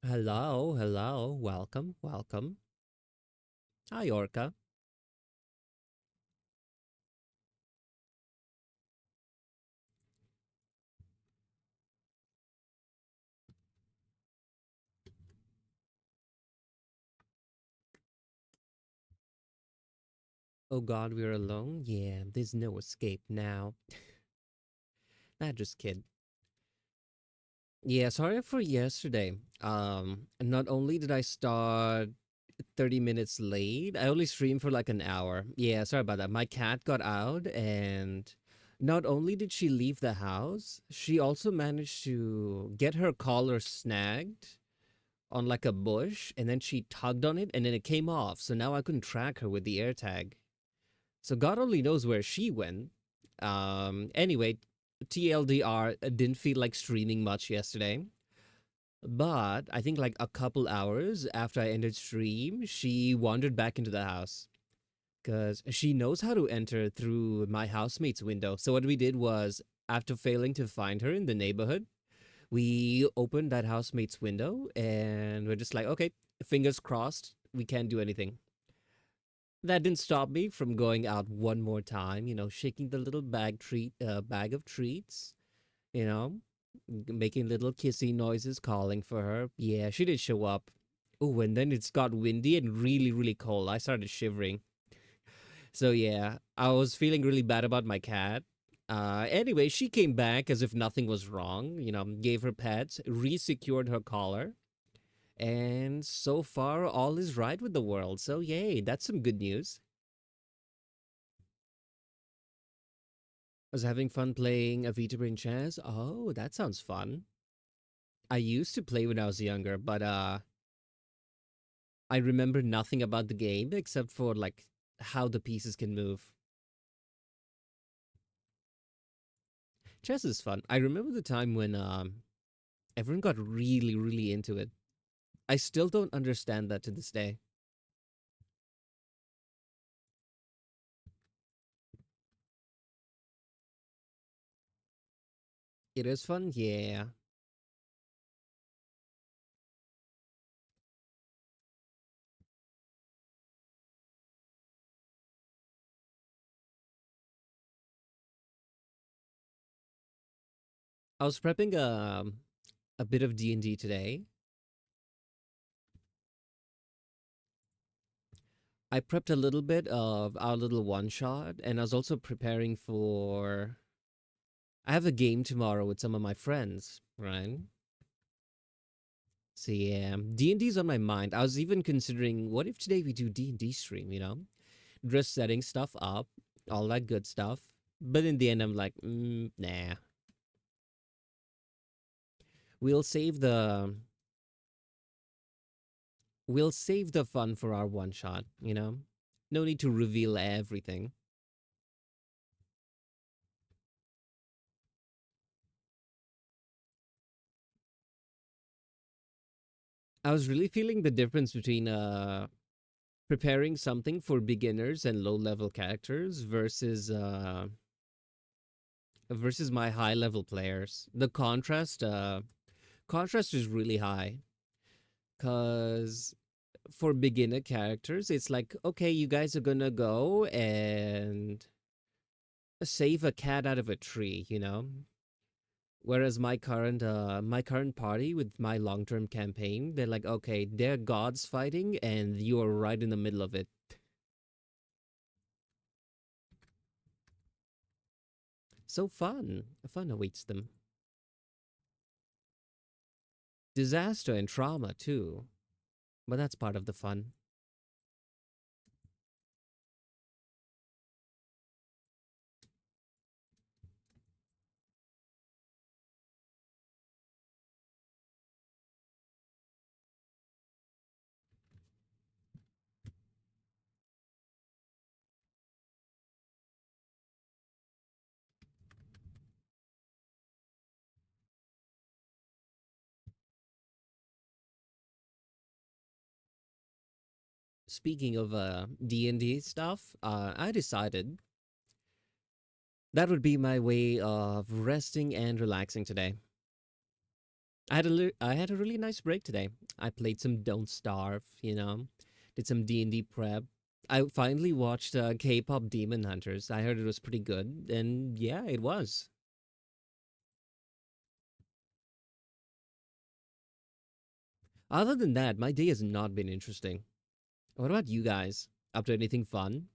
Hello, hello, welcome, welcome. Hi, Orca. Oh God, we're alone? Yeah, there's no escape now. Nah, just kid. Yeah, sorry for yesterday. Not only did I start 30 minutes late, I only streamed for like an hour. Yeah, sorry about that. My cat got out and not only did she leave the house, she also managed to get her collar snagged on like a bush and then she tugged on it and then it came off. So now I couldn't track her with the AirTag. So God only knows where she went. Anyway, TLDR didn't feel like streaming much yesterday. But I think like a couple hours after I ended stream, she wandered back into the house because she knows how to enter through my housemate's window. So what we did was, after failing to find her in the neighborhood, we opened that housemate's window and we're just like, okay, fingers crossed, we can't do anything. That didn't stop me from going out one more time, shaking the little bag of treats, you know, making little kissy noises, calling for her. Yeah, she did show up. Oh, and then it's got windy and really, really cold. I started shivering. So yeah, I was feeling really bad about my cat. Anyway, she came back as if nothing was wrong, gave her pets, resecured her collar, and so far all is right with the world. So yay, that's some good news. I was having fun playing Avita Brain Chess. Oh, that sounds fun. I used to play when I was younger, but I remember nothing about the game except for like how the pieces can move. Chess is fun. I remember the time when everyone got really, really into it. I still don't understand that to this day. It is fun, yeah. I was prepping a bit of D&D today. I prepped a little bit of our little one shot, and I was also preparing for. I have a game tomorrow with some of my friends, right? So yeah, D&D's on my mind. I was even considering what if today we do D&D stream, Just setting stuff up, all that good stuff. But in the end I'm like, nah. We'll save the we'll save the fun for our one shot. No need to reveal everything. I was really feeling the difference between preparing something for beginners and low level characters versus my high level players. The contrast is really high because for beginner characters it's like, okay, you guys are gonna go and save a cat out of a tree. Whereas my current party with my long-term campaign, they're like, okay, they're gods fighting and you are right in the middle of it. So fun awaits them. Disaster and trauma too, but that's part of the fun. Speaking of D&D stuff, I decided that would be my way of resting and relaxing today. I had a really nice break today. I played some Don't Starve, did some D&D prep. I finally watched K-pop Demon Hunters. I heard it was pretty good, and yeah, it was. Other than that, my day has not been interesting. What about you guys? Up to anything fun?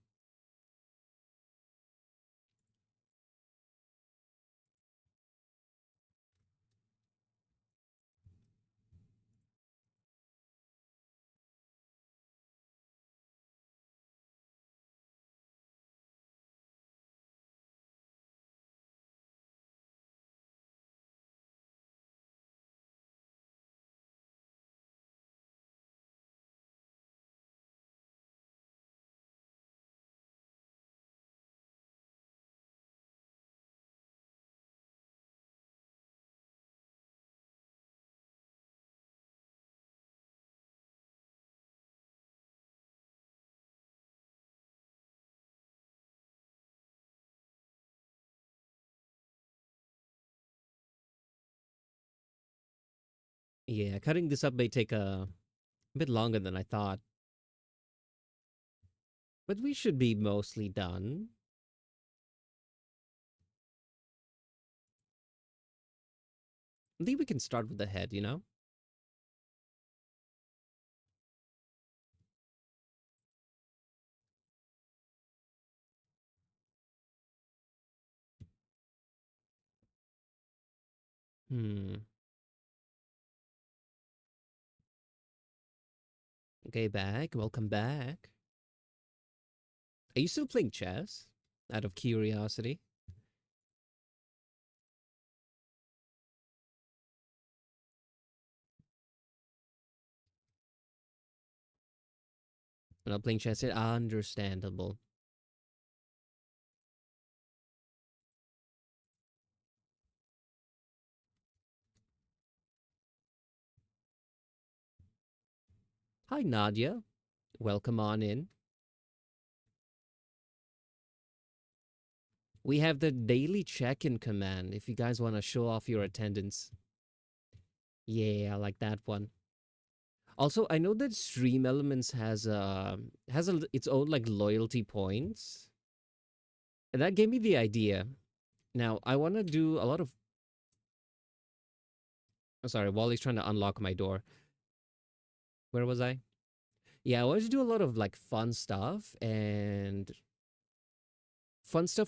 Yeah, cutting this up may take a bit longer than I thought, but we should be mostly done. I think we can start with the head. Hmm. Okay, back. Welcome back. Are you still playing chess? Out of curiosity. Not playing chess yet? Understandable. Hi, Nadia. Welcome on in. We have the daily check-in command if you guys want to show off your attendance. Yeah, I like that one. Also, I know that Stream Elements has its own like loyalty points, and that gave me the idea. Now, I want to do a lot of. Oh, sorry, Wally's trying to unlock my door. Where was I? Yeah, I want to do a lot of like fun stuff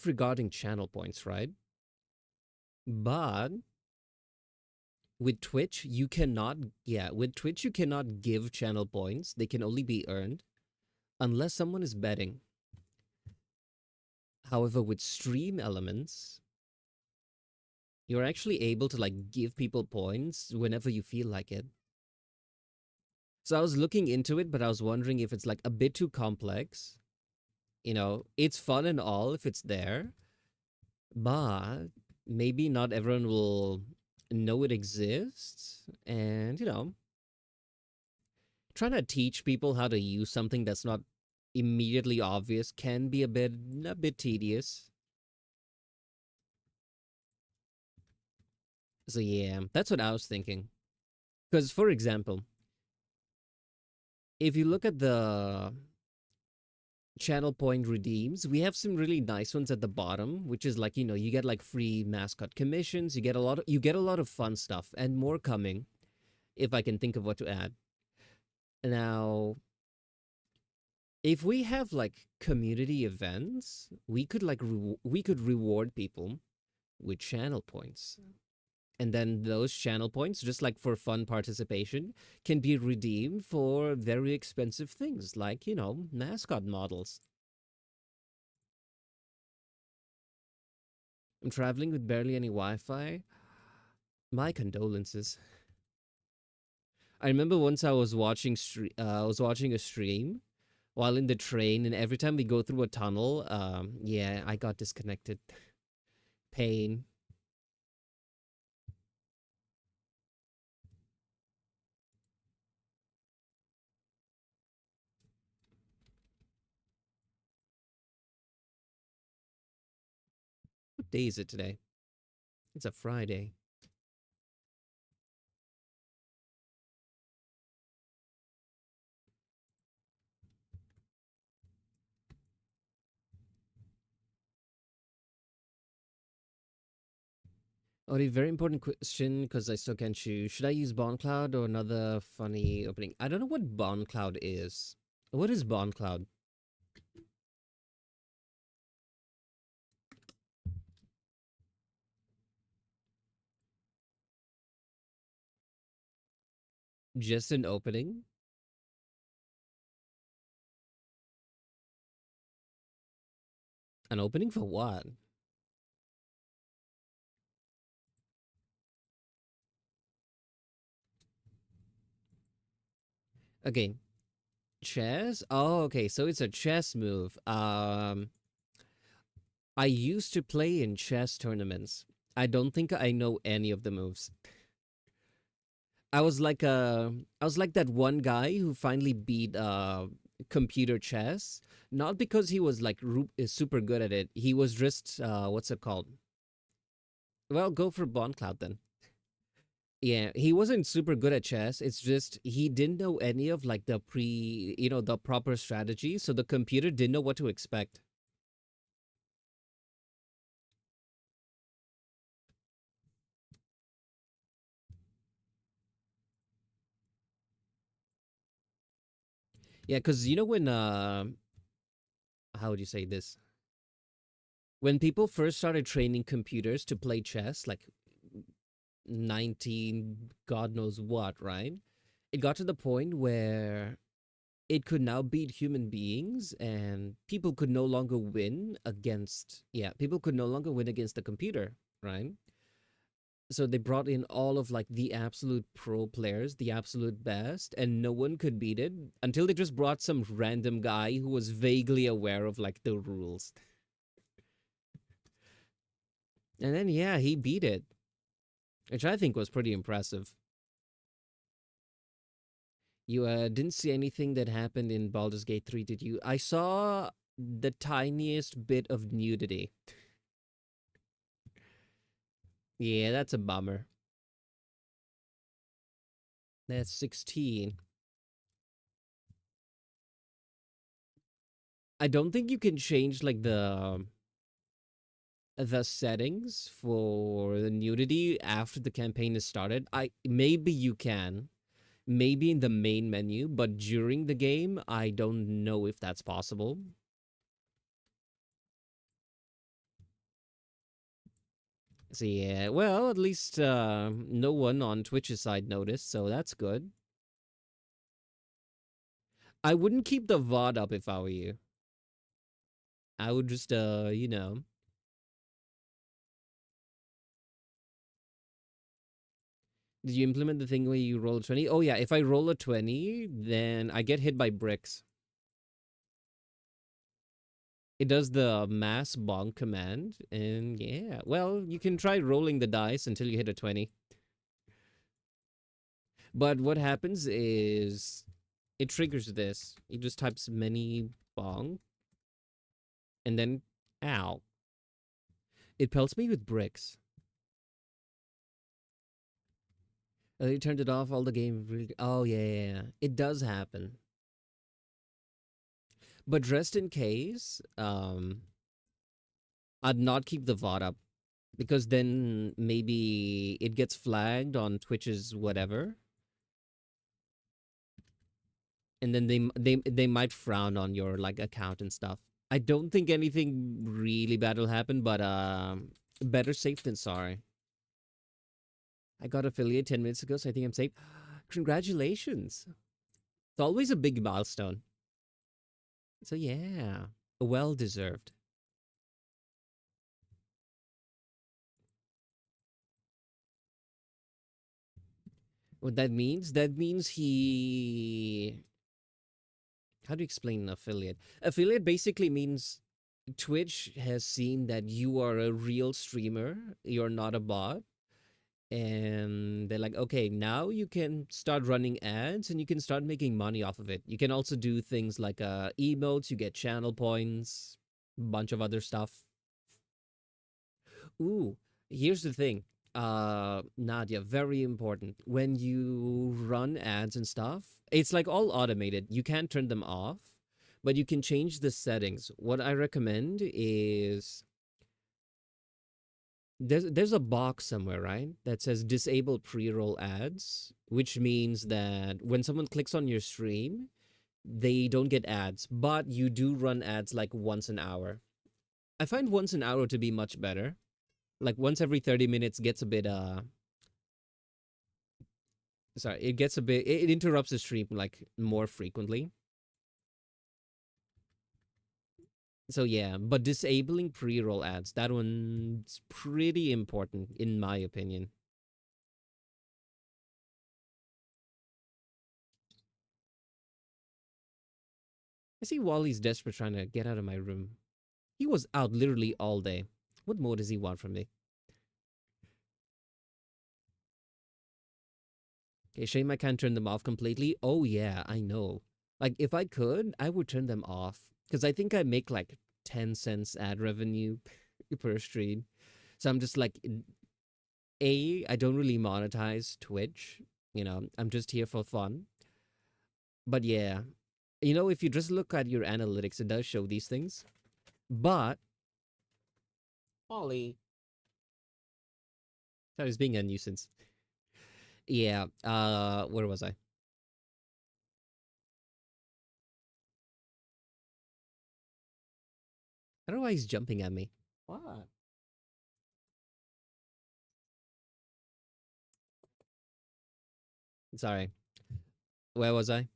regarding channel points, right? But with Twitch you cannot give channel points. They can only be earned unless someone is betting. However, with Stream Elements, you're actually able to like give people points whenever you feel like it. So I was looking into it, but I was wondering if it's like a bit too complex. It's fun and all if it's there, but maybe not everyone will know it exists. And, trying to teach people how to use something that's not immediately obvious can be a bit tedious. So yeah, that's what I was thinking. Because for example, if you look at the channel point redeems, we have some really nice ones at the bottom, which is like, you get like free mascot commissions, you get a lot of fun stuff and more coming if I can think of what to add. Now, if we have like community events, we could reward people with channel points. And then those channel points, just like for fun participation, can be redeemed for very expensive things like, mascot models. I'm traveling with barely any Wi-Fi. My condolences. I remember once I was watching a stream while in the train, and every time we go through a tunnel, yeah, I got disconnected. Pain. What day is it today? It's a Friday. Oh, a very important question because I still can't choose. Should I use Bond Cloud or another funny opening? I don't know what Bond Cloud is. What is Bond Cloud? Just an opening? An opening for what? Okay, chess? Oh, okay, so it's a chess move. I used to play in chess tournaments. I don't think I know any of the moves. I was like that one guy who finally beat computer chess. Not because he was like is super good at it. He was just what's it called? Well, go for Bond Cloud then. Yeah, he wasn't super good at chess. It's just he didn't know any of like the proper strategy, so the computer didn't know what to expect. Yeah, because you know when how would you say this? When people first started training computers to play chess, like 19 god knows what, right? It got to the point where it could now beat human beings and people could no longer win against people could no longer win against the computer, right? So they brought in all of like the absolute pro players, the absolute best, and no one could beat it until they just brought some random guy who was vaguely aware of like the rules. And then yeah, he beat it, which I think was pretty impressive. You didn't see anything that happened in Baldur's Gate 3, did you? I saw the tiniest bit of nudity. Yeah, that's a bummer. That's 16. I don't think you can change like the settings for the nudity after the campaign is started. I maybe you can. Maybe in the main menu, but during the game, I don't know if that's possible. So yeah, well, at least no one on Twitch's side noticed, so that's good. I wouldn't keep the VOD up if I were you. I would just did you implement the thing where you roll a 20? Oh yeah, if I roll a 20, then I get hit by bricks. It does the mass bonk command, and yeah, well, you can try rolling the dice until you hit a 20. But what happens is it triggers this. It just types many bonk, and then ow. It pelts me with bricks. You turned it off, all the game really. Oh, yeah, yeah, yeah. It does happen. But just in case, I'd not keep the VOD up because then maybe it gets flagged on Twitch's whatever, and then they might frown on your like account and stuff. I don't think anything really bad will happen, but better safe than sorry. I got affiliate 10 minutes ago, so I think I'm safe. Congratulations! It's always a big milestone. So yeah, well deserved. What that means? That means he. How do you explain an affiliate? Affiliate basically means Twitch has seen that you are a real streamer, you're not a bot, and they're like, okay, now you can start running ads and you can start making money off of it. You can also do things like emotes, you get channel points, bunch of other stuff. Ooh, here's the thing. Nadia, very important. When you run ads and stuff, it's like all automated. You can't turn them off, but you can change the settings. What I recommend is there's a box somewhere, right, that says disable pre-roll ads, which means that when someone clicks on your stream, they don't get ads, but you do run ads like once an hour. I find once an hour to be much better. Like once every 30 minutes gets a bit sorry, it gets a bit, it interrupts the stream like more frequently. So yeah, but disabling pre-roll ads, that one's pretty important in my opinion. I see Wally's desperate trying to get out of my room. He was out literally all day. What more does he want from me? Okay, shame I can't turn them off completely. Oh yeah, I know. Like if I could, I would turn them off because I think I make like 10 cents ad revenue per stream. So I'm just like, I don't really monetize Twitch. I'm just here for fun. But yeah, if you just look at your analytics, it does show these things. But Ollie, that was being a nuisance. Yeah. Where was I? I don't know why he's jumping at me. What? Sorry. Where was I?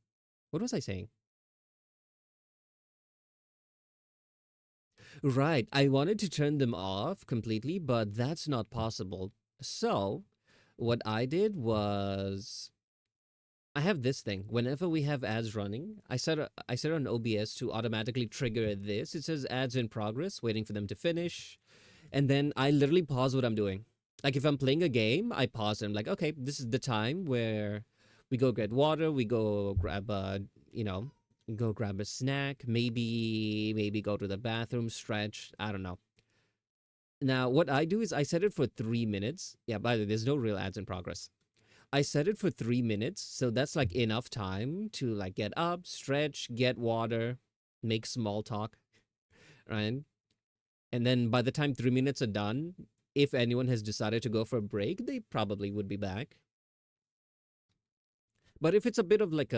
What was I saying? Right. I wanted to turn them off completely, but that's not possible. So, what I did was I have this thing. Whenever we have ads running, I set on OBS to automatically trigger this. It says ads in progress, waiting for them to finish. And then I literally pause what I'm doing. Like if I'm playing a game, I pause and I'm like, okay, this is the time where we go get water, we go grab you know, go grab a snack, maybe go to the bathroom, stretch, I don't know. Now, what I do is I set it for 3 minutes. Yeah, by the way, there's no real ads in progress. I set it for 3 minutes, so that's like enough time to like get up, stretch, get water, make small talk, right? And then by the time 3 minutes are done, if anyone has decided to go for a break, they probably would be back. But if it's a bit of like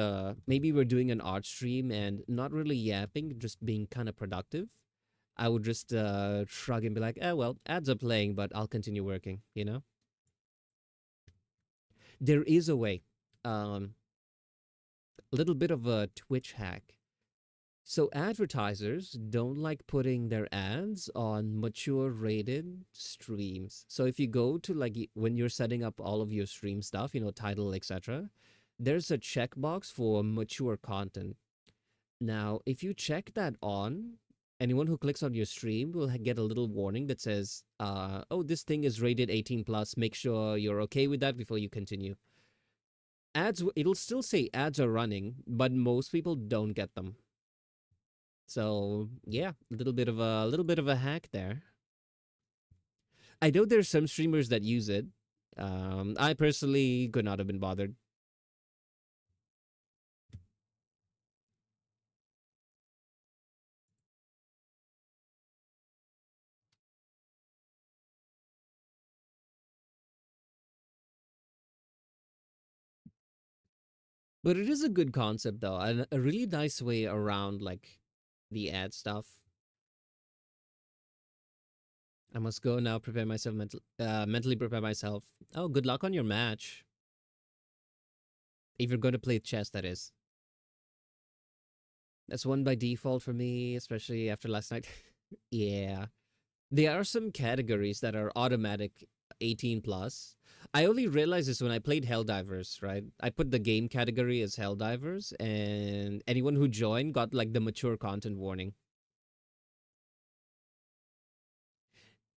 maybe we're doing an art stream and not really yapping, just being kind of productive, I would just shrug and be like, oh, well, ads are playing, but I'll continue working. There is a way. A little bit of a Twitch hack. So advertisers don't like putting their ads on mature rated streams. So if you go to like when you're setting up all of your stream stuff, title, etc., there's a checkbox for mature content. Now, if you check that on, anyone who clicks on your stream will get a little warning that says, "Oh, this thing is rated 18 plus. Make sure you're okay with that before you continue." It'll still say ads are running, but most people don't get them. So yeah, a little bit of a hack there. I know there's some streamers that use it. I personally could not have been bothered. But it is a good concept though, and a really nice way around like the ad stuff. I must go now. Prepare myself mentally prepare myself. Oh, good luck on your match. If you're going to play chess, that is. That's one by default for me, especially after last night. Yeah. There are some categories that are automatic 18 plus. I only realized this when I played Helldivers, right? I put the game category as Helldivers, and anyone who joined got like the mature content warning.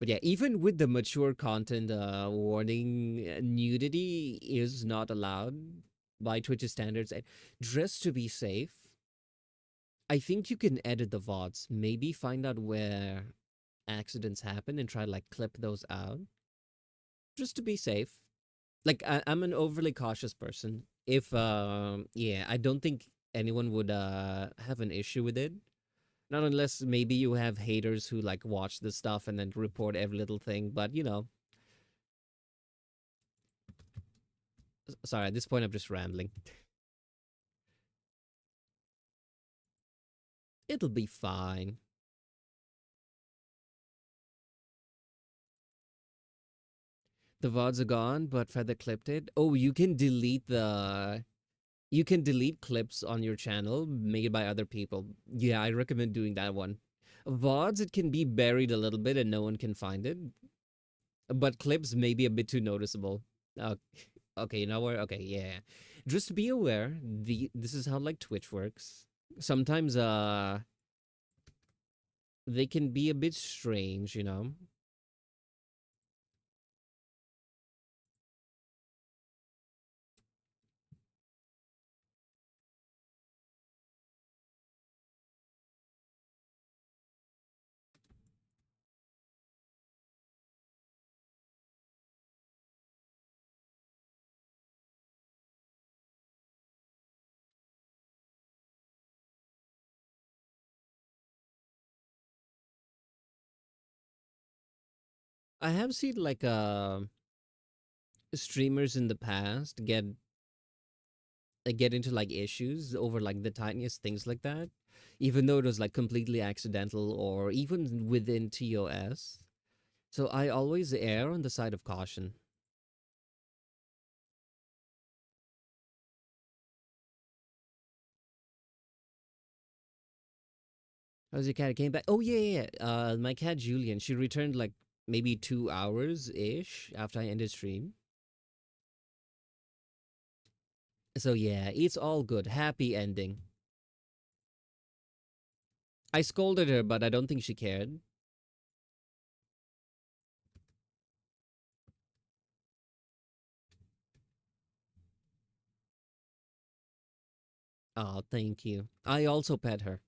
But yeah, even with the mature content warning, nudity is not allowed by Twitch's standards. And just to be safe, I think you can edit the VODs. Maybe find out where accidents happen and try to like clip those out just to be safe. Like I'm an overly cautious person. If yeah, I don't think anyone would have an issue with it. Not unless maybe you have haters who like watch the stuff and then report every little thing. But Sorry, at this point I'm just rambling. It'll be fine. The VODs are gone, but Feather clipped it. Oh, you can delete clips on your channel made by other people. Yeah, I recommend doing that one. VODs, it can be buried a little bit and no one can find it, but clips may be a bit too noticeable. Uh, okay, you know where? Okay, yeah. Just be aware. This is how like Twitch works. Sometimes they can be a bit strange, you know. I have seen like streamers in the past get into like issues over like the tiniest things like that, even though it was like completely accidental or even within TOS. So I always err on the side of caution. How's your cat? It came back. Oh yeah, yeah. My cat Julian. She returned like maybe 2 hours ish after I ended stream. So yeah, it's all good. Happy ending. I scolded her, but I don't think she cared. Oh, thank you. I also pet her.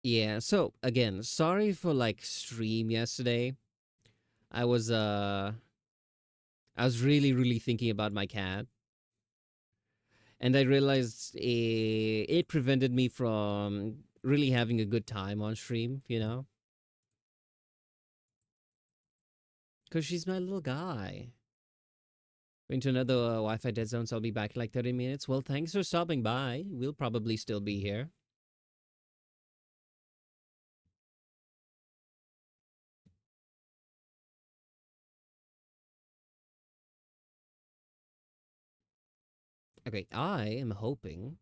Yeah. So again, sorry for like stream yesterday. I was uh I was really thinking about my cat, and I realized it prevented me from really having a good time on stream. You know, because she's my little guy. Going to another Wi-Fi dead zone, so I'll be back in like 30 minutes. Well, thanks for stopping by. We'll probably still be here. Okay, I am hoping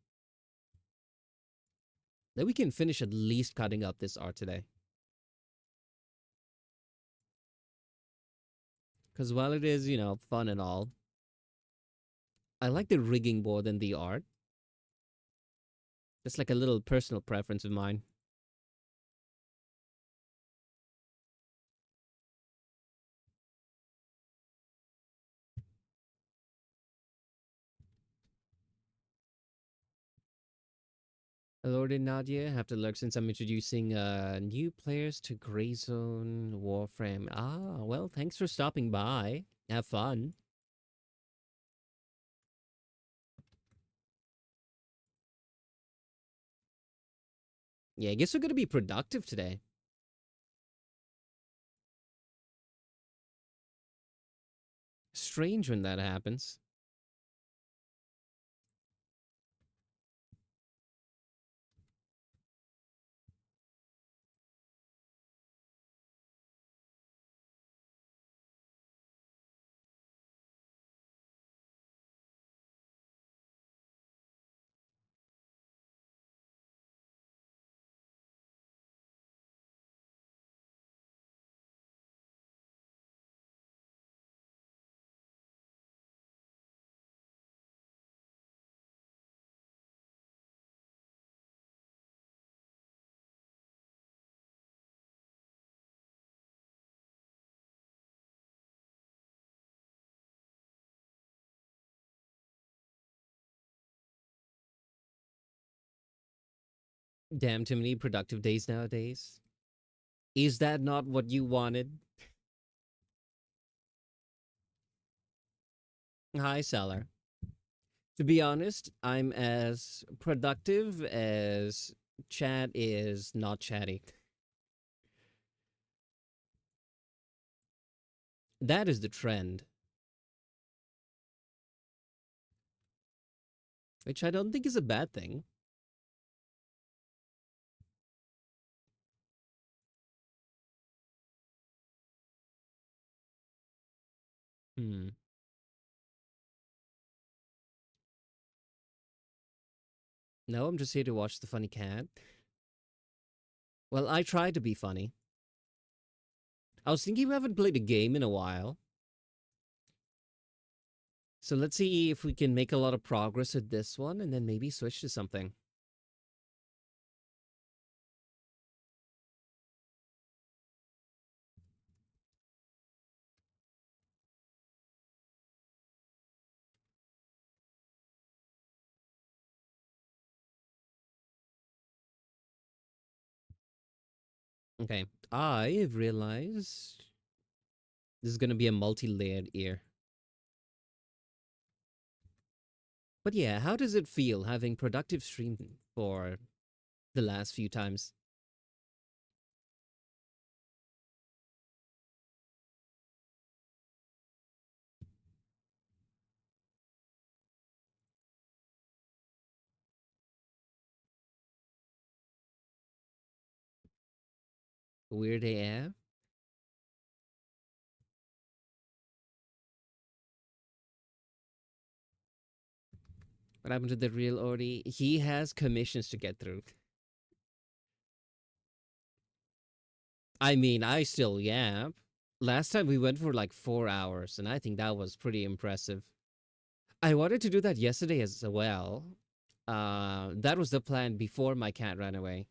that we can finish at least cutting up this art today. Because while it is, you know, fun and all, I like the rigging more than the art. It's like a little personal preference of mine. Hello there, Nadia. Have to lurk since I'm introducing new players to Grey Zone Warframe. Ah, well, thanks for stopping by. Have fun. Yeah, I guess we're gonna be productive today. Strange when that happens. Damn, too many productive days nowadays. Is that not what you wanted? Hi, Seller. To be honest, I'm as productive as chat is not chatty. That is the trend, which I don't think is a bad thing. Hmm. No, I'm just here to watch the funny cat. Well, I try to be funny. I was thinking we haven't played a game in a while. So let's see if we can make a lot of progress with this one and then maybe switch to something. Okay. I have realized this is going to be a multi layered ear. But yeah, how does it feel having productive stream for the last few times? Weird AF? What happened to the real Ori? He has commissions to get through. I mean, I still yap. Last time we went for like 4 hours, and I think that was pretty impressive. I wanted to do that yesterday as well. That was the plan before my cat ran away.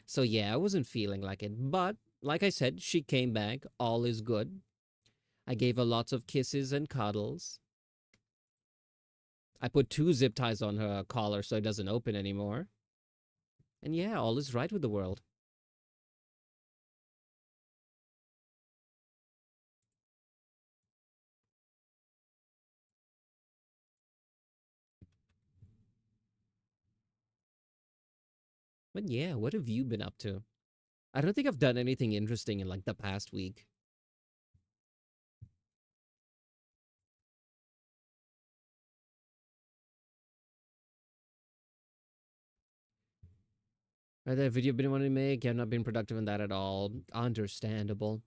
So yeah, I wasn't feeling like it. But like I said, she came back. All is good. I gave her lots of kisses and cuddles. I put 2 zip ties on her collar so it doesn't open anymore. And yeah, all is right with the world. But yeah, what have you been up to? I don't think I've done anything interesting in like the past week. That video been wanting to make? I've not been productive in that at all. Understandable.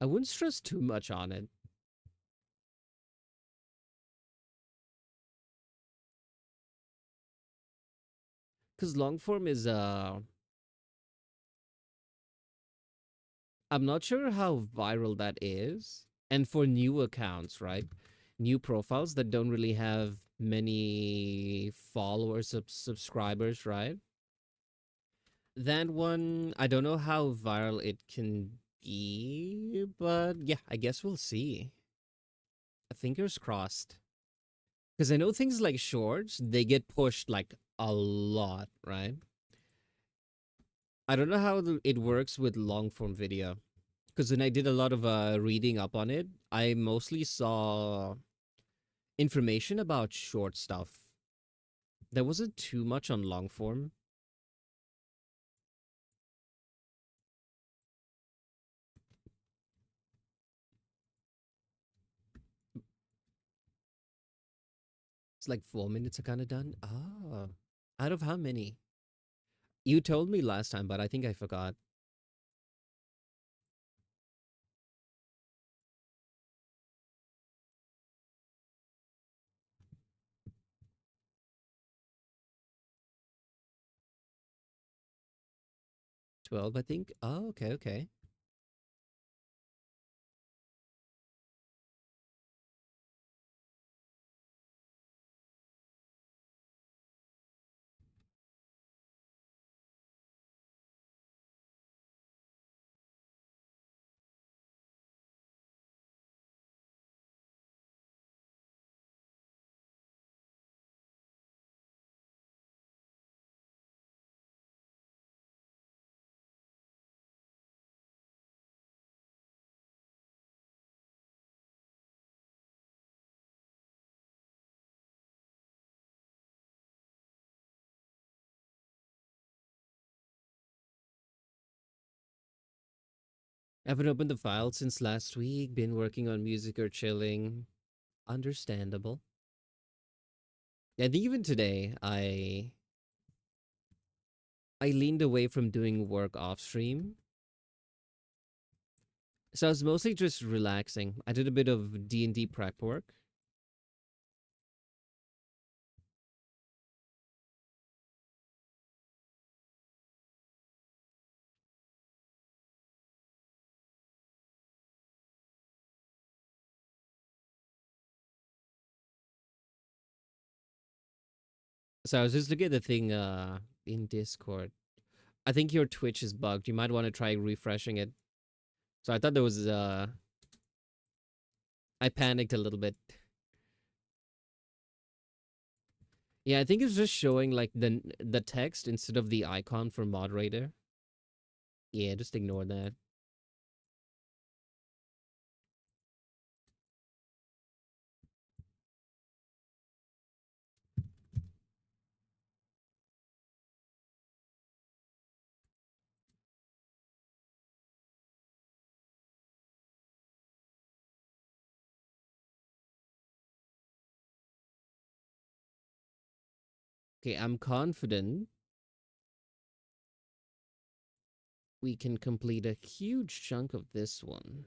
I wouldn't stress too much on it. Because long form is I'm not sure how viral that is. And for new accounts, right? New profiles that don't really have many followers, subscribers, right? That one, I don't know how viral it can be, but yeah, I guess we'll see. Fingers crossed. Because I know things like shorts, they get pushed like a lot, right? I don't know how it works with long form video. Because when I did a lot of reading up on it, I mostly saw information about short stuff. There wasn't too much on long form. It's like 4 minutes are kind of done. Ah, out of how many? You told me last time, but I think I forgot. 12, I think. Oh, okay, okay. I haven't opened the file since last week. Been working on music or chilling. Understandable. And even today, I leaned away from doing work off stream. So I was mostly just relaxing. I did a bit of D&D prep work. So I was just looking at the thing in Discord. I think your Twitch is bugged. You might want to try refreshing it. So I thought there was I panicked a little bit. Yeah, I think it's just showing like the text instead of the icon for moderator. Yeah, just ignore that. Okay, I'm confident we can complete a huge chunk of this one.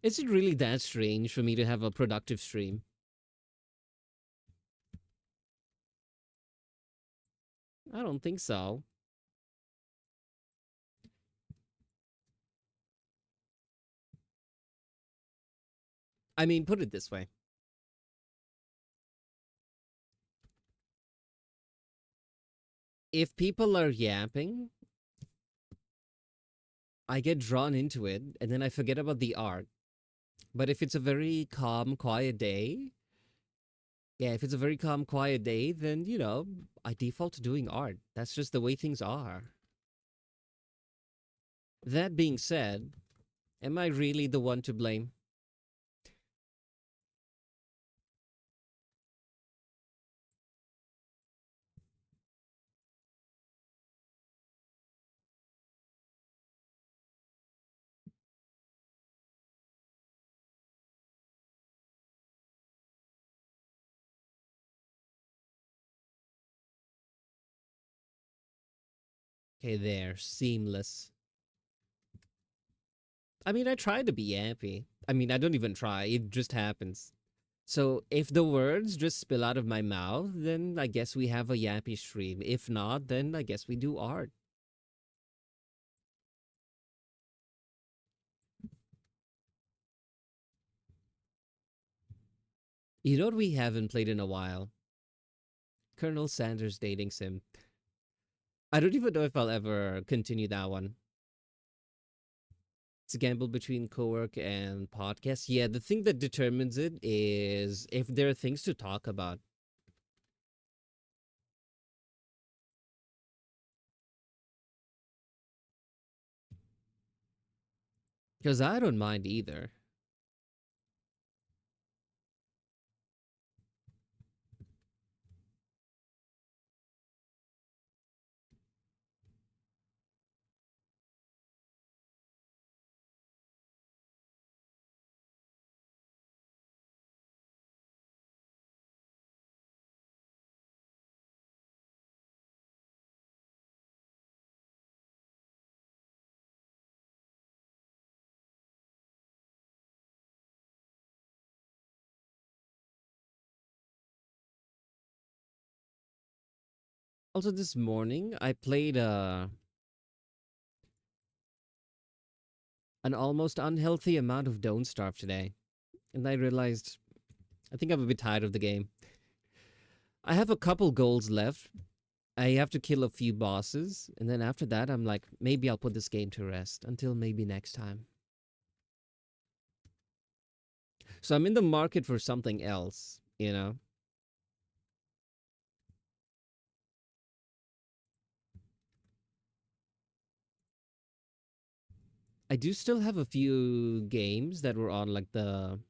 Is it really that strange for me to have a productive stream? I don't think so. I mean, put it this way. If people are yapping, I get drawn into it and then I forget about the art. But if it's a very calm, quiet day, yeah, if it's a very calm, quiet day, then, I default to doing art. That's just the way things are. That being said, am I really the one to blame? Okay, there, seamless. I mean, I try to be happy. I mean, I don't even try, it just happens. So if the words just spill out of my mouth, then I guess we have a yappy stream. If not, then I guess we do art. You know what we haven't played in a while? Colonel Sanders Dating Sim. I don't even know if I'll ever continue that one. It's a gamble between co-work and podcast. Yeah, the thing that determines it is if there are things to talk about. Because I don't mind either. Also, this morning I played an almost unhealthy amount of Don't Starve today, and I realized I think I'm a bit tired of the game. I have a couple goals left. I have to kill a few bosses, and then after that, I'm like, maybe I'll put this game to rest until maybe next time. So I'm in the market for something else. I do still have a few games that were on like the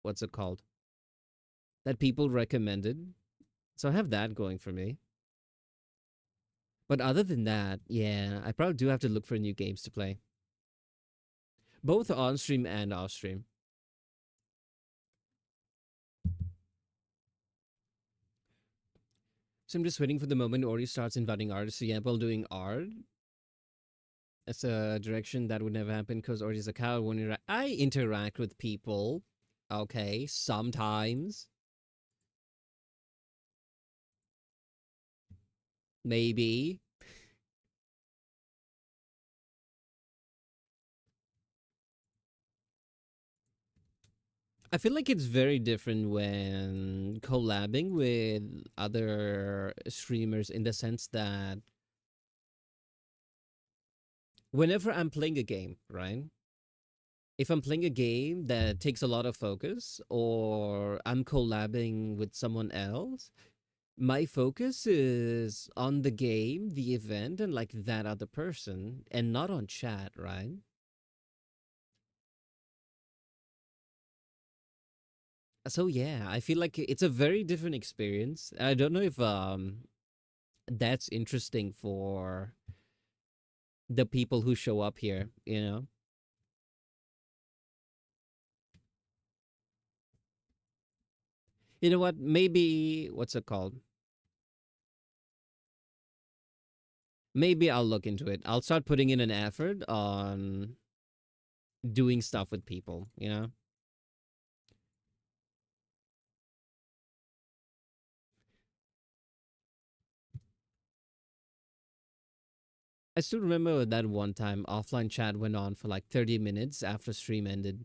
what's it called? That people recommended. So I have that going for me. But other than that, yeah, I probably do have to look for new games to play, both on stream and off stream. So I'm just waiting for the moment Ori starts inviting artists. So yeah, while doing art, that's a direction that would never happen because Ori's a coward. When I interact with people, okay, sometimes, maybe. I feel like it's very different when collabing with other streamers in the sense that whenever I'm playing a game, right? If I'm playing a game that takes a lot of focus or I'm collabing with someone else, my focus is on the game, the event, and like that other person and not on chat, right? So yeah, I feel like it's a very different experience. I don't know if that's interesting for the people who show up here, you know? You know what? Maybe what's it called? Maybe I'll look into it. I'll start putting in an effort on doing stuff with people, you know? I still remember that one time offline chat went on for like 30 minutes after stream ended.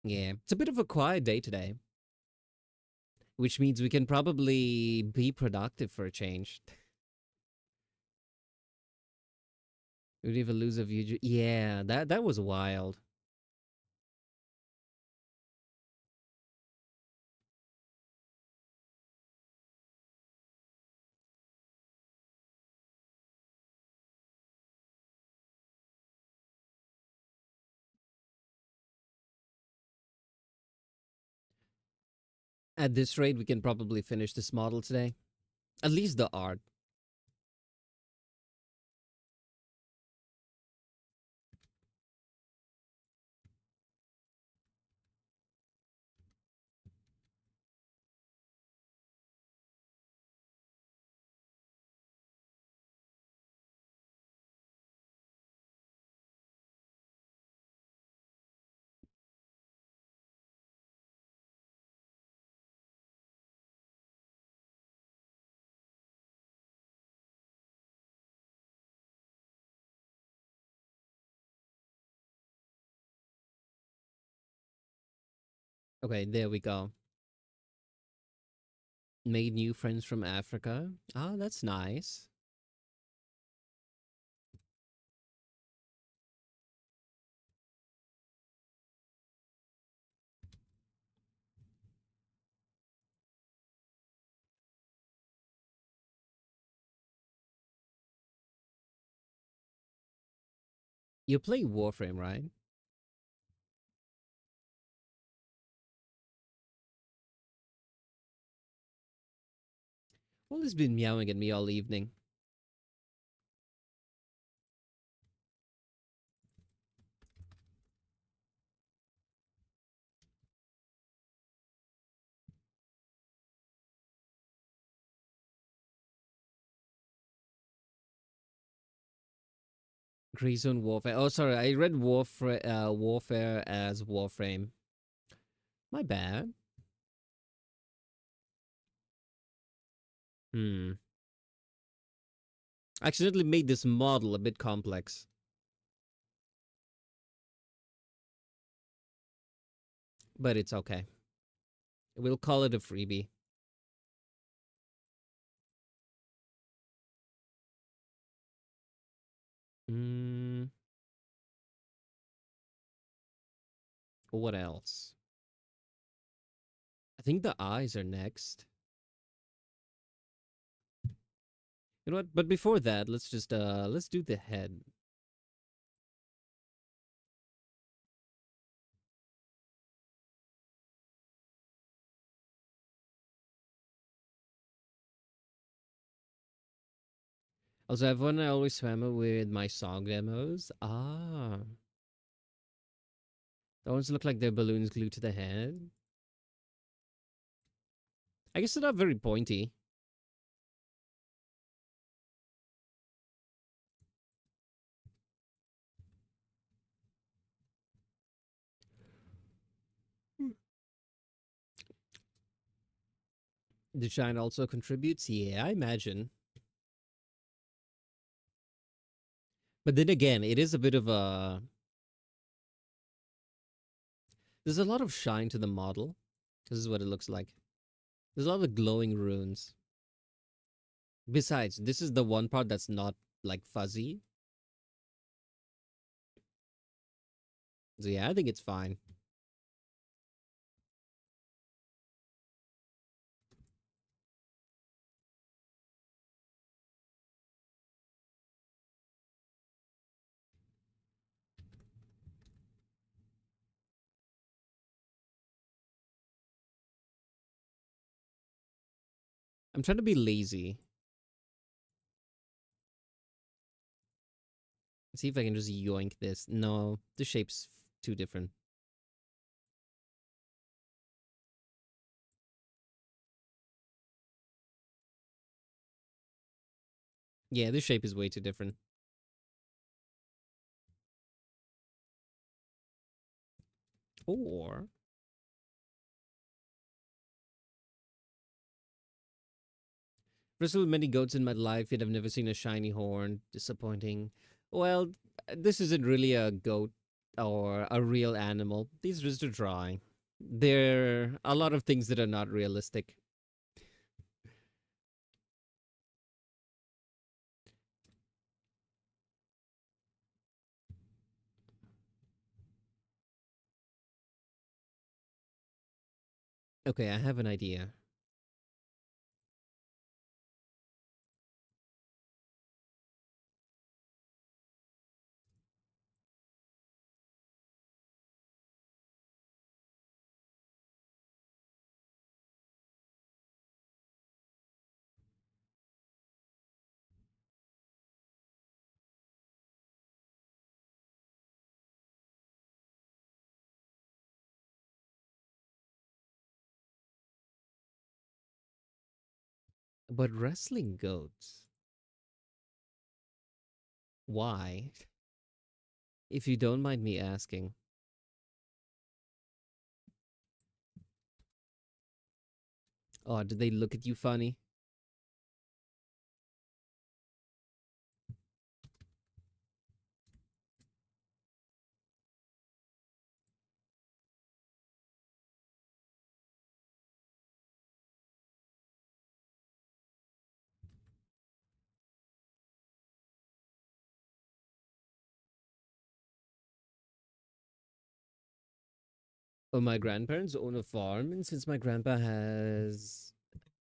Yeah, it's a bit of a quiet day today, which means we can probably be productive for a change. We'd even lose a view. Yeah, that was wild. At this rate, we can probably finish this model today. At least the art. Okay, there we go. Made new friends from Africa. Oh, that's nice. You play Warframe, right? Well, he's been meowing at me all evening. Grey Zone Warfare. Oh, sorry, I read Warfare as Warframe. My bad. Hmm. Accidentally made this model a bit complex, but it's okay. We'll call it a freebie. Hmm. What else? I think the eyes are next. You know what? But before that, let's do the head. Also, everyone I always swam it with my song demos. Ah, the ones look like they're balloons glued to the head. I guess they're not very pointy. The shine also contributes. Yeah, I imagine. But then again, it is a bit of a. There's a lot of shine to the model. This is what it looks like. There's a lot of glowing runes. Besides, this is the one part that's not like fuzzy. So yeah, I think it's fine. I'm trying to be lazy. See if I can just yoink this. No, the shape's too different. Yeah, this shape is way too different. Or wrestled with many goats in my life, yet I've never seen a shiny horn. Disappointing. Well, this isn't really a goat or a real animal. These are just a drawing. There are a lot of things that are not realistic. Okay, I have an idea. But wrestling goats, why? If you don't mind me asking. Oh, did they look at you funny? Oh, my grandparents own a farm, and since my grandpa has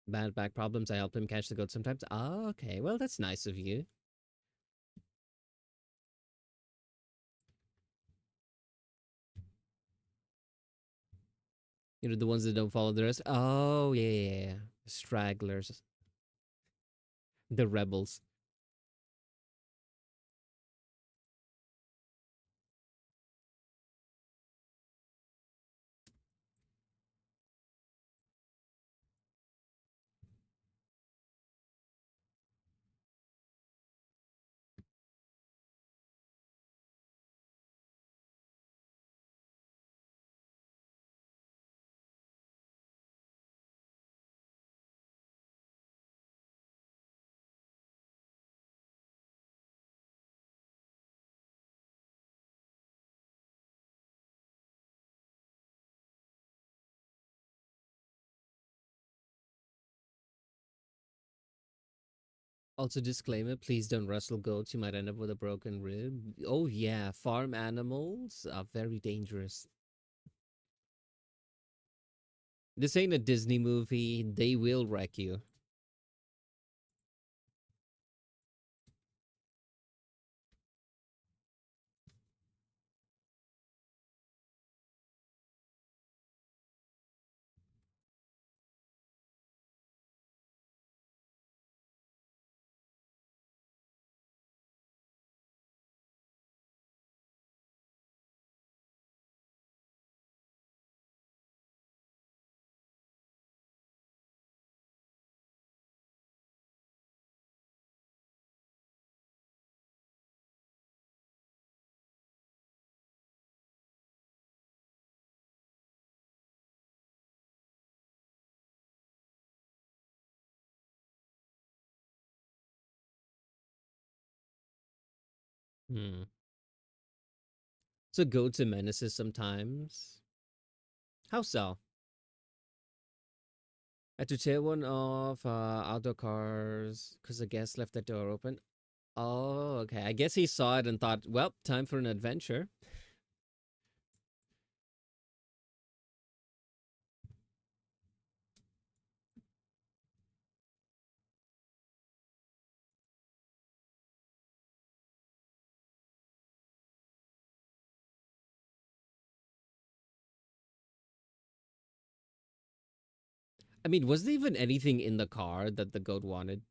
bad back problems, I help him catch the goats sometimes. Ah, okay. Well, that's nice of you. You know, the ones that don't follow the rest. Oh, yeah, yeah, yeah. Stragglers, the rebels. Also, disclaimer, please don't wrestle goats. You might end up with a broken rib. Oh, yeah. Farm animals are very dangerous. This ain't a Disney movie. They will wreck you. Hmm. So goats and menaces sometimes. How so? Had to tear one off outdoor cars because the guest left the door open. Oh, okay. I guess he saw it and thought, well, time for an adventure. I mean, was there even anything in the car that the goat wanted?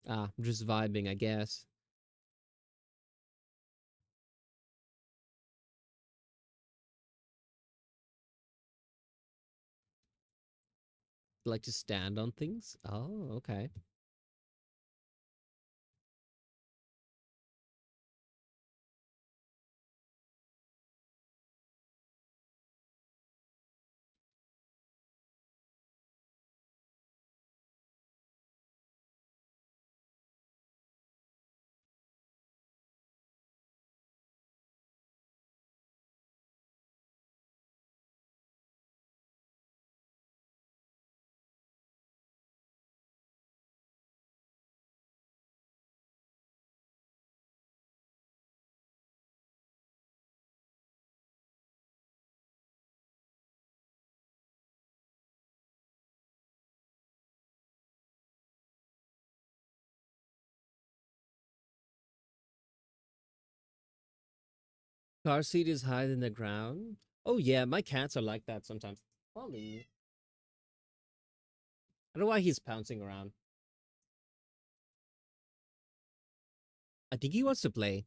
Ah, just vibing, I guess. Like to stand on things? Oh, okay. Car seat is higher than the ground. Oh yeah, my cats are like that sometimes. Ollie. I don't know why he's pouncing around. I think he wants to play.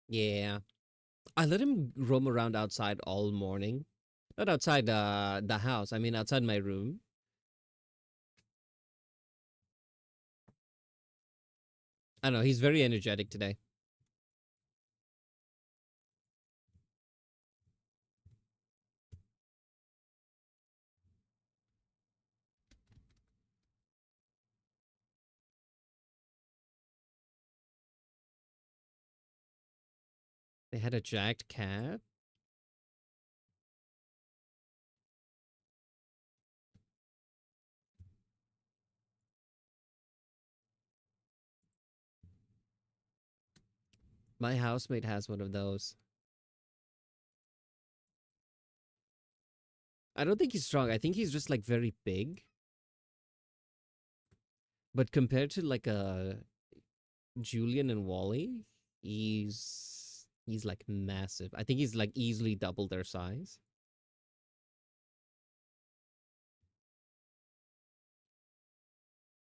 Yeah. I let him roam around outside all morning. Not outside the house. I mean outside my room. I don't know, he's very energetic today. They had a jacked cat. My housemate has one of those. I don't think he's strong. I think he's just like very big. But compared to like a Julian and Wally, he's like massive. I think he's like easily double their size.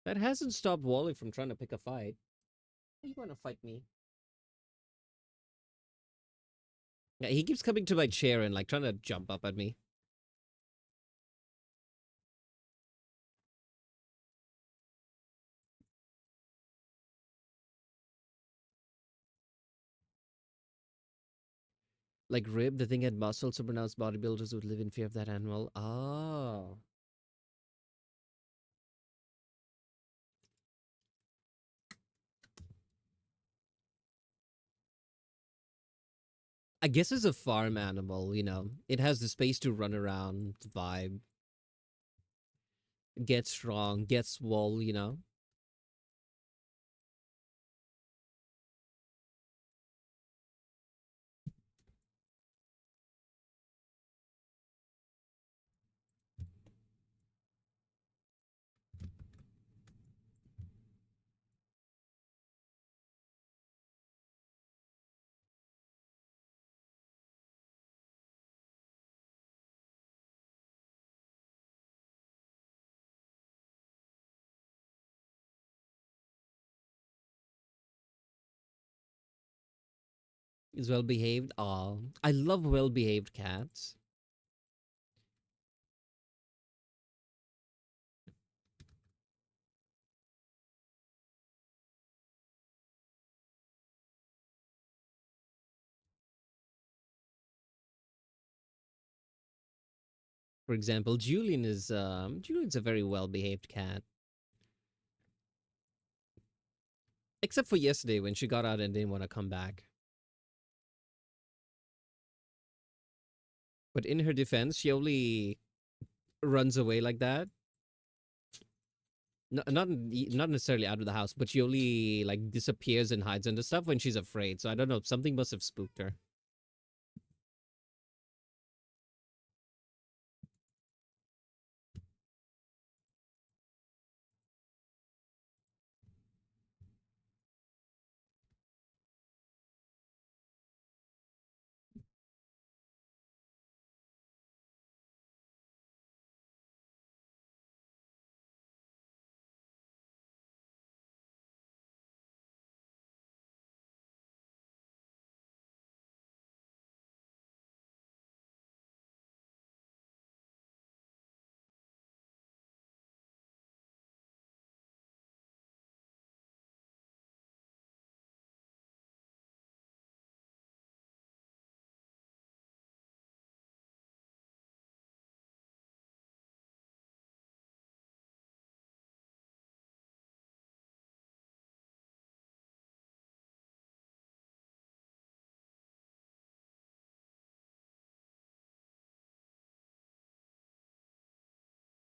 That hasn't stopped Wally from trying to pick a fight. You want to fight me? Yeah, he keeps coming to my chair and like trying to jump up at me. Like Rib, the thing had muscles, so pronounced bodybuilders would live in fear of that animal. Oh. I guess it's a farm animal, you know. It has the space to run around, vibe, get strong, get swole, you know. Is well behaved. Oh, I love well behaved cats. For example, Julian's a very well behaved cat, except for yesterday when she got out and didn't want to come back. But in her defense, she only runs away like that. Not necessarily out of the house, but she only like disappears and hides under stuff when she's afraid. So I don't know. Something must have spooked her.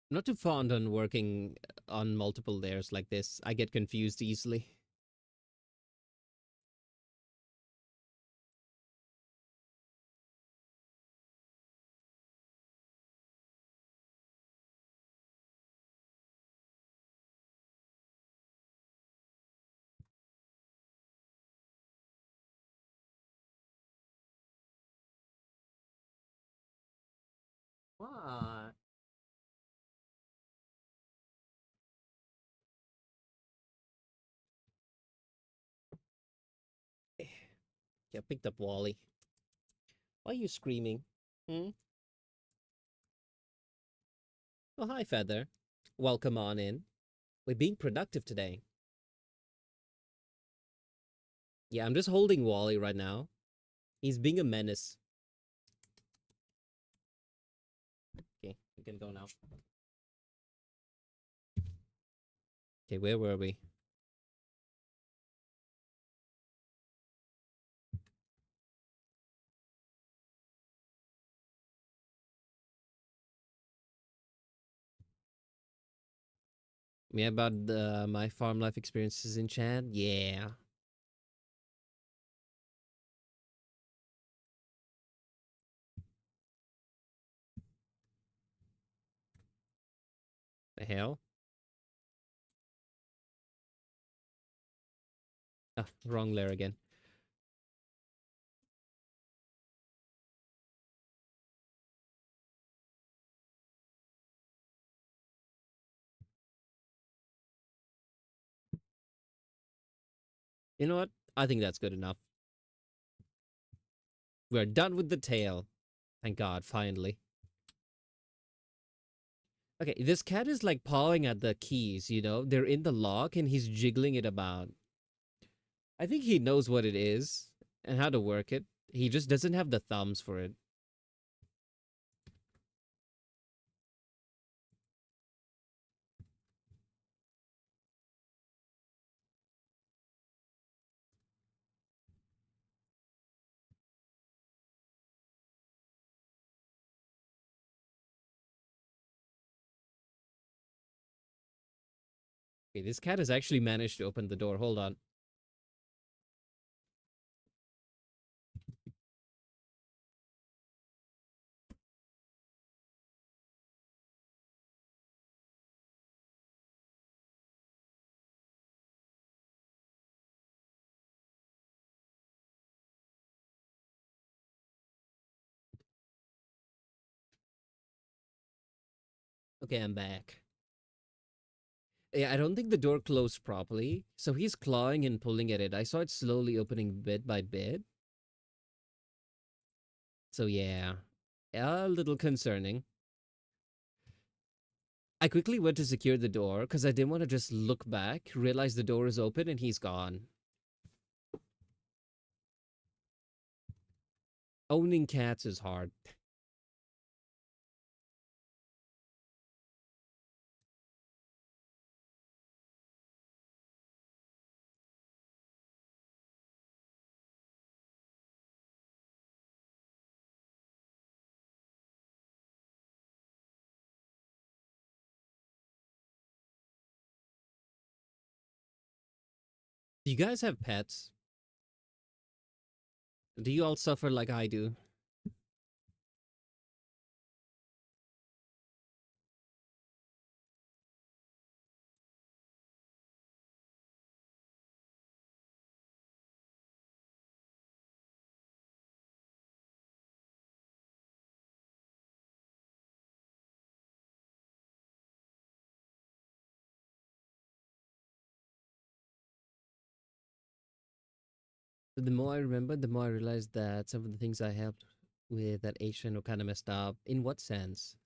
I'm not too fond on working on multiple layers like this. I get confused easily. What? Yeah, picked up Wally. Why are you screaming? Hmm? Oh, hi, Feather. Welcome on in. We're being productive today. Yeah, I'm just holding Wally right now. He's being a menace. Okay, we can go now. Okay, where were we? Yeah, about my farm life experiences in Chad? Yeah. The hell? Ah, wrong layer again. You know what? I think that's good enough. We're done with the tail. Thank God, finally. Okay, this cat is like pawing at the keys, you know? They're in the lock and he's jiggling it about. I think he knows what it is and how to work it. He just doesn't have the thumbs for it. Okay, this cat has actually managed to open the door. Hold on. Okay, I'm back. Yeah, I don't think the door closed properly. So he's clawing and pulling at it. I saw it slowly opening bit by bit. So yeah, a little concerning. I quickly went to secure the door because I didn't want to just look back, realize the door is open and he's gone. Owning cats is hard. Do you guys have pets? Do you all suffer like I do? The more I remember, the more I realized that some of the things I helped with that Asian were kind of messed up. In what sense?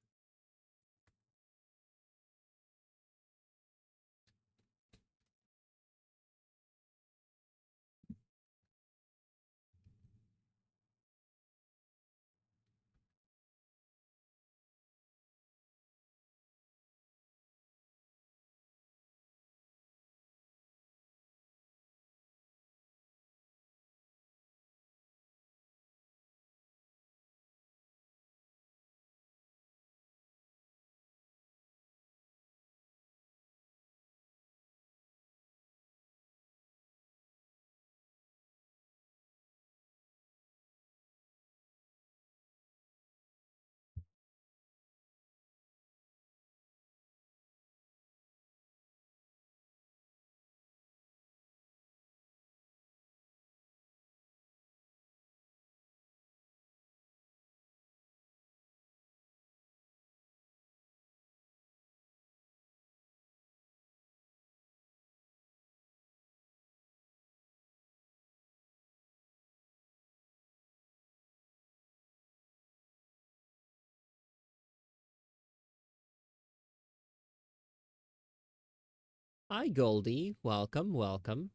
Hi, Goldie. Welcome, welcome.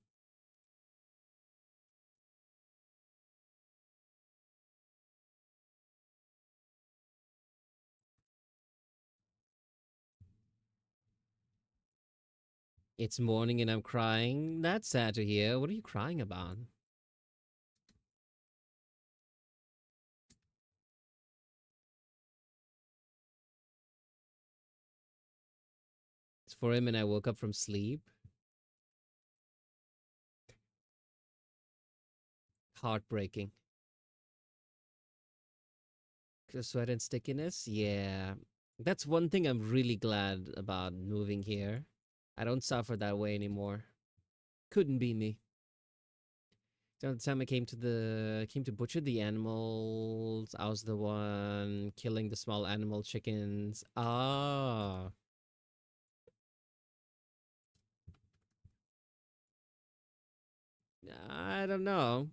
It's morning and I'm crying. That's sad to hear. What are you crying about? It's 4 a.m. and I woke up from sleep. Heartbreaking. 'Cause sweat and stickiness? Yeah. That's one thing I'm really glad about moving here. I don't suffer that way anymore. Couldn't be me. So the time I came to butcher the animals, I was the one killing the small animal chickens. Ah, I don't know.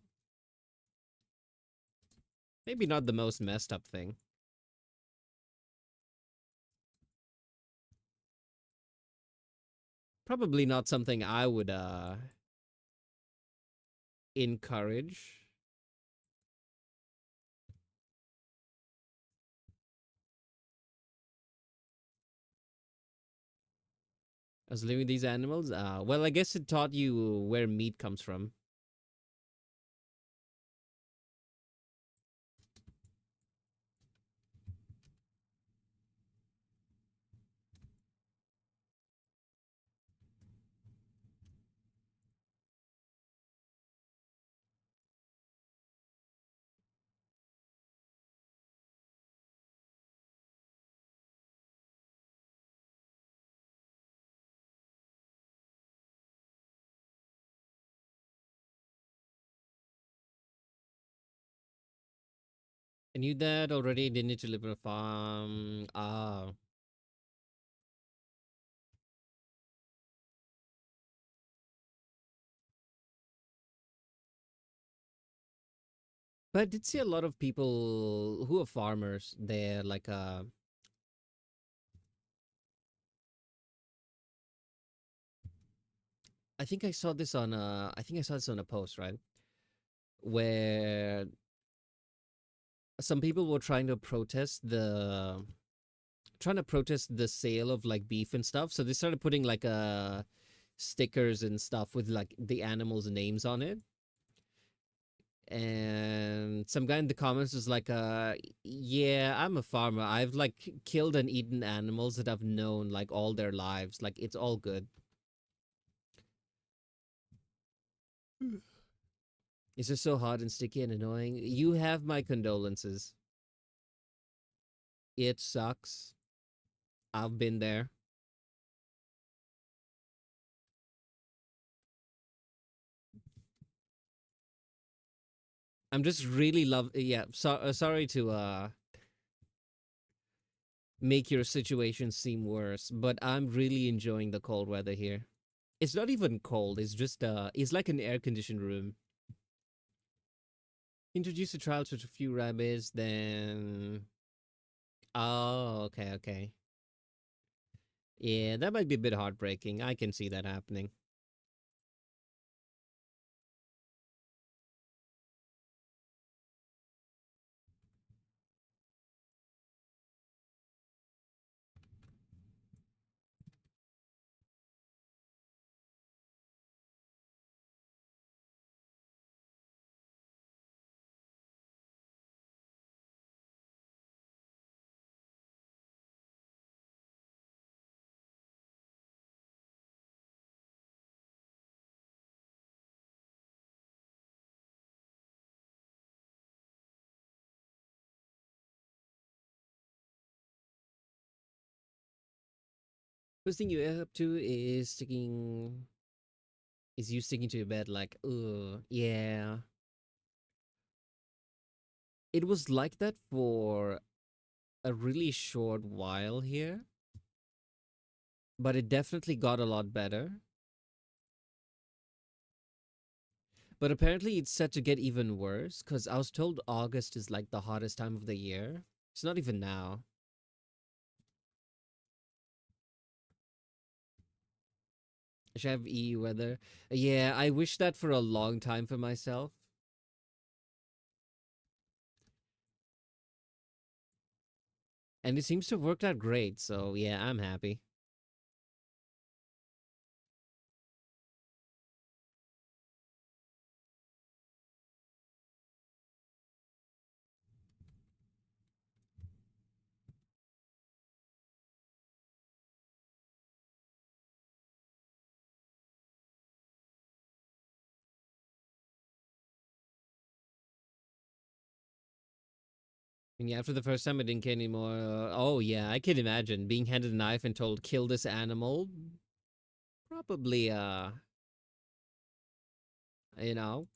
Maybe not the most messed up thing. Probably not something I would encourage. As living these animals. Well, I guess it taught you where meat comes from. I knew that already. Didn't need to live on a farm. Ah, but I did see a lot of people who are farmers there. Like, I think I saw this on I think I saw this on a post, right? Where some people were trying to protest the sale of like beef and stuff. So they started putting like stickers and stuff with like the animals' names on it. And some guy in the comments was like, yeah, I'm a farmer. I've like killed and eaten animals that I've known like all their lives. Like it's all good. It's just so hot and sticky and annoying. You have my condolences. It sucks. I've been there. I'm just really love. Yeah, sorry to make your situation seem worse, but I'm really enjoying the cold weather here. It's not even cold. It's like an air conditioned room. Introduce a child to a few rabbits, then oh, okay, okay. Yeah, that might be a bit heartbreaking. I can see that happening. First thing you're up to is you sticking to your bed like, yeah. It was like that for a really short while here, but it definitely got a lot better. But apparently it's set to get even worse because I was told August is like the hottest time of the year. It's not even now. I should have EU weather. Yeah, I wish that for a long time for myself. And it seems to have worked out great, so yeah, I'm happy. And yeah, after the first time I didn't care anymore. Oh yeah, I can imagine being handed a knife and told kill this animal. Probably you know,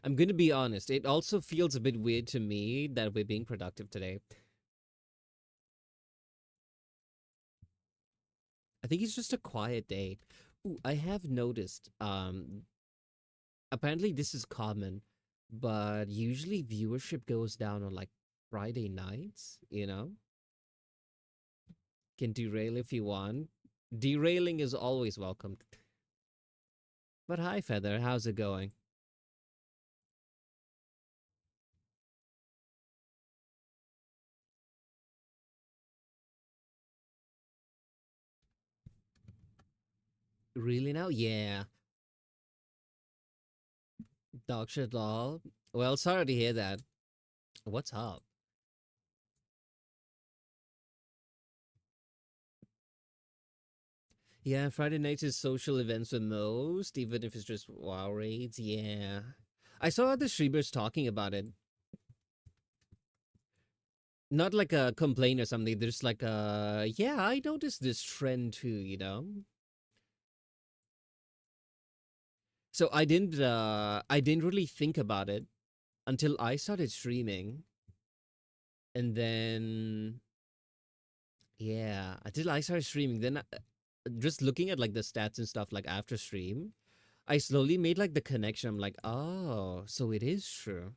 I'm gonna be honest. It also feels a bit weird to me that we're being productive today. I think it's just a quiet day. Ooh, I have noticed. Apparently this is common, but usually viewership goes down on like Friday nights. Can derail if you want. Derailing is always welcomed. But hi, Feather. How's it going? Really now? Yeah. Dog shit lol. Well, sorry to hear that. What's up? Yeah, Friday nights is social events with most, even if it's just WoW raids. Yeah. I saw other streamers talking about it. Not like a complaint or something. There's like a, yeah, I noticed this trend too. So I didn't really think about it until I started streaming. And then yeah, until I started streaming, then just looking at like the stats and stuff like after stream, I slowly made like the connection. I'm like, oh, so it is true.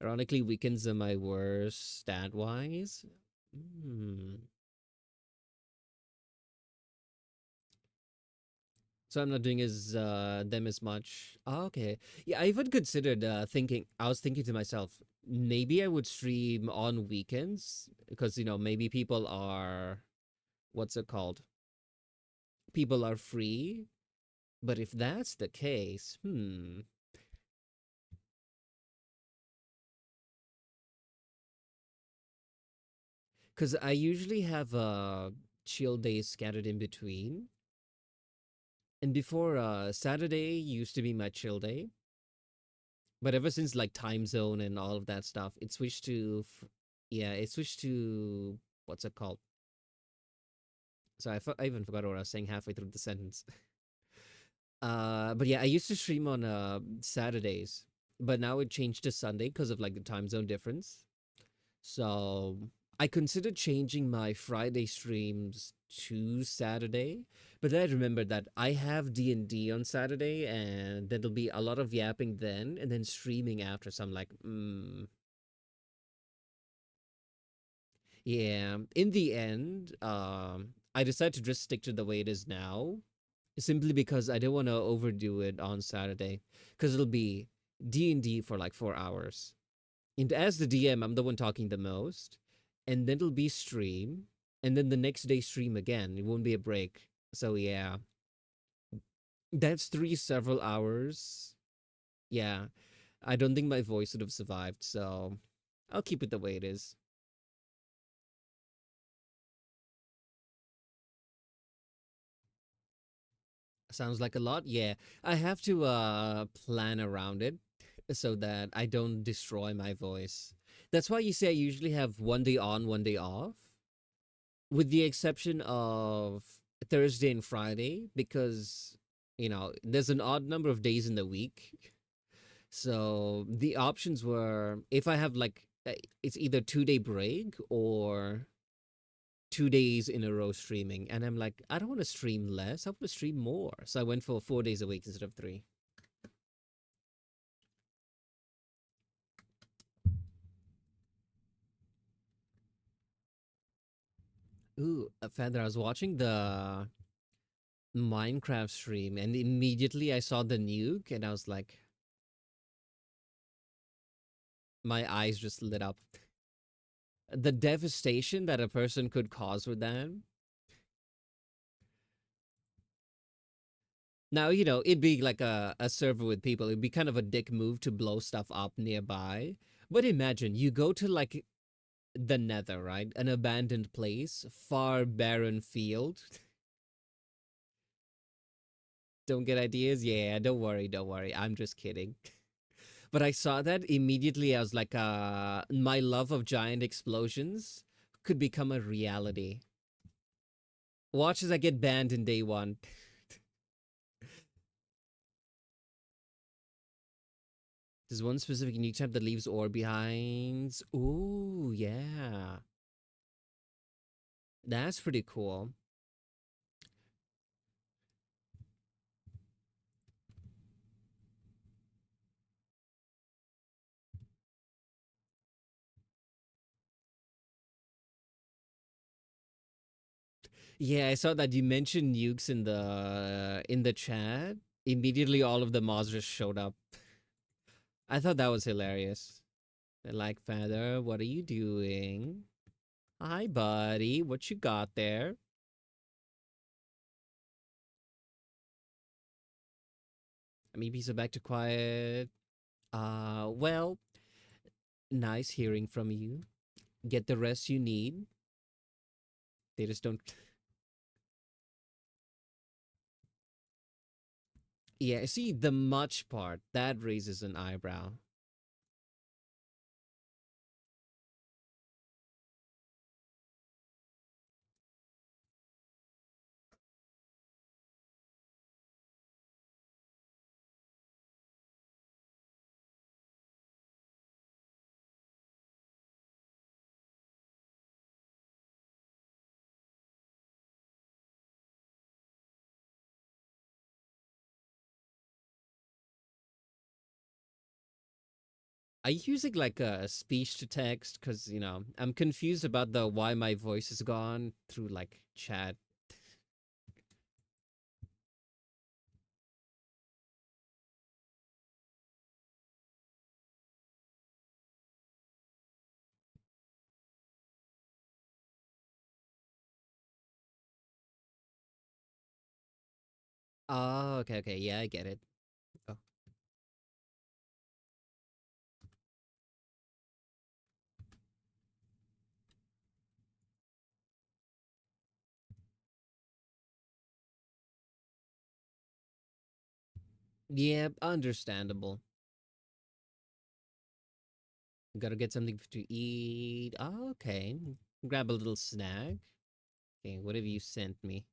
Ironically, weekends are my worst stat wise. Hmm. So I'm not doing as them as much. Oh, okay. Yeah, I even considered thinking. I was thinking to myself, maybe I would stream on weekends because maybe people are, what's it called? People are free. But if that's the case, because I usually have chill days scattered in between. And before, Saturday used to be my chill day, but ever since like time zone and all of that stuff, it switched to, yeah, it switched to what's it called? So I even forgot what I was saying halfway through the sentence. But yeah, I used to stream on Saturdays, but now it changed to Sunday because of like the time zone difference. So I considered changing my Friday streams to Saturday, but then I remembered that I have D&D on Saturday, and there'll be a lot of yapping then, and then streaming after. So I'm like, yeah. In the end, I decided to just stick to the way it is now, simply because I don't want to overdo it on Saturday, because it'll be D&D for like 4 hours. And as the DM, I'm the one talking the most. And then it'll be stream. And then the next day stream again. It won't be a break. So yeah. That's three several hours. Yeah. I don't think my voice would have survived, so I'll keep it the way it is. Sounds like a lot. Yeah. I have to plan around it so that I don't destroy my voice. That's why you say I usually have one day on, one day off, with the exception of Thursday and Friday, because there's an odd number of days in the week. So the options were, if I have like it's either 2 day break or 2 days in a row streaming, and I'm like, I don't want to stream less. I want to stream more. So I went for 4 days a week instead of three. Ooh, Feather, I was watching the Minecraft stream, and immediately I saw the nuke, and I was like, my eyes just lit up. The devastation that a person could cause with that. Now, it'd be like a server with people. It'd be kind of a dick move to blow stuff up nearby. But imagine you go to like the nether, right? An abandoned place, far barren field. Don't get ideas? Yeah, don't worry, don't worry. I'm just kidding. But I saw that immediately. I was like, my love of giant explosions could become a reality. Watch as I get banned in day one. There's one specific unique type that leaves ore behind. Ooh, yeah. That's pretty cool. Yeah, I saw that you mentioned nukes in the chat. Immediately all of the mods just showed up. I thought that was hilarious. They're like, Feather, what are you doing? Hi, buddy. What you got there? I mean, peace back to quiet. Well, nice hearing from you. Get the rest you need. They just don't. Yeah, see, the much part, that raises an eyebrow. Are you using like a speech to text? Because, I'm confused about the why my voice is gone through like chat. Oh, okay, okay. Yeah, I get it. Oh, yeah, understandable. Gotta get something to eat. Oh, okay. Grab a little snack. Okay, what have you sent me?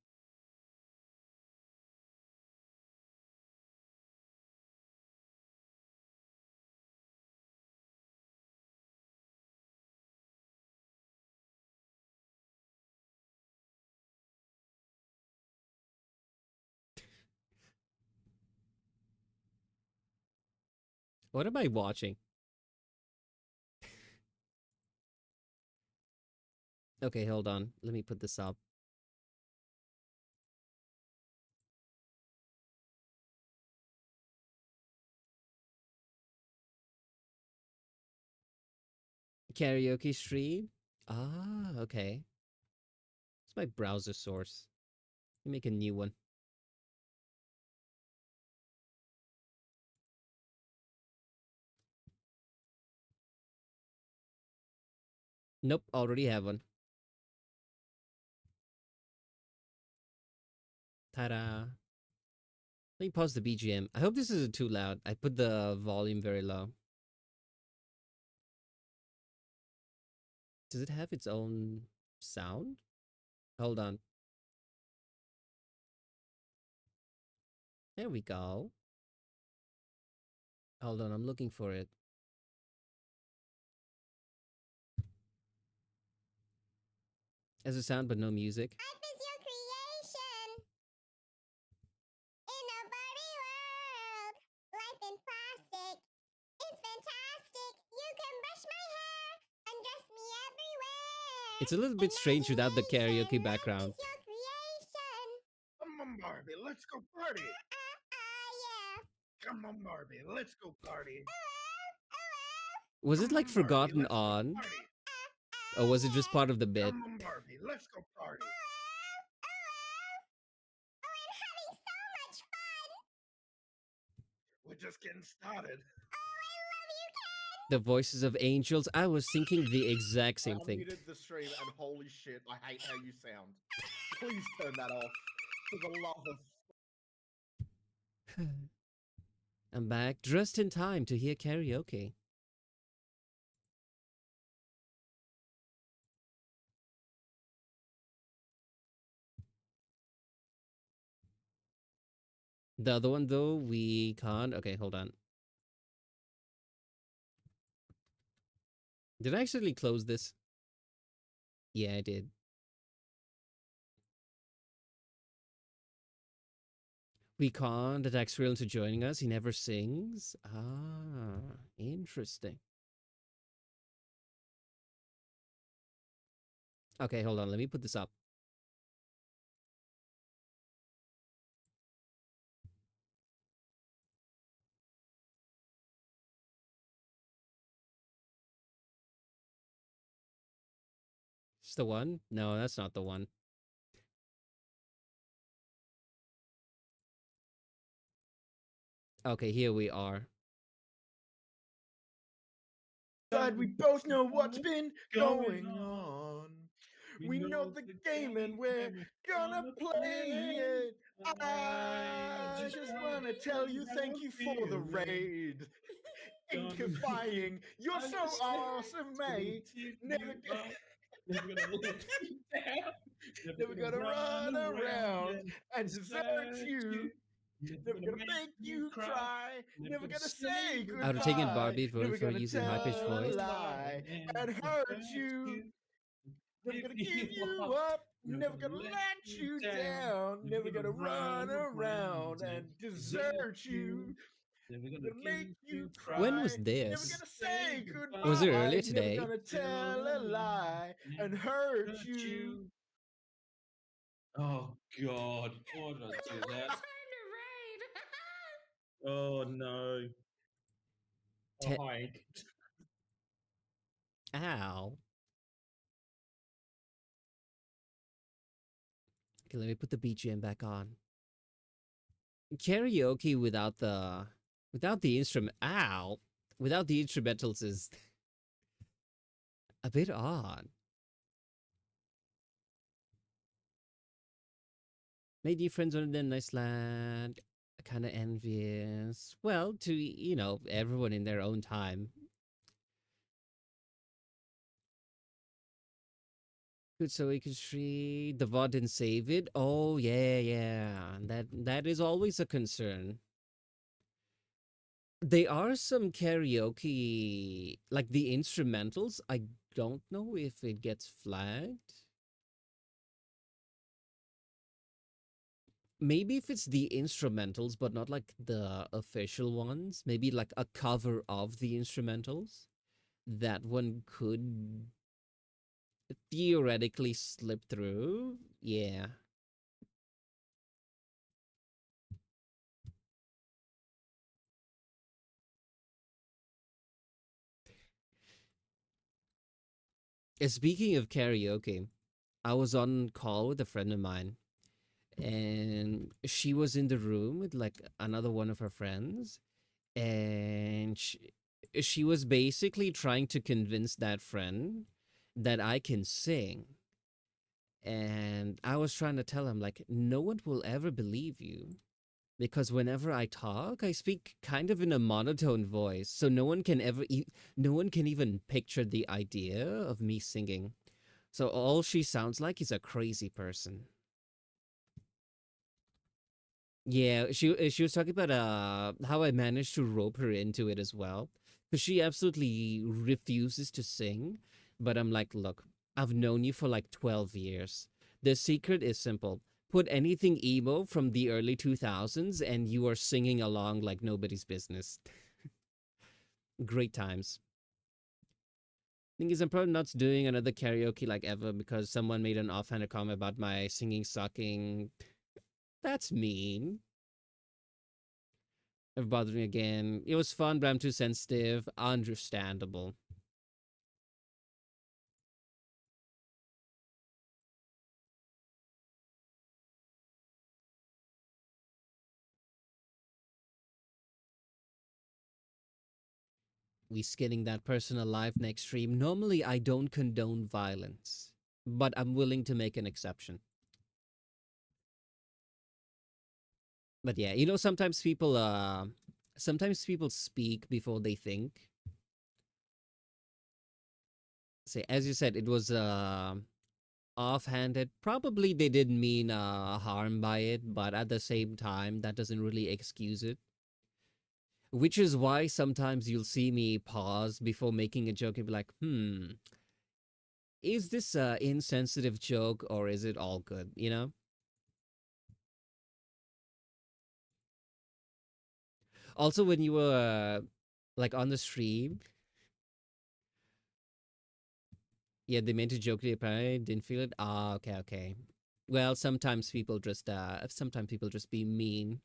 What am I watching? Okay, hold on. Let me put this up. Karaoke stream? Ah, okay. It's my browser source. Let me make a new one. Nope, already have one. Ta-da. Let me pause the BGM. I hope this isn't too loud. I put the volume very low. Does it have its own sound? Hold on. There we go. Hold on, I'm looking for it. As a sound, but no music. Life is your creation in a Barbie world. Life in plastic is fantastic. You can brush my hair, undress me everywhere. It's a little bit strange without the karaoke Imagination, life background. is your creation. Come on, Barbie, let's go party. Yeah. Come on, Barbie, let's go party. Was it Come like on, Barbie, forgotten let's go on? party. Or was it just Yeah. part of the bit? Come on, Barbie, let's go party. Oh, I'm having so much fun. We're just getting started. Oh, I love you, Ken. The voices of angels. I was thinking the exact I same thing. unmuted the stream and holy shit, I hate how you sound. Please turn that off. For the love of. I'm back just in time to hear karaoke. The other one though, we can't. Okay, hold on. Did I actually close this? Yeah, I did. We can't attack Skrill into joining us. He never sings. Ah, interesting. Okay, hold on. Let me put this up. It's the one? No, that's not the one. Okay, here we are. But we both know what's been going on. We know the game and we're gonna play it. I just wanna tell you thank you for the raid. Inkifying, you're so awesome, mate. Never, Never gonna let you down. never gonna run around and desert you. Never Never gonna gonna make you cry. cry. Never Never gonna gonna say say I would have taken goodbye. Barbie Never for gonna using high pitched tell a voice. lie and hurt you. Never gonna give you up. Never gonna let you down. Never gonna run around and desert you. Never Never gonna gonna make give you you When was cry. cry. Never this? gonna say Was it earlier goodbye. Never today? gonna tell a lie and hurt you. Oh God, why did I do that? Time to raid. Oh no. Te- Oh, hi. Ow. Okay, let me put the BGM back on. Karaoke without the without the instrumentals is a bit odd. Made new friends on the nice land. Kind of envious. Well, to everyone in their own time. Good, so we could see the VOD didn't save it. Oh yeah, yeah. That is always a concern. There are some karaoke, like the instrumentals. I don't know if it gets flagged. Maybe if it's the instrumentals, but not like the official ones. Maybe like a cover of the instrumentals. That one could theoretically slip through. Yeah. Speaking of karaoke, I was on call with a friend of mine, and she was in the room with like another one of her friends, and she was basically trying to convince that friend that I can sing. And I was trying to tell him, like, no one will ever believe you because whenever I talk, I speak kind of in a monotone voice, so no one can even picture the idea of me singing. So all she sounds like is a crazy person. Yeah, she was talking about how I managed to rope her into it as well, because she absolutely refuses to sing. But I'm like, look, I've known you for like 12 years. The secret is simple. Put anything emo from the early 2000s, and you are singing along like nobody's business. Great times. Thing is, I'm probably not doing another karaoke like ever because someone made an offhanded comment about my singing sucking. That's mean. Never bothered me again. It was fun, but I'm too sensitive. Understandable. We skinning that person alive next stream. Normally, I don't condone violence, but I'm willing to make an exception. But yeah, sometimes people speak before they think. Say, as you said, it was offhanded. Probably they didn't mean harm by it, but at the same time, that doesn't really excuse it. Which is why sometimes you'll see me pause before making a joke and be like, is this a insensitive joke or is it all good, you know? Also, when you were like on the stream, yeah, they meant to joke to you, but I didn't feel it. Ah, okay, okay. Well, sometimes people just be mean.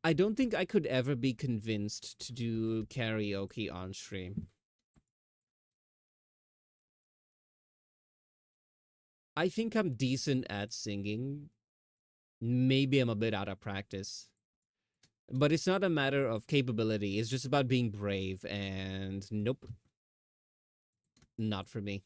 I don't think I could ever be convinced to do karaoke on stream. I think I'm decent at singing. Maybe I'm a bit out of practice. But it's not a matter of capability. It's just about being brave. And nope, not for me.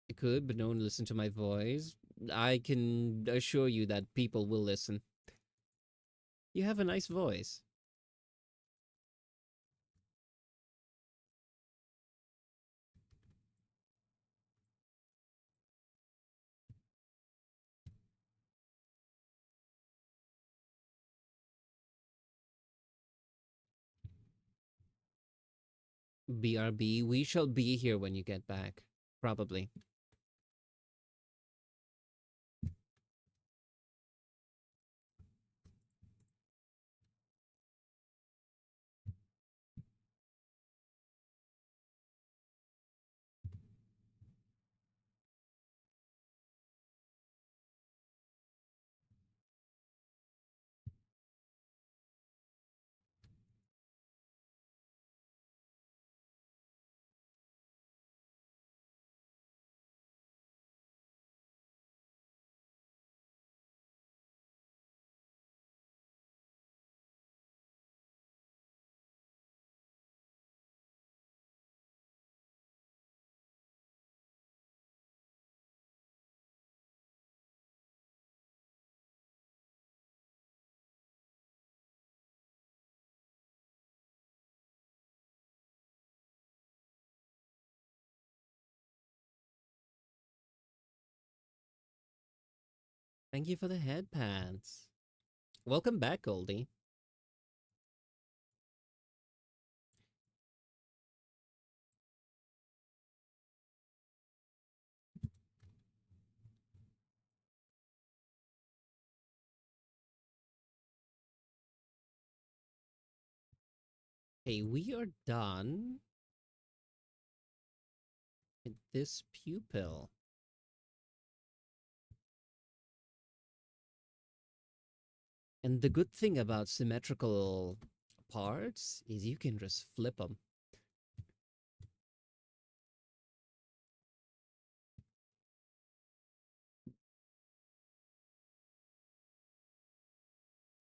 I could, but no one listened to my voice. I can assure you that people will listen. You have a nice voice. BRB, we shall be here when you get back. Probably. Thank you for the headpants. Welcome back, Goldie. Hey, we are done with this pupil. And the good thing about symmetrical parts is you can just flip them.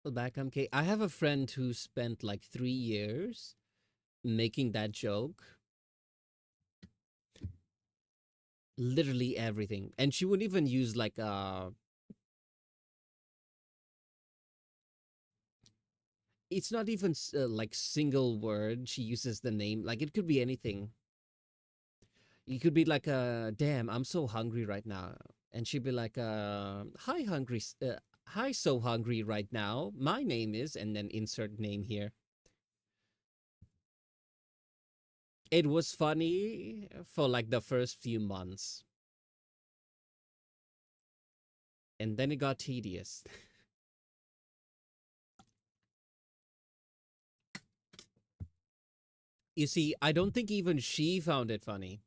Well, back MK. I have a friend who spent like 3 years making that joke. Literally everything. And she wouldn't even use like it's not even like single word. She uses the name. Like it could be anything. You could be like, damn, I'm so hungry right now. And she'd be like, hi, hungry. Hi, so hungry right now. My name is, and then insert name here. It was funny for like the first few months. And then it got tedious. You see, I don't think even she found it funny.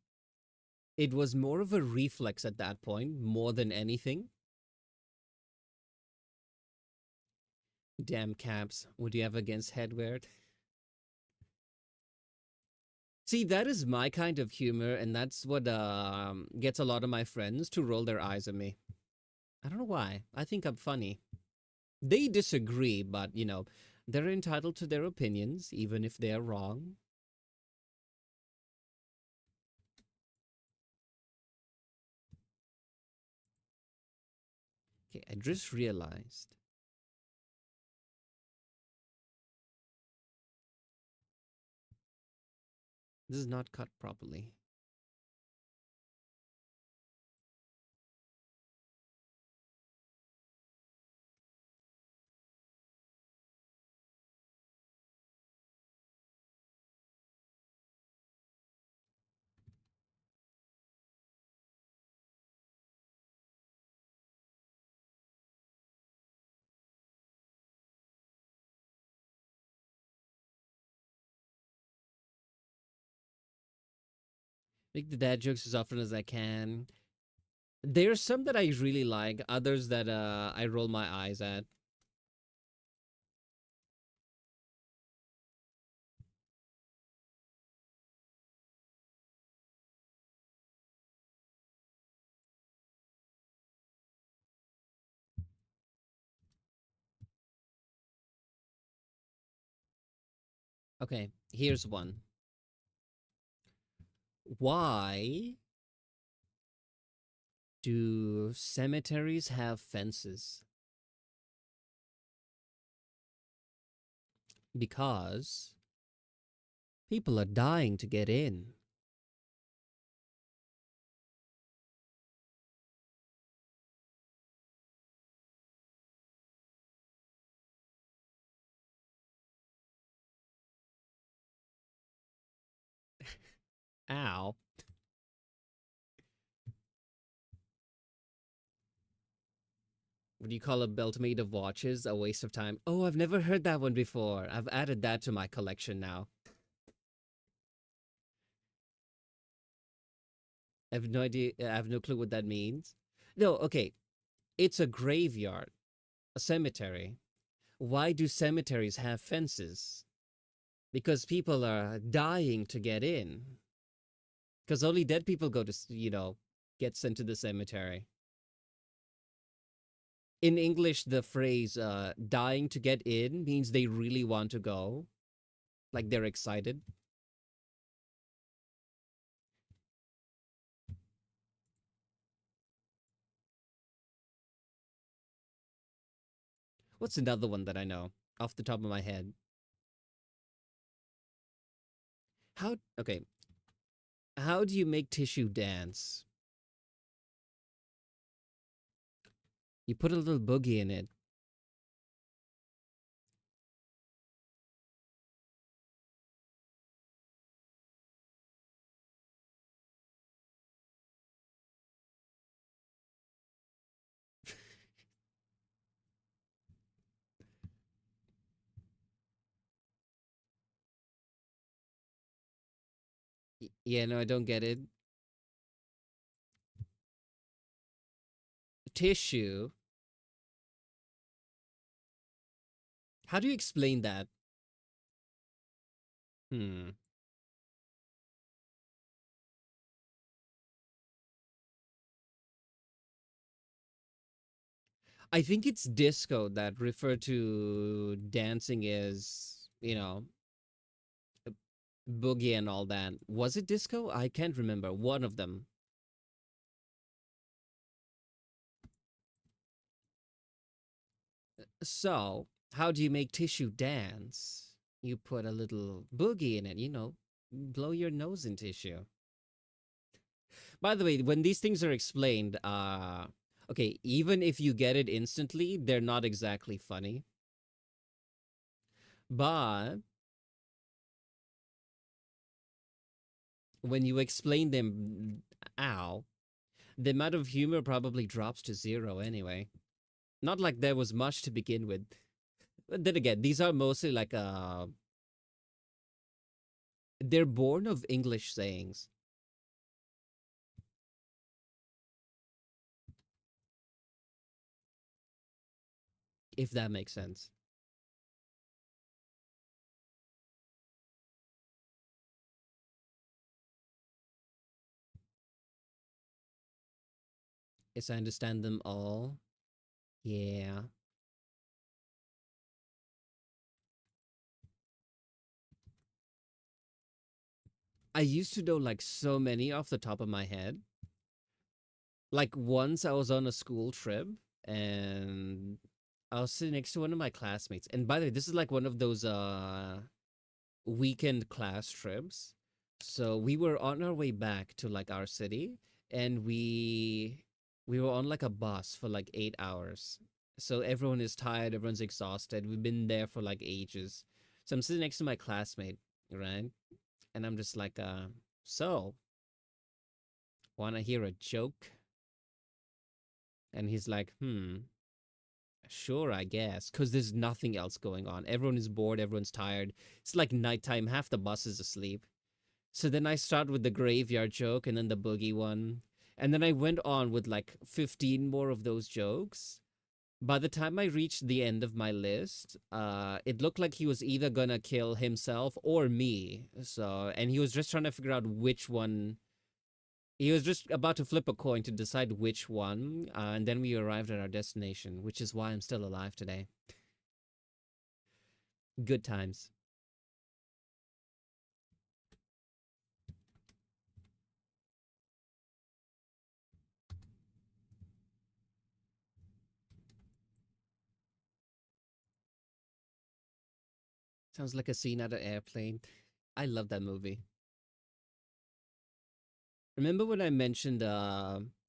It was more of a reflex at that point, more than anything. Damn caps. Would you have against headwear? See, that is my kind of humor, and that's what gets a lot of my friends to roll their eyes at me. I don't know why. I think I'm funny. They disagree, but they're entitled to their opinions, even if they're wrong. Okay, I just realized this is not cut properly. Make the dad jokes as often as I can. There's some that I really like, others that I roll my eyes at. Okay, here's one. Why do cemeteries have fences? Because people are dying to get in. Ow. What do you call a belt made of watches? A waste of time. Oh, I've never heard that one before. I've added that to my collection now. I have no idea. I have no clue what that means. No, okay. It's a graveyard, a cemetery. Why do cemeteries have fences? Because people are dying to get in. Because only dead people go to, get sent to the cemetery. In English, the phrase dying to get in means they really want to go. Like they're excited. What's another one that I know off the top of my head? Okay. How do you make tissue dance? You put a little boogie in it. Yeah, no, I don't get it. Tissue. How do you explain that? Hmm. I think it's disco that refer to dancing as, boogie and all that. Was it disco? I can't remember. One of them. So, how do you make tissue dance? You put a little boogie in it, blow your nose in tissue. By the way, when these things are explained, okay, even if you get it instantly, they're not exactly funny. But when you explain them, ow, the amount of humor probably drops to zero anyway. Not like there was much to begin with. But then again, these are mostly like they're born of English sayings, if that makes sense. Yes, I understand them all. Yeah. I used to know like so many off the top of my head. Like once I was on a school trip and I was sitting next to one of my classmates. And by the way, this is like one of those weekend class trips. So we were on our way back to like our city and we were on like a bus for like 8 hours. So everyone is tired, everyone's exhausted. We've been there for like ages. So I'm sitting next to my classmate, right? And I'm just like, so wanna hear a joke? And he's like, sure, I guess. Cause there's nothing else going on. Everyone is bored, everyone's tired. It's like nighttime, half the bus is asleep. So then I start with the graveyard joke and then the boogie one. And then I went on with like 15 more of those jokes. By the time I reached the end of my list, it looked like he was either gonna kill himself or me. So, and he was just trying to figure out which one. He was just about to flip a coin to decide which one. And then we arrived at our destination, which is why I'm still alive today. Good times. Sounds like a scene out of Airplane. I love that movie. Remember when I mentioned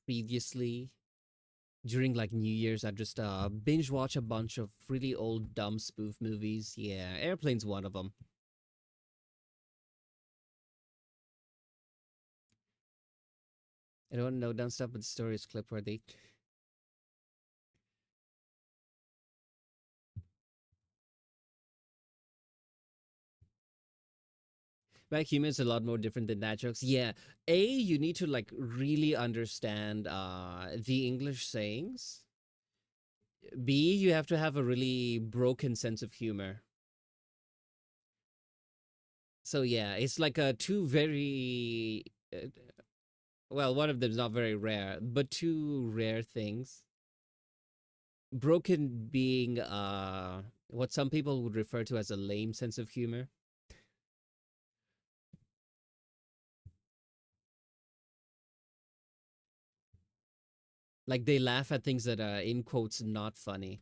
previously during like New Year's, I just binge watch a bunch of really old dumb spoof movies. Yeah, Airplane's one of them. I don't know dumb stuff, but the story is clip-worthy. Black humor is a lot more different than that jokes. Yeah, you need to like really understand the English sayings. B, you have to have a really broken sense of humor. So yeah, it's like two very well, one of them is not very rare, but two rare things. Broken being what some people would refer to as a lame sense of humor. Like they laugh at things that are in quotes not funny.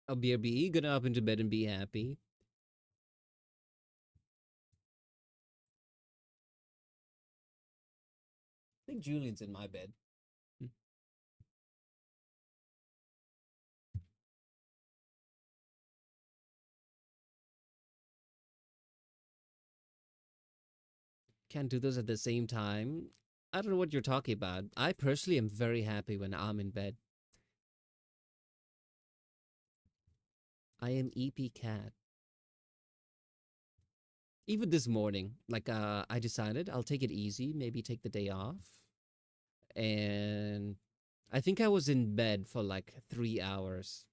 A BRB, gonna up into bed and be happy. I think Julian's in my bed. Hmm. Can't do those at the same time. I don't know what you're talking about. I personally am very happy when I'm in bed. I am EP cat. Even this morning, like I decided I'll take it easy, maybe take the day off. And I think I was in bed for like 3 hours.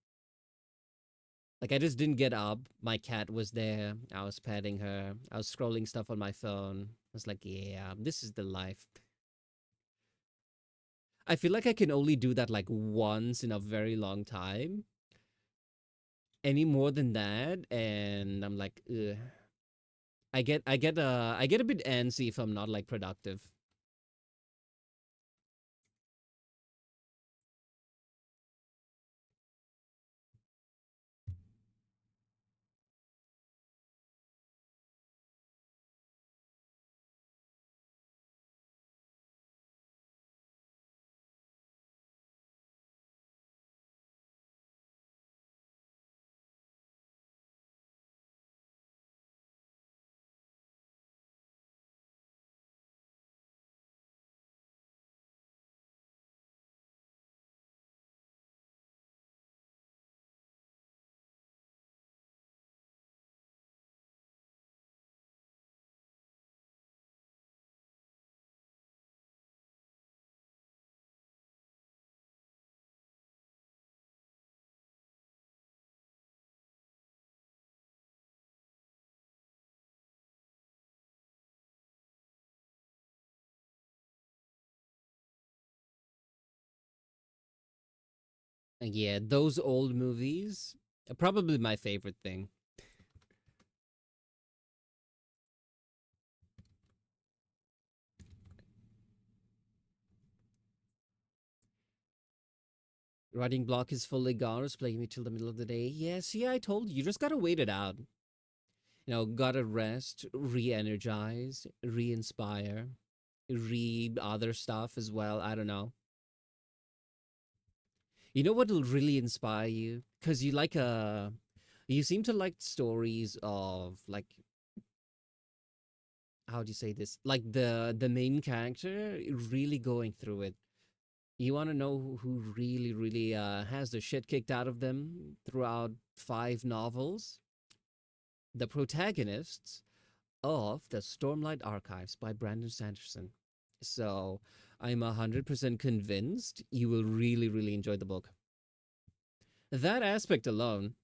Like I just didn't get up. My cat was there. I was petting her. I was scrolling stuff on my phone. I was like, yeah, this is the life. I feel like I can only do that like once in a very long time. Any more than that, and I'm like, ugh. I get a bit antsy if I'm not like productive. And yeah, those old movies are probably my favorite thing. Writing block is fully gone. It's playing me till the middle of the day. Yeah, see, I told you, you just gotta wait it out. Gotta rest, re-energize, re-inspire, read other stuff as well. I don't know. You know what will really inspire you? Because you seem to like stories of like, how do you say this? Like the main character really going through it. You want to know who really, really has the shit kicked out of them throughout 5 novels? The protagonists of the Stormlight Archives by Brandon Sanderson. So I'm 100% convinced you will really, really enjoy the book. That aspect alone.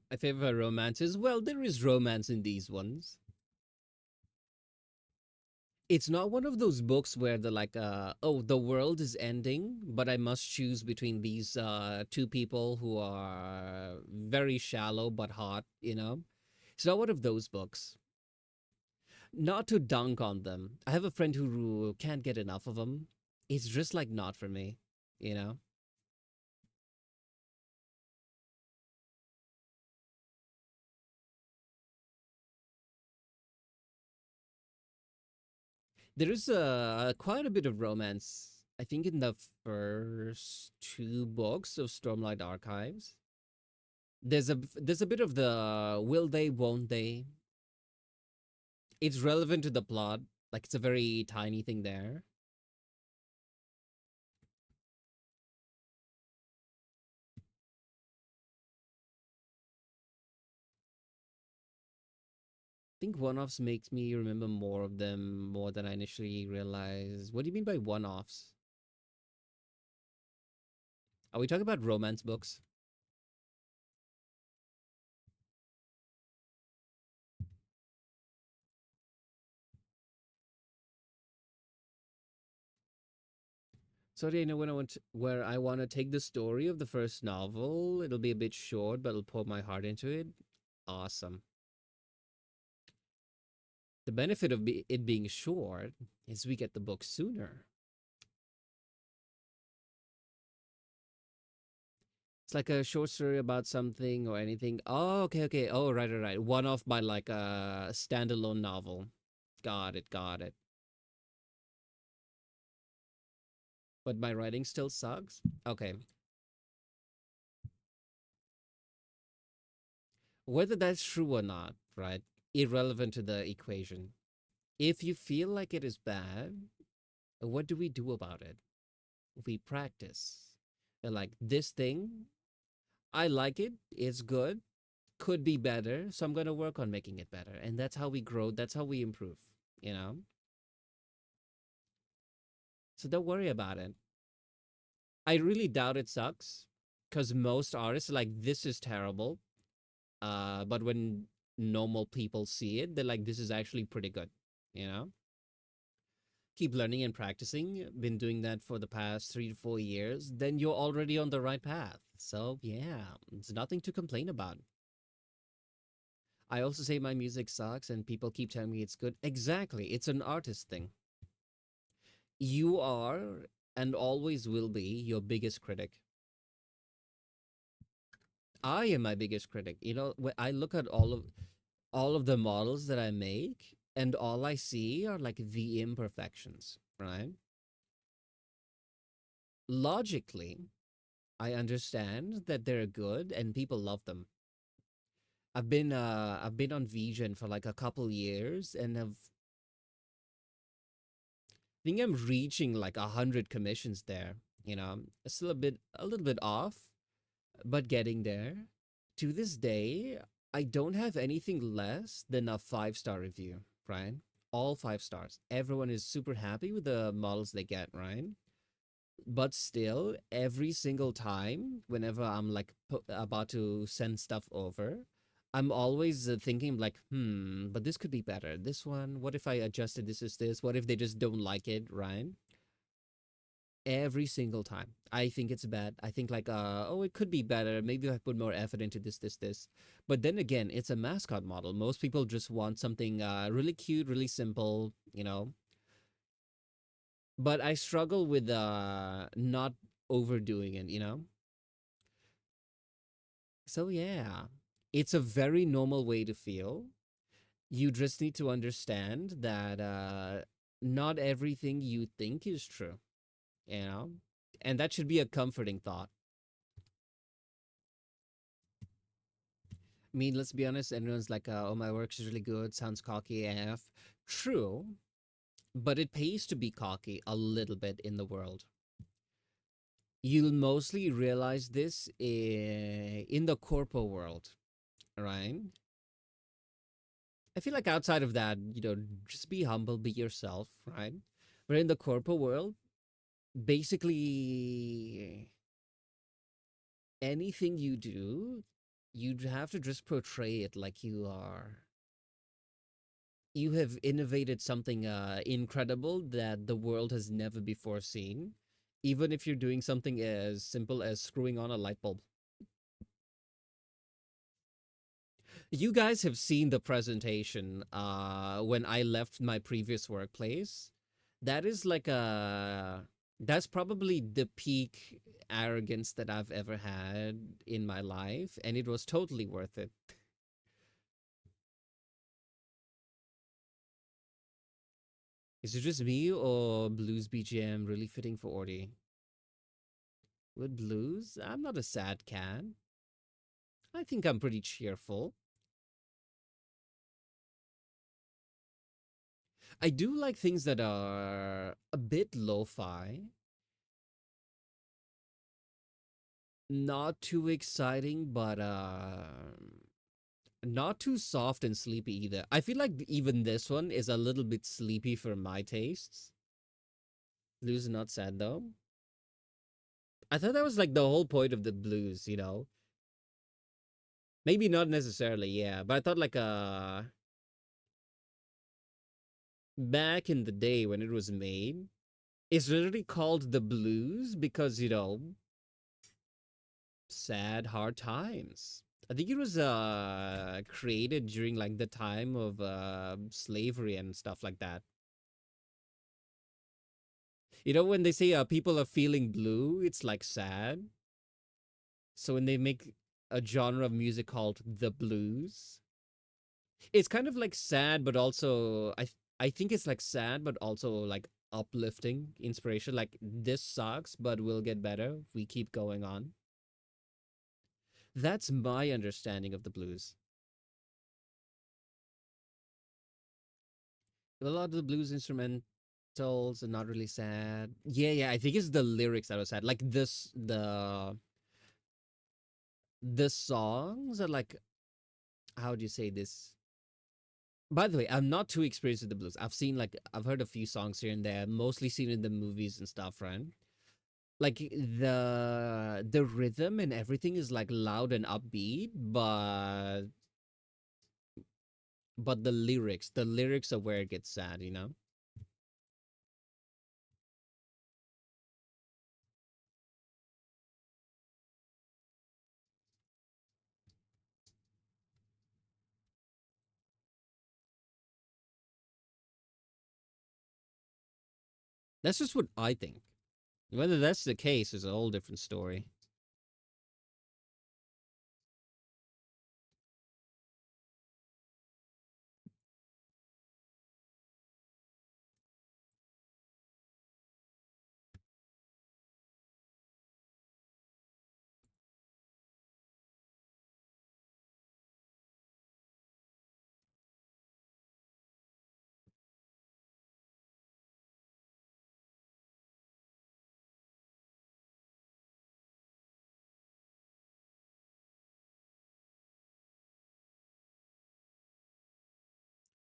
My favorite romances. Well, there is romance in these ones. It's not one of those books where the like oh, the world is ending, but I must choose between these two people who are very shallow but hot. It's not one of those books. Not to dunk on them. I have a friend who can't get enough of them. It's just like not for me, you know. There is quite a bit of romance. I think in the first 2 books of Stormlight Archives. There's a bit of the will they, won't they. It's relevant to the plot. Like it's a very tiny thing there. I think one-offs makes me remember more of them more than I initially realized. What do you mean by one-offs? Are we talking about romance books? Sorry, I know where I want to take the story of the first novel. It'll be a bit short, but I'll pour my heart into it. Awesome. The benefit of it being short is we get the book sooner. It's like a short story about something or anything. Oh, okay, okay. Oh, right, right, right. One off by like a standalone novel. Got it, got it. But my writing still sucks. Okay. Whether that's true or not, right? Irrelevant to the equation. If you feel like it is bad, what do we do about it? We practice. They're like, this thing, I like it, it's good, could be better, so I'm going to work on making it better. And that's how we grow, that's how we improve, you know? So don't worry about it. I really doubt it sucks because most artists are like, this is terrible. But when normal people see it, they're like, this is actually pretty good, you know? Keep learning and practicing. Been doing that for the past 3 to 4 years, then you're already on the right path. So yeah, it's nothing to complain about. I also say my music sucks and people keep telling me it's good. Exactly. It's an artist thing. You are and always will be your biggest critic. I am my biggest critic. You know, when I look at all of the models that I make and all I see are like the imperfections, right? Logically, I understand that they're good and people love them. I've been on Vision for like a couple years and have think I'm reaching like 100 commissions there. You know, it's still a little bit off, but getting there. To this day, I don't have anything less than a 5-star review, right? All 5 stars. Everyone is super happy with the models they get, right? But still, every single time, whenever I'm like about to send stuff over, I'm always thinking like, but this could be better. This one, what if I adjusted this is this? What if they just don't like it, right? Every single time. I think it's bad. I think like, oh, it could be better. Maybe if I put more effort into this. But then again, it's a mascot model. Most people just want something really cute, really simple, you know. But I struggle with not overdoing it, you know. So yeah, it's a very normal way to feel. You just need to understand that not everything you think is true, you know? And that should be a comforting thought. I mean, let's be honest, everyone's like, oh, my work is really good, sounds cocky AF. True, but it pays to be cocky a little bit in the world. You'll mostly realize this in the corpo world, right? I feel like outside of that, you know, just be humble, be yourself, right? But in the corpo world, basically anything you do, you'd have to just portray it like you have innovated something incredible that the world has never before seen, even if you're doing something as simple as screwing on a light bulb. You guys have seen the presentation when I left my previous workplace. That is like a that's probably the peak arrogance that I've ever had in my life, and it was totally worth it. Is it just me or blues BGM really fitting for Orty? With blues, I'm not a sad cat. I think I'm pretty cheerful. I do like things that are a bit lo-fi, not too exciting, but not too soft and sleepy either. I feel like even this one is a little bit sleepy for my tastes. Blues is not sad though. I thought that was like the whole point of the blues, you know. Maybe not necessarily, yeah, but I thought like back in the day when it was made, it's literally called the blues because, you know, sad hard times. I think it was created during like the time of slavery and stuff like that. You know, when they say people are feeling blue, it's like sad. So when they make a genre of music called the blues, it's kind of like sad, but also I think it's like sad, but also like uplifting inspiration. Like this sucks, but we'll get better. We keep going on. That's my understanding of the blues. A lot of the blues instrumentals are not really sad. Yeah, yeah. I think it's the lyrics that was sad. Like this, the songs are like, how do you say this? By the way, I'm not too experienced with the blues. I've heard a few songs here and there, mostly seen in the movies and stuff, right? Like the rhythm and everything is like loud and upbeat, but the lyrics are where it gets sad, you know? That's just what I think. Whether that's the case is a whole different story.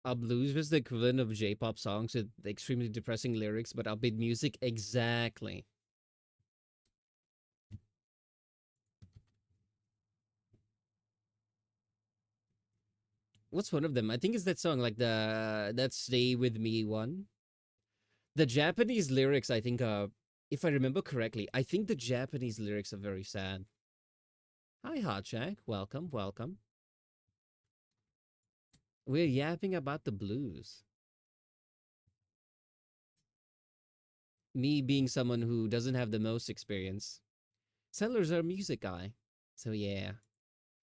A blues was the equivalent of J-pop songs with extremely depressing lyrics but upbeat music. Exactly. What's one of them? I think it's that song, like that "Stay with Me" one. The Japanese lyrics, I think, if I remember correctly, I think the Japanese lyrics are very sad. Hi, Hot Shack. Welcome, welcome. We're yapping about the blues. Me being someone who doesn't have the most experience. Sellers are a music guy. So yeah.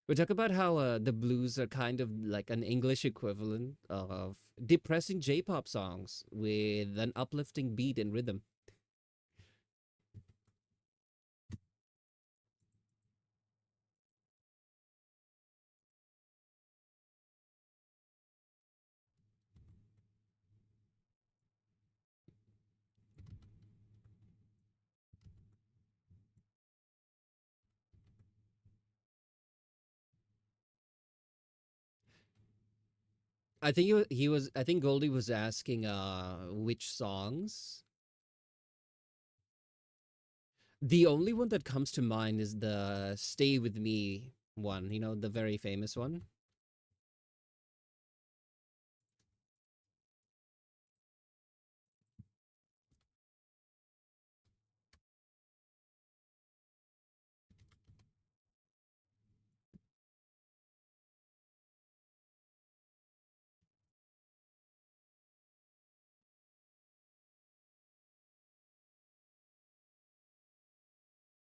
We talk about how the blues are kind of like an English equivalent of depressing J-pop songs with an uplifting beat and rhythm. I think he was. I think Goldie was asking which songs. The only one that comes to mind is the "Stay with Me" one. You know, the very famous one.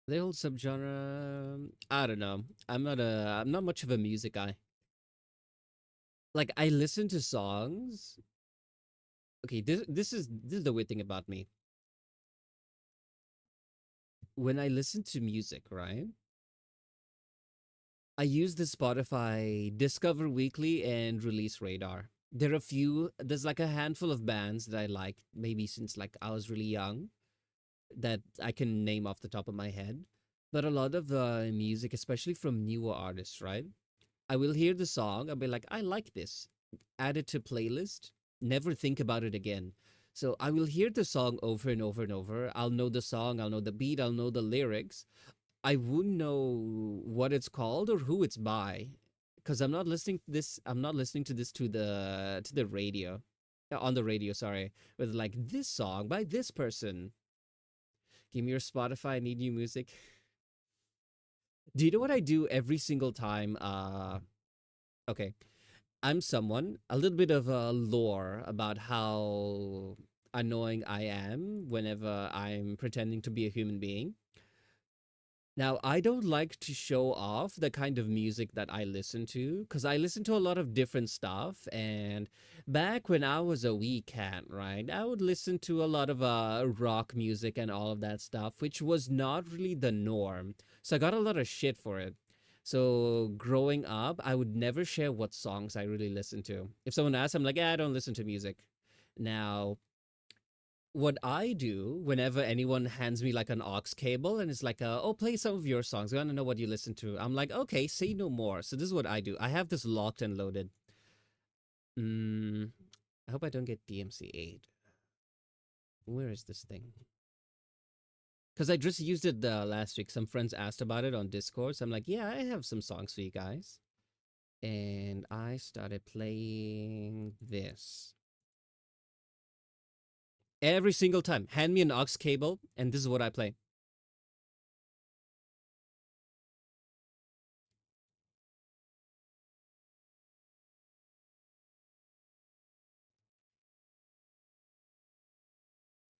The whole subgenre. I don't know. I'm not much of a music guy. Like I listen to songs. Okay, this is the weird thing about me. When I listen to music, right? I use the Spotify Discover Weekly and Release Radar. There are a few. There's like a handful of bands that I like, maybe since like I was really young, that I can name off the top of my head. But a lot of music, especially from newer artists, right? I will hear the song. I'll be like, I like this. Add it to playlist. Never think about it again. So I will hear the song over and over and over. I'll know the song. I'll know the beat. I'll know the lyrics. I wouldn't know what it's called or who it's by, because I'm not listening to this. I'm not listening to this to the radio, on the radio. Sorry, with like this song by this person. Give me your Spotify. I need new music. Do you know what I do every single time? Okay, I'm someone a little bit of a lore about how annoying I am whenever I'm pretending to be a human being. Now, I don't like to show off the kind of music that I listen to because I listen to a lot of different stuff. And back when I was a wee cat, right, I would listen to a lot of rock music and all of that stuff, which was not really the norm. So I got a lot of shit for it. So growing up, I would never share what songs I really listen to. If someone asks, I'm like, yeah, I don't listen to music. Now, what I do whenever anyone hands me like an aux cable and it's like, oh, play some of your songs. I want to know what you listen to. I'm like, okay, say no more. So this is what I do. I have this locked and loaded. Mm, I hope I don't get DMCA'd. Where is this thing? Because I just used it last week. Some friends asked about it on Discord. So I'm like, yeah, I have some songs for you guys. And I started playing this. Every single time. Hand me an aux cable, and this is what I play.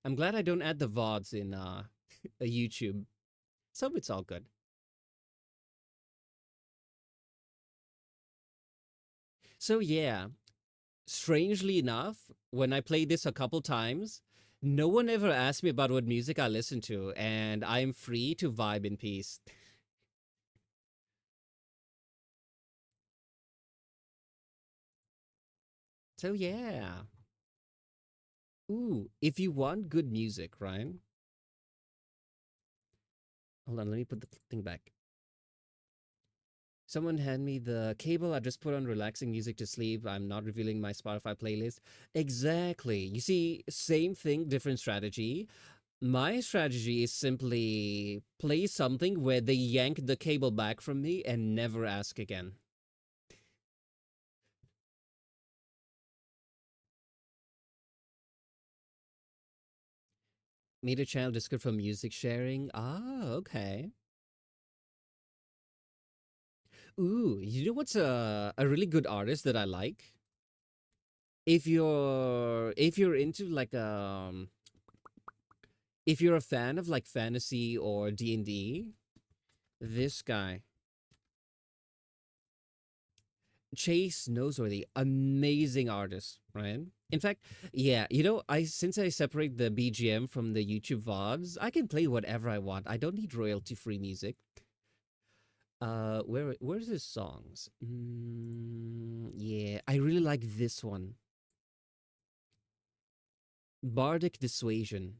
I'm glad I don't add the VODs in a YouTube. So it's all good. So yeah, strangely enough, when I play this a couple times, no one ever asked me about what music I listen to, and I'm free to vibe in peace. So yeah. Ooh, if you want good music, right? Hold on, let me put the thing back. Someone hand me the cable. I just put on relaxing music to sleep. I'm not revealing my Spotify playlist. Exactly. You see, same thing, different strategy. My strategy is simply play something where they yank the cable back from me and never ask again. Made a channel just good for music sharing. Ah, okay. Ooh, you know what's a really good artist that I like? If you're into like if you're a fan of like fantasy or D&D, this guy, Chase Noseworthy, amazing artist, right? In fact, yeah, I since I separate the BGM from the YouTube VODs, I can play whatever I want. I don't need royalty-free music. Where's his songs? Yeah, I really like this one. Bardic Dissuasion.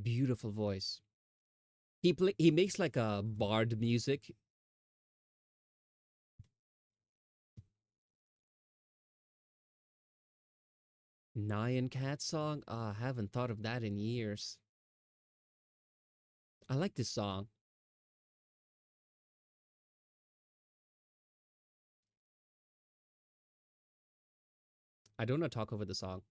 Beautiful voice. He makes like a bard music. Nyan Cat song. Ah, I haven't thought of that in years. I like this song. I don't want to talk over the song.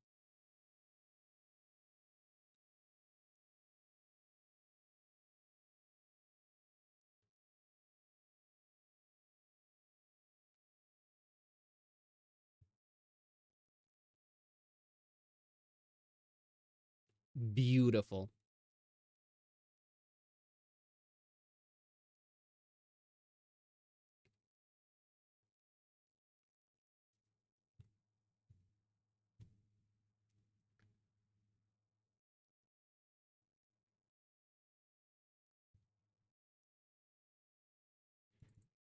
Beautiful.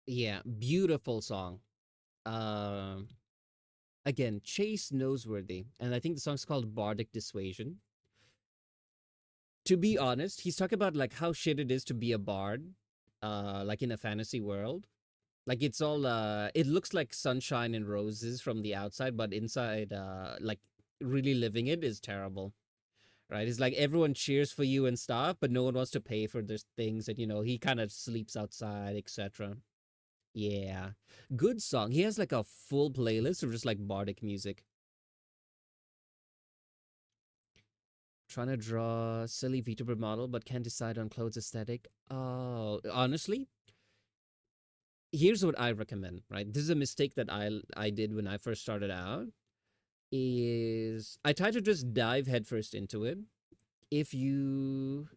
Yeah, beautiful song. Um, Again, Chase Noseworthy, and I think the song's called Bardic Dissuasion. To be honest, he's talking about like how shit it is to be a bard, like in a fantasy world. Like it's all it looks like sunshine and roses from the outside, but inside like really living it is terrible. Right? It's like everyone cheers for you and stuff, but no one wants to pay for these things, and he kind of sleeps outside, etc. Yeah. Good song. He has like a full playlist of just like bardic music. Trying to draw silly VTuber model, but can't decide on clothes aesthetic. Oh, honestly, here's what I recommend. Right, this is a mistake that I did when I first started out. Is I try to just dive headfirst into it. If you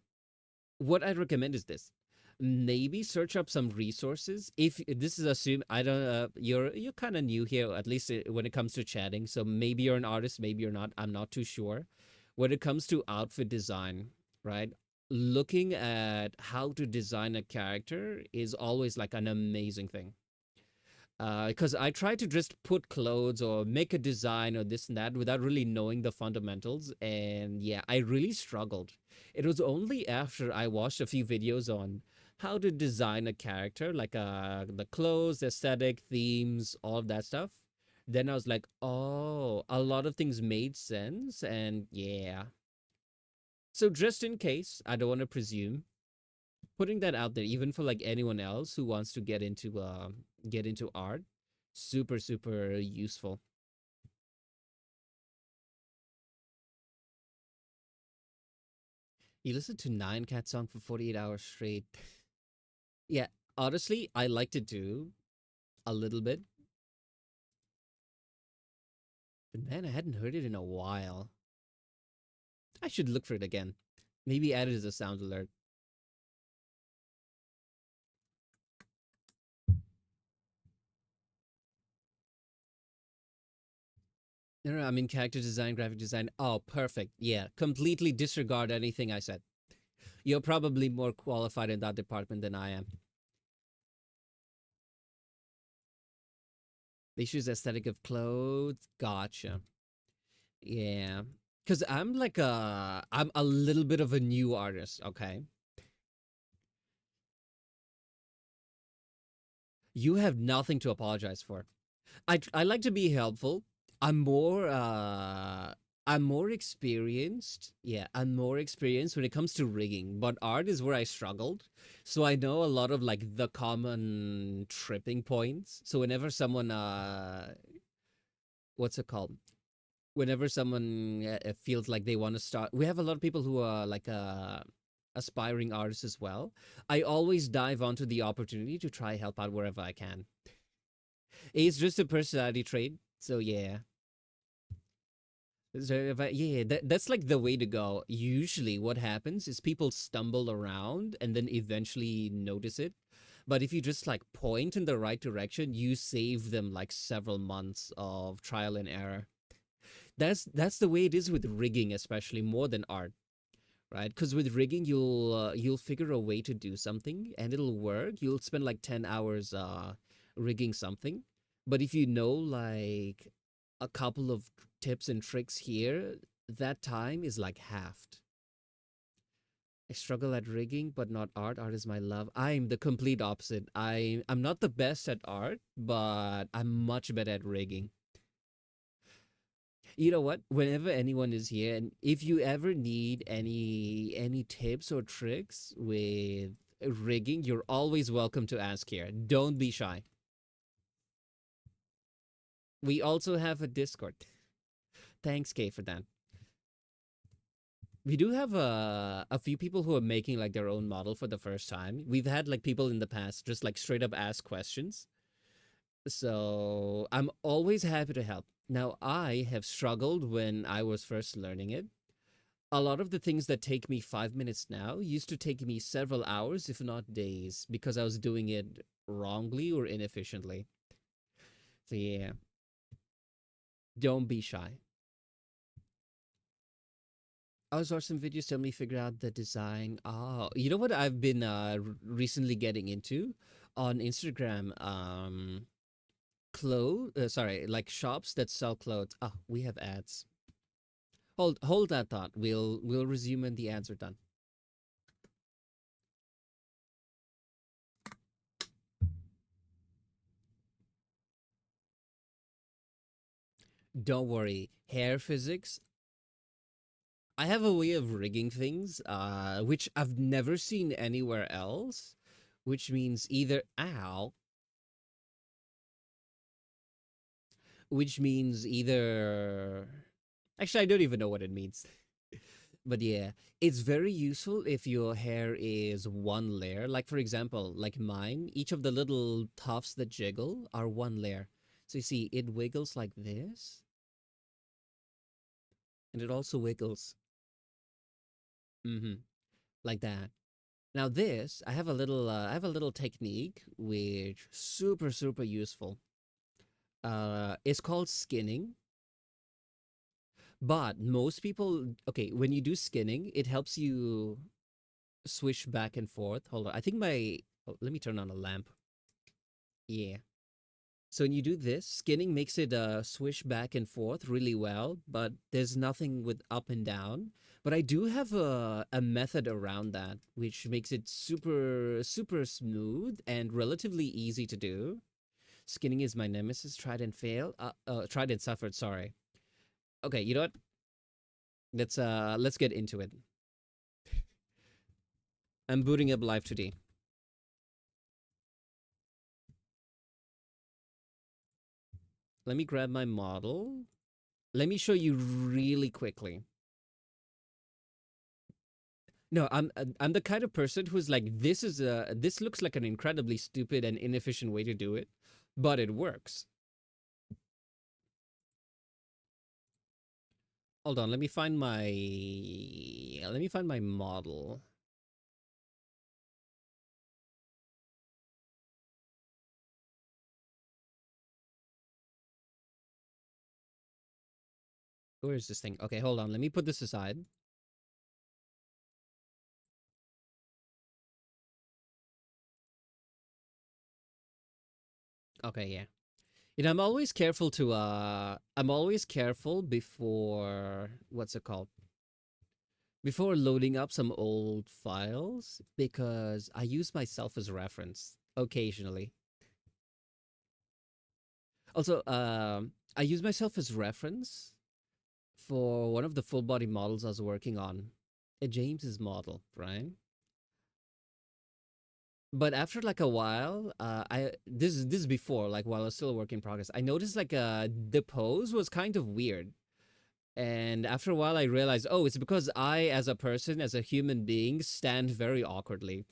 What I'd recommend is this. Maybe search up some resources. If this is assume I don't you're kind of new here, at least when it comes to chatting. So maybe you're an artist, maybe you're not. I'm not too sure. When it comes to outfit design, right? Looking at how to design a character is always like an amazing thing. Because I try to just put clothes or make a design or this and that without really knowing the fundamentals. And yeah, I really struggled. It was only after I watched a few videos on how to design a character, like the clothes, aesthetic, themes, all of that stuff. Then I was like, oh, a lot of things made sense. And yeah. So just in case, I don't want to presume, putting that out there, even for like anyone else who wants to get into art, super super useful. You listen to Nine Cat song for 48 hours straight. Yeah, honestly, I like to do a little bit, but man, I hadn't heard it in a while. I should look for it again. Maybe add it as a sound alert. No, no, I mean character design, graphic design. Oh, perfect. Yeah, completely disregard anything I said. You're probably more qualified in that department than I am. They choose aesthetic of clothes. Gotcha. Yeah. Cause I'm a little bit of a new artist, okay? You have nothing to apologize for. I like to be helpful. I'm more uh I'm more experienced. Yeah, I'm more experienced when it comes to rigging, but art is where I struggled. So I know a lot of like the common tripping points. So whenever someone what's it called? Whenever someone feels like they want to start, we have a lot of people who are like aspiring artists as well. I always dive onto the opportunity to try help out wherever I can. It's just a personality trait, so yeah. So if yeah, that's like the way to go. Usually, what happens is people stumble around and then eventually notice it. But if you just like point in the right direction, you save them like several months of trial and error. That's the way it is with rigging, especially more than art, right? Because with rigging, you'll figure a way to do something and it'll work. You'll spend like 10 hours rigging something, but if you know like a couple of tips and tricks here, that time is like halved. I struggle at rigging, but not art. Art is my love. I'm the complete opposite. I'm not the best at art, but I'm much better at rigging. You know what? Whenever anyone is here, and if you ever need any tips or tricks with rigging, you're always welcome to ask here. Don't be shy. We also have a Discord. Thanks, Kay, for that. We do have a few people who are making like their own model for the first time. We've had like people in the past just like straight up ask questions. So I'm always happy to help. Now, I have struggled when I was first learning it. A lot of the things that take me 5 minutes now used to take me several hours, if not days, because I was doing it wrongly or inefficiently. So, yeah, don't be shy. I was watching some videos to help me figure out the design. Oh, you know what I've been recently getting into on Instagram? Sorry, like shops that sell clothes. Oh, we have ads. Hold that thought. We'll resume when the ads are done. Don't worry. Hair physics, I have a way of rigging things, which I've never seen anywhere else, which means either ow, which means either. Actually, I don't even know what it means. But yeah, it's very useful if your hair is one layer. Like for example, like mine, each of the little tufts that jiggle are one layer. So you see, it wiggles like this, and it also wiggles, like that. Now this, I have a little technique which super useful. It's called skinning. But most people, okay, when you do skinning, it helps you swish back and forth. Hold on, I think let me turn on a lamp. Yeah. So when you do this, skinning makes it swish back and forth really well, but there's nothing with up and down. But I do have a method around that, which makes it super smooth and relatively easy to do. Skinning is my nemesis. Tried and failed. Tried and suffered. Sorry. Okay, you know what? Let's get into it. I'm booting up live today. Let me grab my model. Let me show you really quickly. No, I'm the kind of person who's like, this looks like an incredibly stupid and inefficient way to do it, but it works. Hold on, let me find my model. Where is this thing? Okay, hold on. Let me put this aside. Okay, yeah. You know, I'm always careful before what's it called? Before loading up some old files because I use myself as reference occasionally. Also, I use myself as reference for one of the full body models I was working on, a James's model, right? But after like a while, this is before, like while I was still a work in progress. I noticed like the pose was kind of weird, and after a while, I realized, oh, it's because I, as a person, as a human being, stand very awkwardly.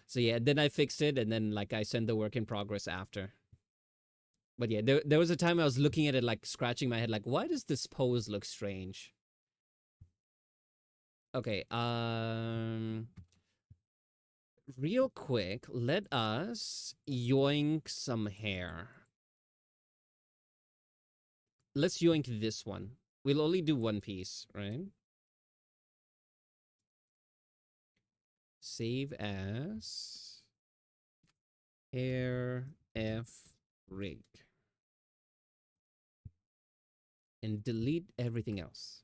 So yeah, then I fixed it, and then like I sent the work in progress after. But yeah, there was a time I was looking at it, like scratching my head, like, why does this pose look strange? Okay, real quick, let us yoink some hair. Let's yoink this one. We'll only do one piece, right? Save as hair F rig and delete everything else.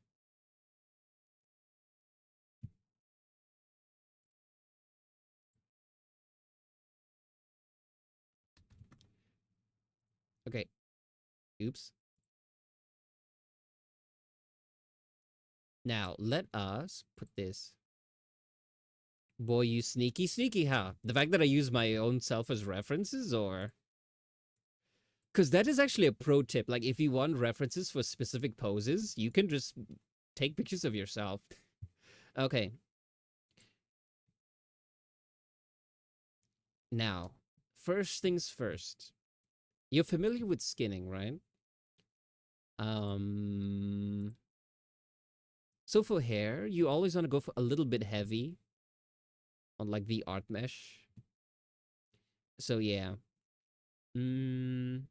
Okay. Oops. Now let us put this. Boy, you sneaky, huh? The fact that I use my own self as references, or because that is actually a pro tip. Like, if you want references for specific poses, you can just take pictures of yourself. Okay. Now, first things first. You're familiar with skinning, right? Um. So for hair, you always want to go for a little bit heavy on like the art mesh. So yeah. Mm,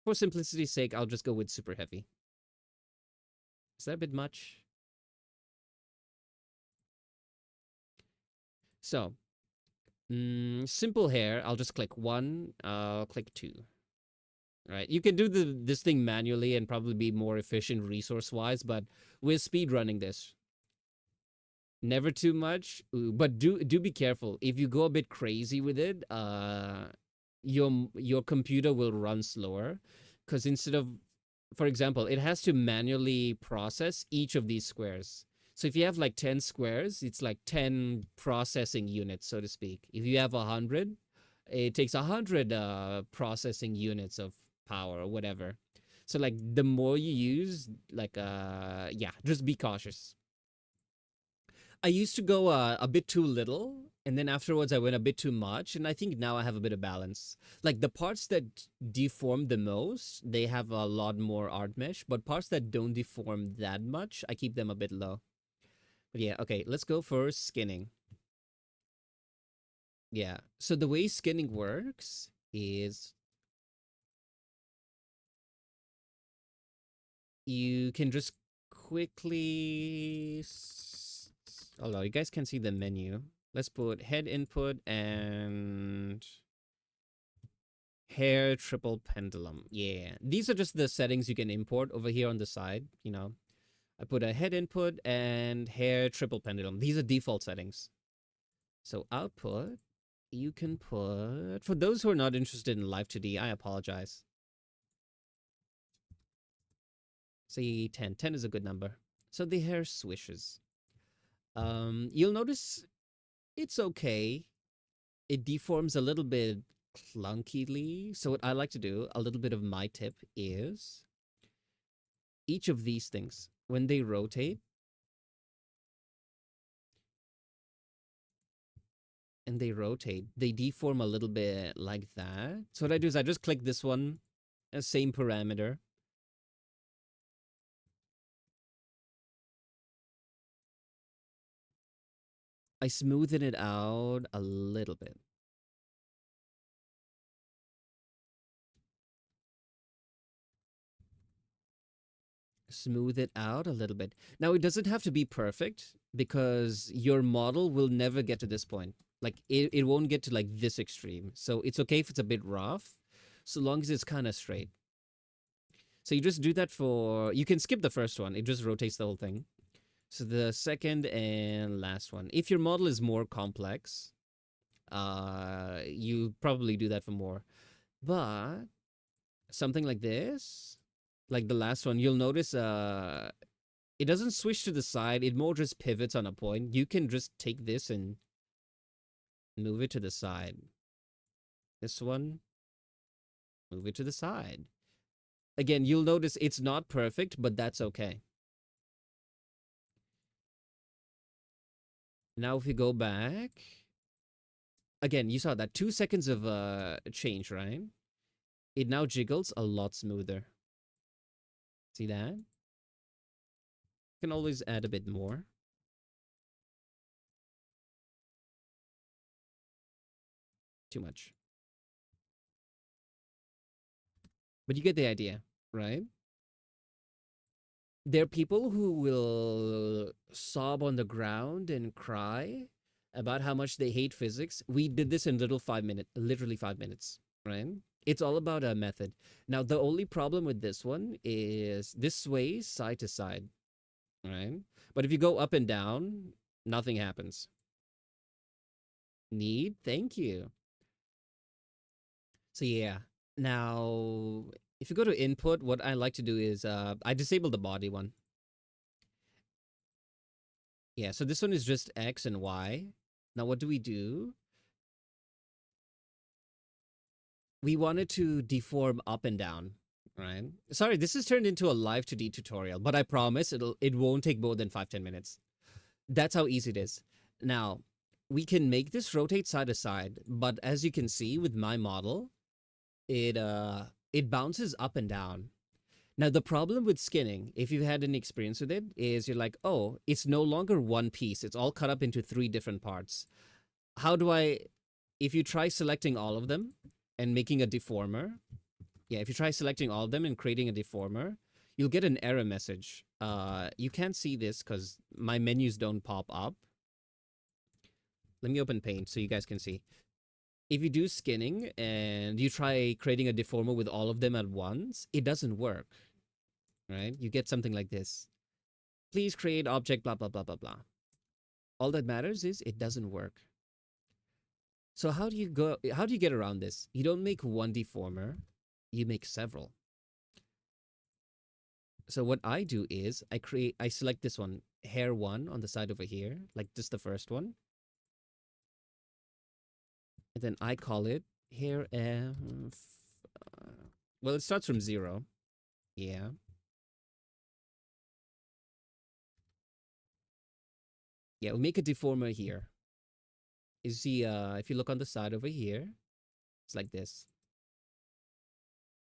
for simplicity's sake, I'll just go with super heavy. Is that a bit much? So, simple hair, I'll just click 1, I'll click 2. Right, you can do this thing manually and probably be more efficient resource-wise, but we're speed running this. Never too much, but do be careful. If you go a bit crazy with it, your computer will run slower, because instead of, for example, it has to manually process each of these squares. So if you have like 10 squares, it's like 10 processing units, so to speak. If you have 100, it takes 100 processing units of power or whatever. So like the more you use, like yeah, just be cautious. I used to go a bit too little, and then afterwards I went a bit too much, and I think now I have a bit of balance. Like the parts that deform the most, they have a lot more art mesh, but parts that don't deform that much, I keep them a bit low. But yeah, okay, let's go for skinning. Yeah, so the way skinning works is you can just quickly. Although you guys can see the menu. Let's put head input and hair triple pendulum. Yeah, these are just the settings you can import over here on the side. You know, I put a head input and hair triple pendulum. These are default settings. So output, you can put, for those who are not interested in live 2D, I apologize. Say 10. 10 is a good number. So the hair swishes. You'll notice it's okay. It deforms a little bit clunkily. So what I like to do, a little bit of my tip is each of these things, when they rotate and they rotate, they deform a little bit like that. So what I do is I just click this one, same parameter. I smoothen it out a little bit. Smooth it out a little bit. Now, it doesn't have to be perfect because your model will never get to this point. Like, it won't get to like this extreme. So it's okay if it's a bit rough, so long as it's kind of straight. So you just do that for, you can skip the first one. It just rotates the whole thing. So the second and last one. If your model is more complex, you probably do that for more. But something like this, like the last one, you'll notice it doesn't switch to the side. It more just pivots on a point. You can just take this and move it to the side. This one, move it to the side. Again, you'll notice it's not perfect, but that's okay. Now, if you go back, again, you saw that 2 seconds of change, right? It now jiggles a lot smoother. See that? You can always add a bit more. Too much. But you get the idea, right? There are people who will sob on the ground and cry about how much they hate physics. We did this in literally 5 minutes, right? It's all about a method. Now, the only problem with this one is this sways side to side, right? But if you go up and down, nothing happens. Need? Thank you. So yeah. Now, if you go to input, what I like to do is I disable the body one. Yeah, so this one is just X and Y. Now, what do? We wanted to deform up and down, right? Sorry, this has turned into a live 2D tutorial, but I promise it won't take more than 5-10 minutes. That's how easy it is. Now, we can make this rotate side to side, but as you can see with my model, it bounces up and down. Now, the problem with skinning, if you've had any experience with it, is you're like, oh, it's no longer one piece. It's all cut up into 3 different parts. How do I, if you try selecting all of them and making a deformer, yeah, if you try selecting all of them and creating a deformer, you'll get an error message. You can't see this because my menus don't pop up. Let me open Paint so you guys can see. If you do skinning and you try creating a deformer with all of them at once, it doesn't work, right? You get something like this. Please create object, blah, blah, blah, blah, blah. All that matters is it doesn't work. So how do you get around this? You don't make one deformer, you make several. So what I do is I select this one, hair 1 on the side over here, like just the first one. And then I call it hair well, it starts from 0. Yeah. Yeah, we'll make a deformer here. You see, if you look on the side over here, it's like this.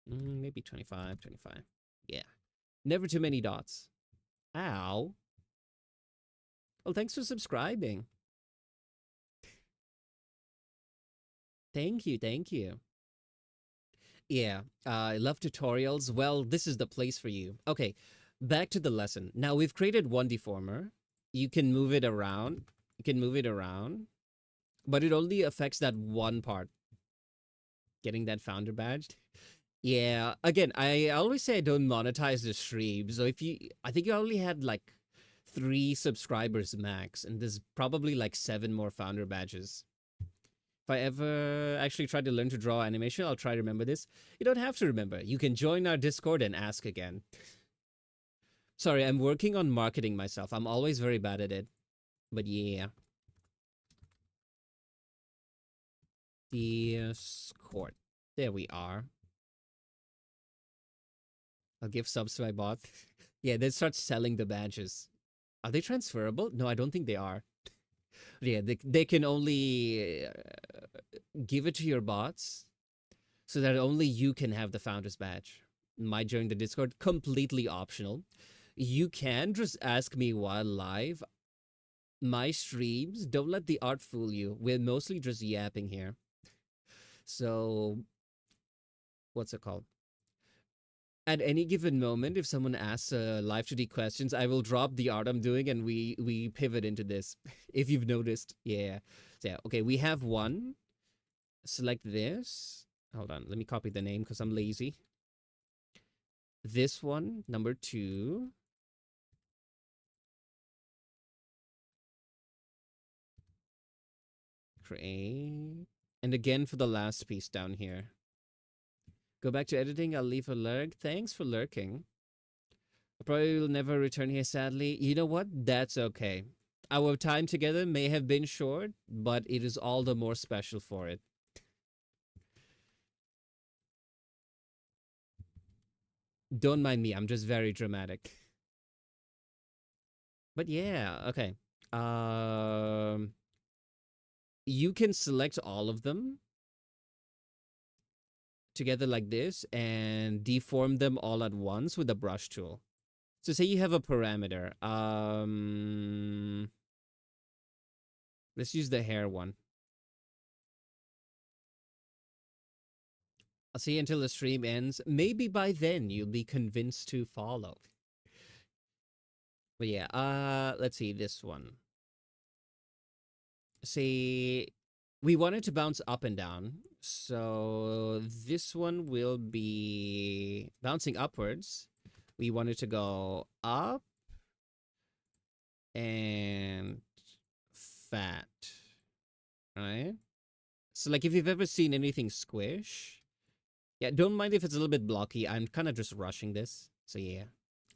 Maybe 25, 25. Yeah. Never too many dots. Ow. Well, thanks for subscribing. Thank you, thank you. Yeah, I love tutorials. Well, this is the place for you. Okay, back to the lesson. Now we've created one deformer. You can move it around. You can move it around, but it only affects that one part. Getting that founder badge. Yeah, again, I always say I don't monetize the stream. So if you, I think you only had like 3 subscribers max, and there's probably like 7 more founder badges. If I ever actually try to learn to draw animation, I'll try to remember this. You don't have to remember. You can join our Discord and ask again. Sorry, I'm working on marketing myself. I'm always very bad at it. But yeah. Discord. There we are. I'll give subs to my bot. Yeah, then start selling the badges. Are they transferable? No, I don't think they are. Yeah, they can only give it to your bots so that only you can have the founder's badge. My join the Discord, completely optional. You can just ask me while live. My streams, don't let the art fool you. We're mostly just yapping here. So, what's it called? At any given moment, if someone asks live 2D questions, I will drop the art I'm doing and we pivot into this. If you've noticed, yeah. So yeah, okay, we have one. Select this. Hold on, let me copy the name because I'm lazy. This one, number 2. Create. And again for the last piece down here. Go back to editing. I'll leave a lurk. Thanks for lurking. I probably will never return here, sadly. You know what? That's okay. Our time together may have been short, but it is all the more special for it. Don't mind me. I'm just very dramatic. But yeah, okay. Um, you can select all of them together like this and deform them all at once with a brush tool. So say you have a parameter. Let's use the hair one. I'll see you until the stream ends. Maybe by then you'll be convinced to follow. But yeah, let's see this one. Say we want it to bounce up and down. So this one will be bouncing upwards. We want it to go up and fat, right? So like if you've ever seen anything squish, yeah, don't mind if it's a little bit blocky. I'm kind of just rushing this. So yeah,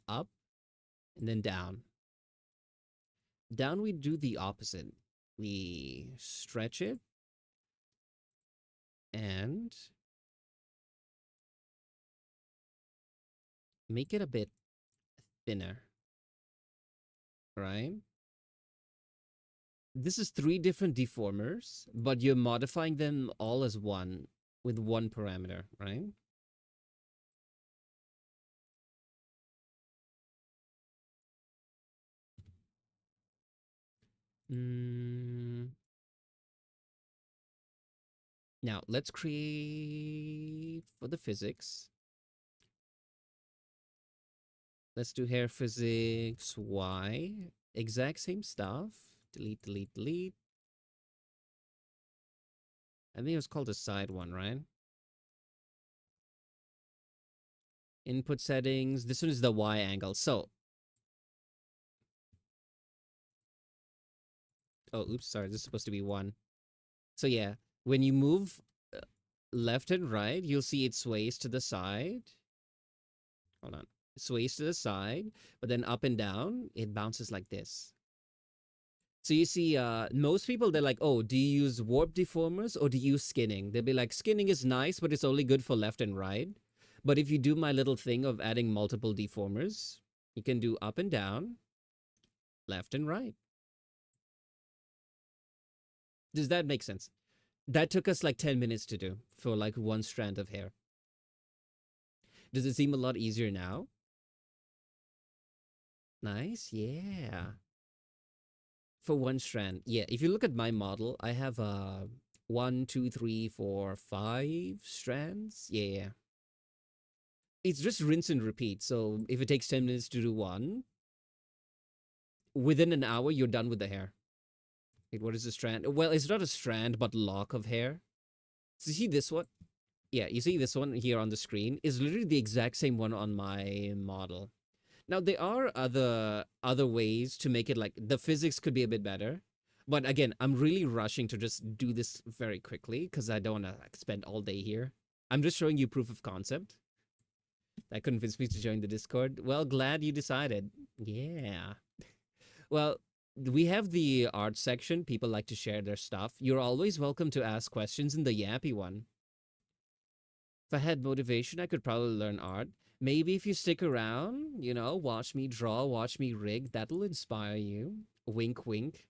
up and then down. Down we do the opposite. We stretch it and make it a bit thinner, right? This is 3 different deformers, but you're modifying them all as one with one parameter, right? Now, let's create for the physics. Let's do hair physics Y. Exact same stuff. Delete, delete, delete. I think it was called the side one, right? Input settings. This one is the Y angle. So, oh, oops, sorry. This is supposed to be 1. So yeah, when you move left and right, you'll see it sways to the side. Hold on. It sways to the side, but then up and down, it bounces like this. So you see, most people, they're like, oh, do you use warp deformers or do you use skinning? They'll be like, skinning is nice, but it's only good for left and right. But if you do my little thing of adding multiple deformers, you can do up and down, left and right. Does that make sense? That took us like 10 minutes to do for like one strand of hair. Does it seem a lot easier now? Nice, yeah. For one strand, yeah. If you look at my model, I have one, two, three, four, five strands. Yeah, it's just rinse and repeat. So if it takes 10 minutes to do one, within an hour you're done with the hair. Wait, what is a strand? Well, it's not a strand, but lock of hair. So you see this one? Yeah, you see this one here on the screen is literally the exact same one on my model. Now there are other ways to make it like the physics could be a bit better. But again, I'm really rushing to just do this very quickly because I don't want to like, spend all day here. I'm just showing you proof of concept. That convinced me to join the Discord. Well, glad you decided. Yeah. Well, we have the art section. People like to share their stuff. You're always welcome to ask questions in the Yappy one. If I had motivation, I could probably learn art. Maybe if you stick around, watch me draw, watch me rig, that'll inspire you. Wink, wink.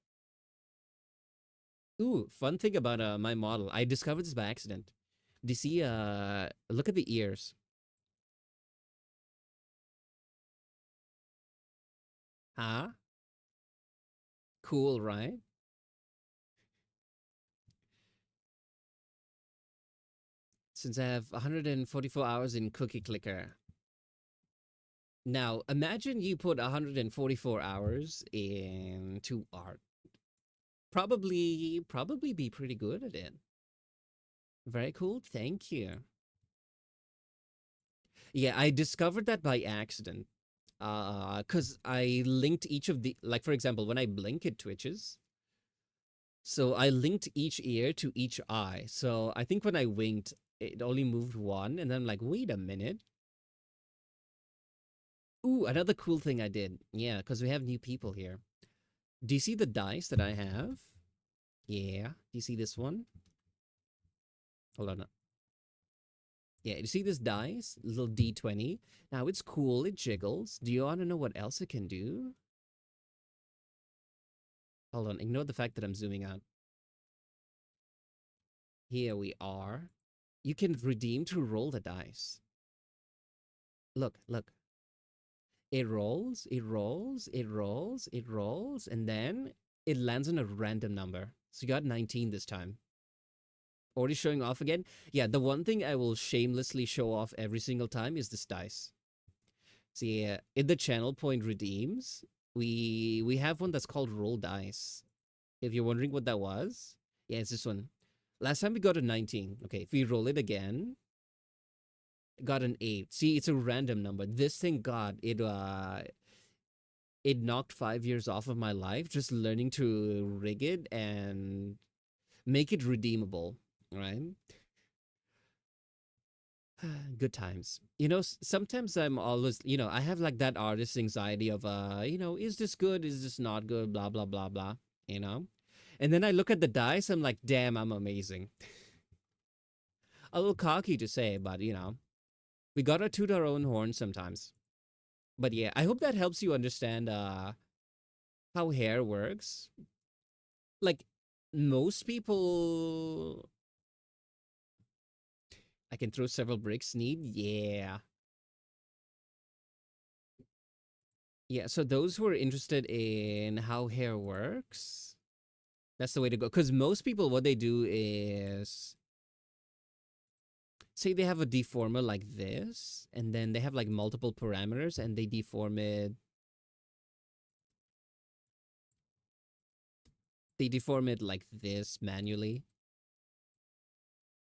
Ooh, fun thing about my model. I discovered this by accident. Do you see, look at the ears. Huh? Cool, right? Since I have 144 hours in Cookie Clicker. Now, imagine you put 144 hours into art. Probably be pretty good at it. Very cool. Thank you. Yeah, I discovered that by accident. Cuz I linked each of the like for example, when I blink it twitches. So I linked each ear to each eye. So I think when I winked, it only moved one and then I'm like, "Wait a minute." Ooh, another cool thing I did. Yeah, cuz we have new people here. Do you see the dice that I have? Yeah. Do you see this one? Hold on. Yeah, you see this dice? Little D20. Now it's cool, it jiggles. Do you want to know what else it can do? Hold on, ignore the fact that I'm zooming out. Here we are. You can redeem to roll the dice. Look, look. It rolls, it rolls, it rolls, it rolls, and then it lands on a random number. So you got 19 this time. Already showing off again? Yeah, the one thing I will shamelessly show off every single time is this dice. See, in the channel point redeems, we have one that's called roll dice. If you're wondering what that was, yeah, it's this one. Last time we got a 19. Okay, if we roll it again, got an 8. See, it's a random number. This thing got it knocked 5 years off of my life just learning to rig it and make it redeemable, right? Good times. Sometimes I'm always, I have like that artist anxiety of, is this good? Is this not good? Blah, blah, blah, blah, you know? And then I look at the dice, I'm like, damn, I'm amazing. A little cocky to say, but, we gotta toot our own horn sometimes. But yeah, I hope that helps you understand how hair works. Like, most people, I can throw several bricks need. Yeah. Yeah, so those who are interested in how hair works, that's the way to go. Because most people, what they do is say they have a deformer like this, and then they have like multiple parameters, and they deform it. They deform it like this manually,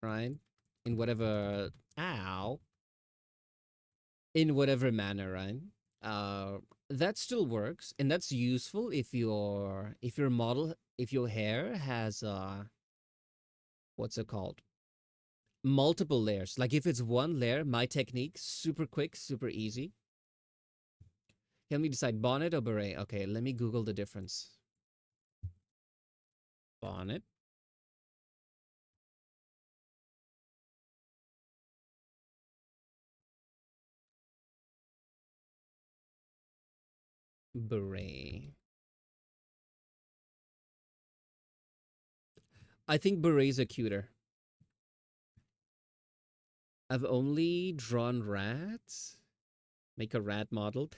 right? In whatever, ow, in whatever manner, right? Uh, that still works, and that's useful if your hair has what's it called? Multiple layers. Like if it's one layer, my technique, super quick, super easy. Help me decide bonnet or beret. Okay, let me Google the difference. Bonnet. Beret. I think berets are cuter. I've only drawn rats. Make a rat model.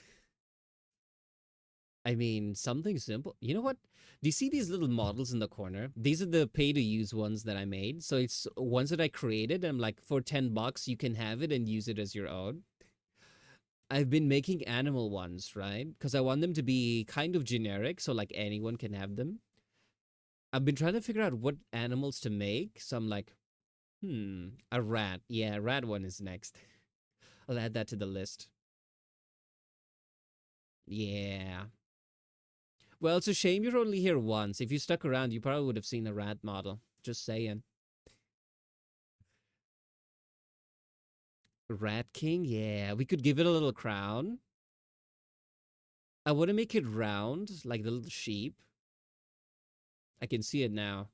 I mean, something simple. You know what? Do you see these little models in the corner? These are the pay to use ones that I made. So it's ones that I created. I'm like, for $10, you can have it and use it as your own. I've been making animal ones, right? Because I want them to be kind of generic. So like anyone can have them. I've been trying to figure out what animals to make. So I'm like, a rat. Yeah, a rat one is next. I'll add that to the list. Yeah. Well, it's a shame you're only here once. If you stuck around, you probably would have seen a rat model. Just saying. Rat King? Yeah, we could give it a little crown. I want to make it round, like the little sheep. I can see it now.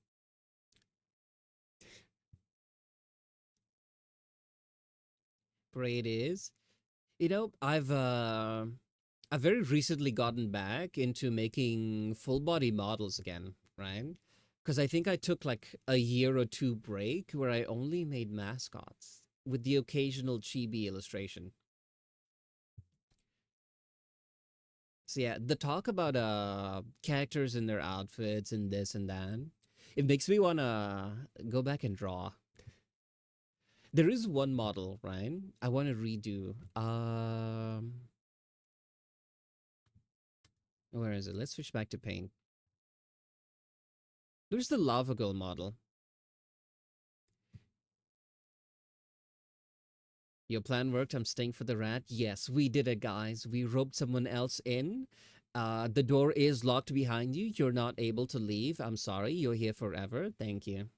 Great is. You know, I've very recently gotten back into making full body models again, right? Because I think I took like a year or two break where I only made mascots with the occasional chibi illustration. So yeah, the talk about characters and their outfits and this and that, it makes me wanna go back and draw. There is one model, right? I want to redo. Where is it? Let's switch back to paint. There's the lava girl model. Your plan worked. I'm staying for the rat. Yes, we did it, guys. We roped someone else in. The door is locked behind you. You're not able to leave. I'm sorry. You're here forever. Thank you.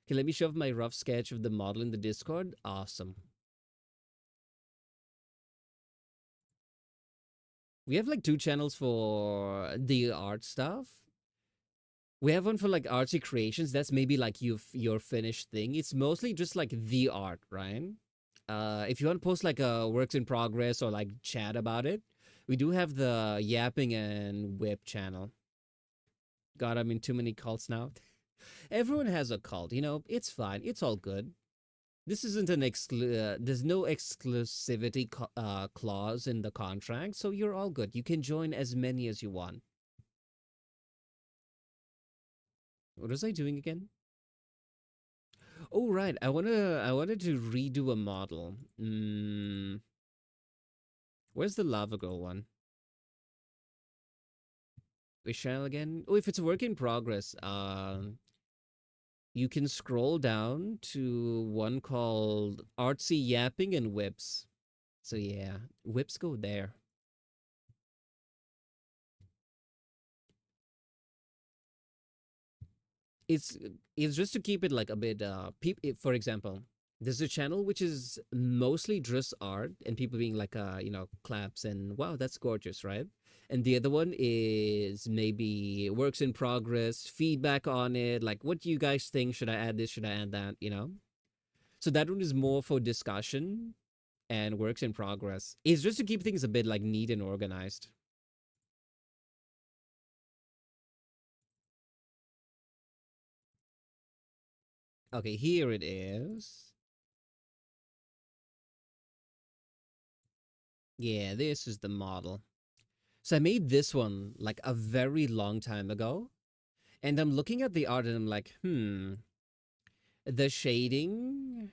Okay, let me show my rough sketch of the model in the Discord. Awesome. We have like two channels for the art stuff. We have one for like artsy creations. That's maybe like your finished thing. It's mostly just like the art, right? If you want to post like a works in progress or like chat about it, we do have the yapping and whip channel. God, I'm in too many cults now. Everyone has a cult, you know. It's fine. It's all good. This isn't an there's no exclusivity clause in the contract, so you're all good. You can join as many as you want. What was I doing again? Oh right, I wanted to redo a model. Where's the lava girl one? Which channel again? Oh, if it's a work in progress, you can scroll down to one called Artsy Yapping and Whips. So yeah, whips go there. it's it's just to keep it like a bit for example, there's a channel which is mostly just art and people being like claps and wow, that's gorgeous, right? And the other one is maybe works in progress, feedback on it, like what do you guys think, should I add this, should I add that, so that one is more for discussion and works in progress. It's just to keep things a bit like neat and organized. Okay, here it is. Yeah, this is the model. So I made this one like a very long time ago. And I'm looking at the art and I'm like, the shading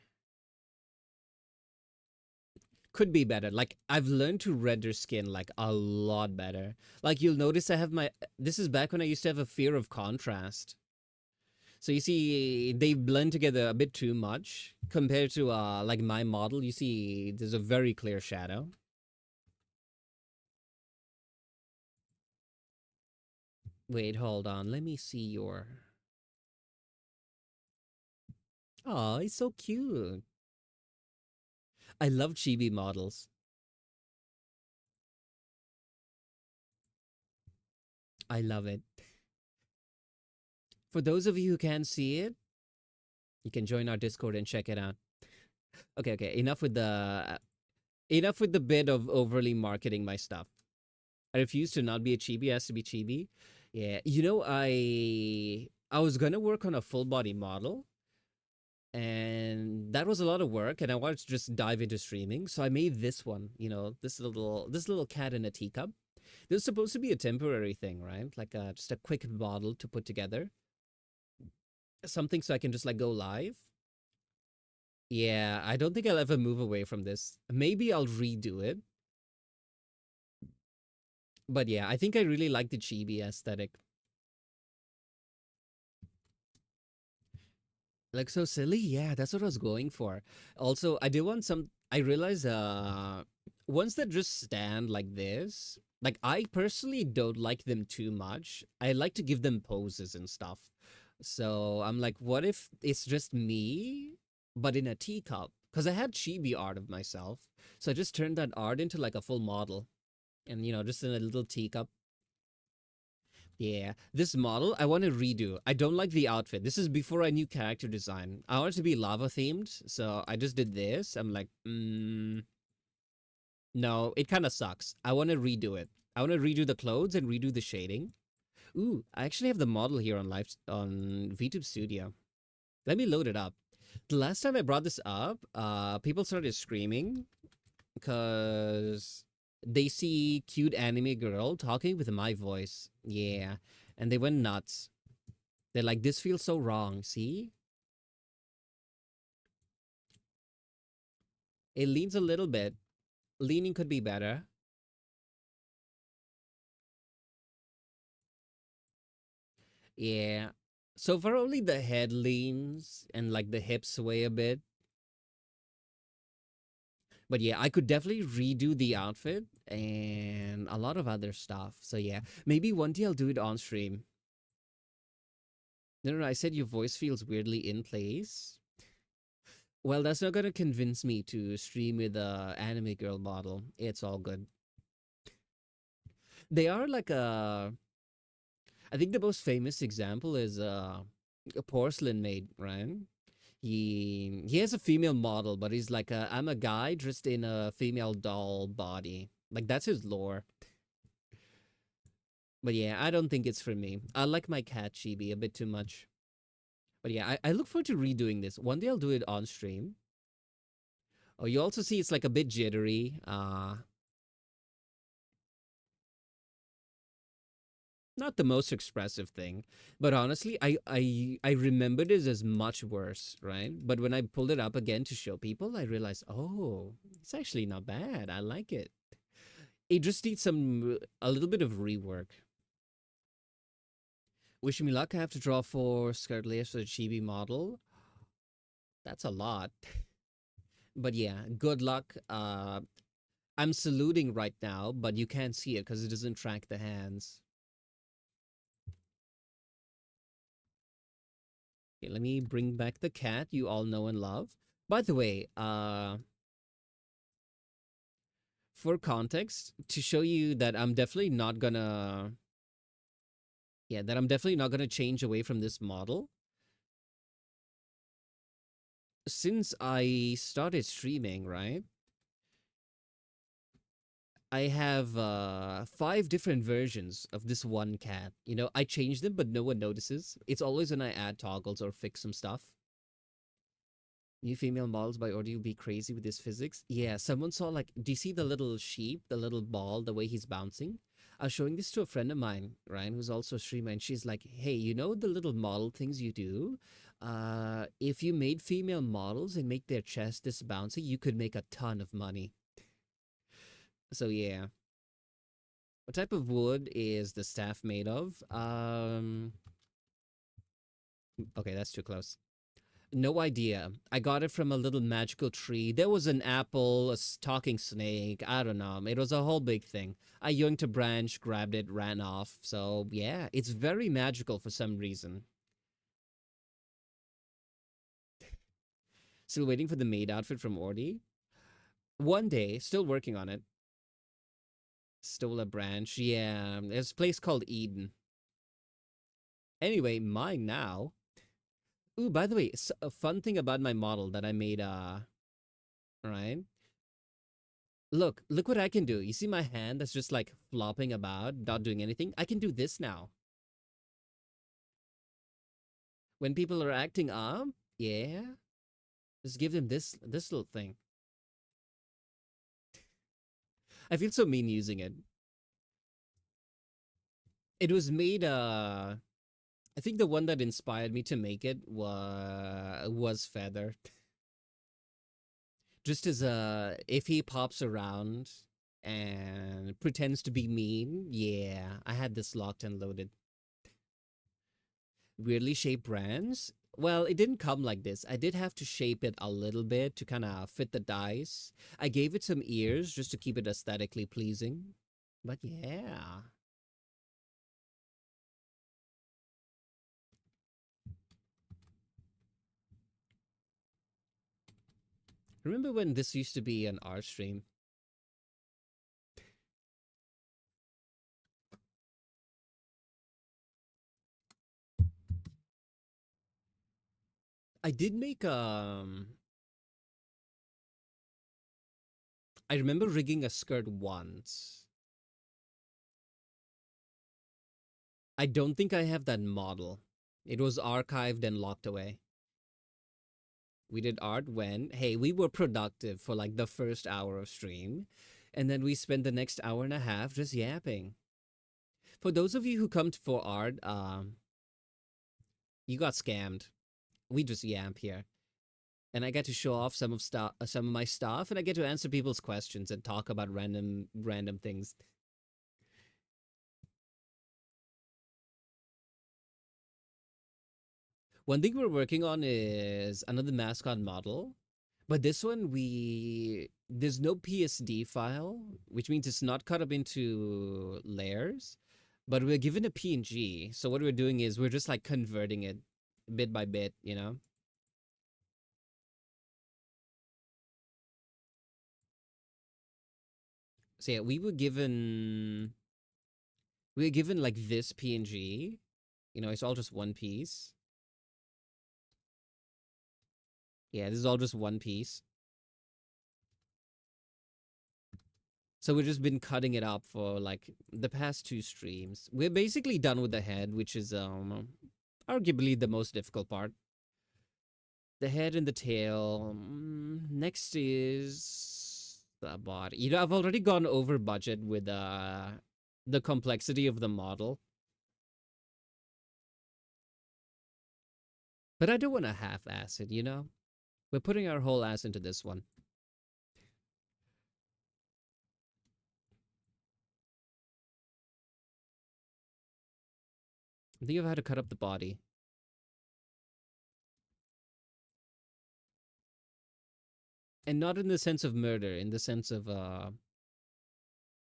could be better. Like I've learned to render skin like a lot better. Like you'll notice I have this is back when I used to have a fear of contrast. So you see they blend together a bit too much compared to like my model. You see there's a very clear shadow. Wait, hold on. Let me see your. Oh, it's so cute. I love chibi models. I love it. For those of you who can't see it, you can join our Discord and check it out. Okay, okay. Enough with the Enough with the bit of overly marketing my stuff. I refuse to not be a chibi. It has to be chibi. Yeah, I was gonna work on a full body model, and that was a lot of work. And I wanted to just dive into streaming, so I made this one. This little cat in a teacup. This is supposed to be a temporary thing, right? Like just a quick model to put together, something so I can just like go live. Yeah, I don't think I'll ever move away from this. Maybe I'll redo it. But yeah, I think I really like the chibi aesthetic. Like so silly? Yeah, that's what I was going for. Also, I do want some I realize ones that just stand like this, like I personally don't like them too much. I like to give them poses and stuff. So I'm like, what if it's just me, but in a teacup? Because I had chibi art of myself. So I just turned that art into like a full model. And just in a little teacup. Yeah, this model I want to redo. I don't like the outfit. This is before I knew character design. I want it to be lava themed, so I just did this. I'm like, no, it kind of sucks. I want to redo it. I want to redo the clothes and redo the shading. Ooh, I actually have the model here on VTube Studio. Let me load it up. The last time I brought this up, people started screaming because they see cute anime girl talking with my voice. Yeah, and they went nuts. They're like, this feels so wrong. See, it leans a little bit. Leaning could be better. Yeah. So far, only the head leans and like the hips sway a bit. But yeah, I could definitely redo the outfit and a lot of other stuff. So yeah, maybe one day I'll do it on stream. No, no, no, I said your voice feels weirdly in place. Well, that's not gonna convince me to stream with a anime girl model. It's all good. They are like a. I think the most famous example is a porcelain maid, right? He has a female model, but he's like I'm a guy dressed in a female doll body. Like that's his lore. But yeah, I don't think it's for me. I like my cat chibi a bit too much. But yeah, I look forward to redoing this. One day I'll do it on stream. Oh, you also see it's like a bit jittery. Not the most expressive thing, but honestly, I remembered it as much worse, right? But when I pulled it up again to show people, I realized, oh, it's actually not bad. I like it. It just needs a little bit of rework. Wish me luck. I have to draw 4 layers for the chibi model. That's a lot. But yeah, good luck. I'm saluting right now, but you can't see it because it doesn't track the hands. Okay, let me bring back the cat you all know and love. By the way, for context, to show you that I'm definitely not gonna, yeah, that I'm definitely not gonna change away from this model. Since I started streaming, right? I have 5 different versions of this one cat. I change them, but no one notices. It's always when I add toggles or fix some stuff. New female models by order, you'll be crazy with this physics. Yeah, someone saw like, do you see the little sheep, the little ball, the way he's bouncing? I was showing this to a friend of mine, Ryan, who's also a streamer, and she's like, hey, the little model things you do? If you made female models and make their chest this bouncy, you could make a ton of money. So yeah. What type of wood is the staff made of? Okay, that's too close. No idea. I got it from a little magical tree. There was an apple, a talking snake. I don't know. It was a whole big thing. I yoinked a branch, grabbed it, ran off. So yeah, it's very magical for some reason. Still waiting for the maid outfit from Ordi. One day, still working on it. Stole a branch. Yeah, there's a place called Eden. Anyway, mine now. Ooh, by the way, a fun thing about my model that I made, right? Look what I can do. You see my hand that's just like flopping about, not doing anything? I can do this now. When people are acting up, yeah, just give them this little thing. I feel so mean using it. It was made I think the one that inspired me to make it was Feather. Just as if he pops around and pretends to be mean, yeah, I had this locked and loaded. Weirdly shaped brands. Well, it didn't come like this. I did have to shape it a little bit to kind of fit the dice. I gave it some ears just to keep it aesthetically pleasing. But yeah. Remember when this used to be an art stream? I did make I remember rigging a skirt once. I don't think I have that model. It was archived and locked away. We did art when, hey, we were productive for like the first hour of stream, and then we spent the next hour and a half just yapping. For those of you who come for art, you got scammed. We just yamp here, and I get to show off some of my stuff, and I get to answer people's questions and talk about random things. One thing we're working on is another mascot model, but this one there's no PSD file, which means it's not cut up into layers, but we're given a PNG. So what we're doing is we're just like converting it bit by bit, you know? So yeah, we were given like this PNG. You know, it's all just one piece. Yeah, this is all just one piece. So we've just been cutting it up for like the past two streams. We're basically done with the head, which is arguably the most difficult part. The head and the tail. Next is the body. You know, I've already gone over budget with the complexity of the model. But I don't want to half-ass it, you know? We're putting our whole ass into this one. I think of how to cut up the body. And not in the sense of murder, in the sense of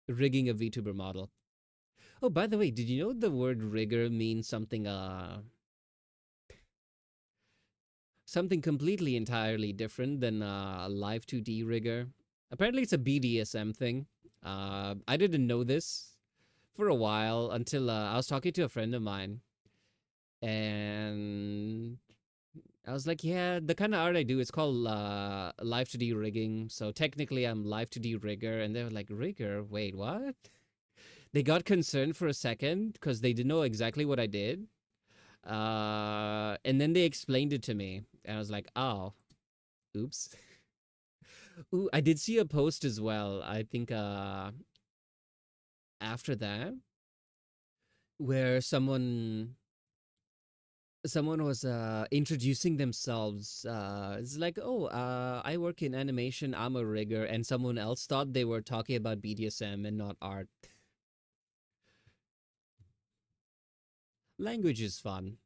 rigging a VTuber model. Oh, by the way, did you know the word rigger means something completely entirely different than live 2D rigger? Apparently it's a BDSM thing. I didn't know this for a while until I was talking to a friend of mine, and I was like, yeah, the kind of art I do, it's called live 2D rigging. So technically I'm live 2D rigger. And they were like, rigger? Wait, what? They got concerned for a second because they didn't know exactly what I did. And then they explained it to me. And I was like, oh, oops. Ooh, I did see a post as well. I think after that, where someone was introducing themselves. It's like, oh, I work in animation, I'm a rigger, and someone else thought they were talking about BDSM and not art. Language is fun.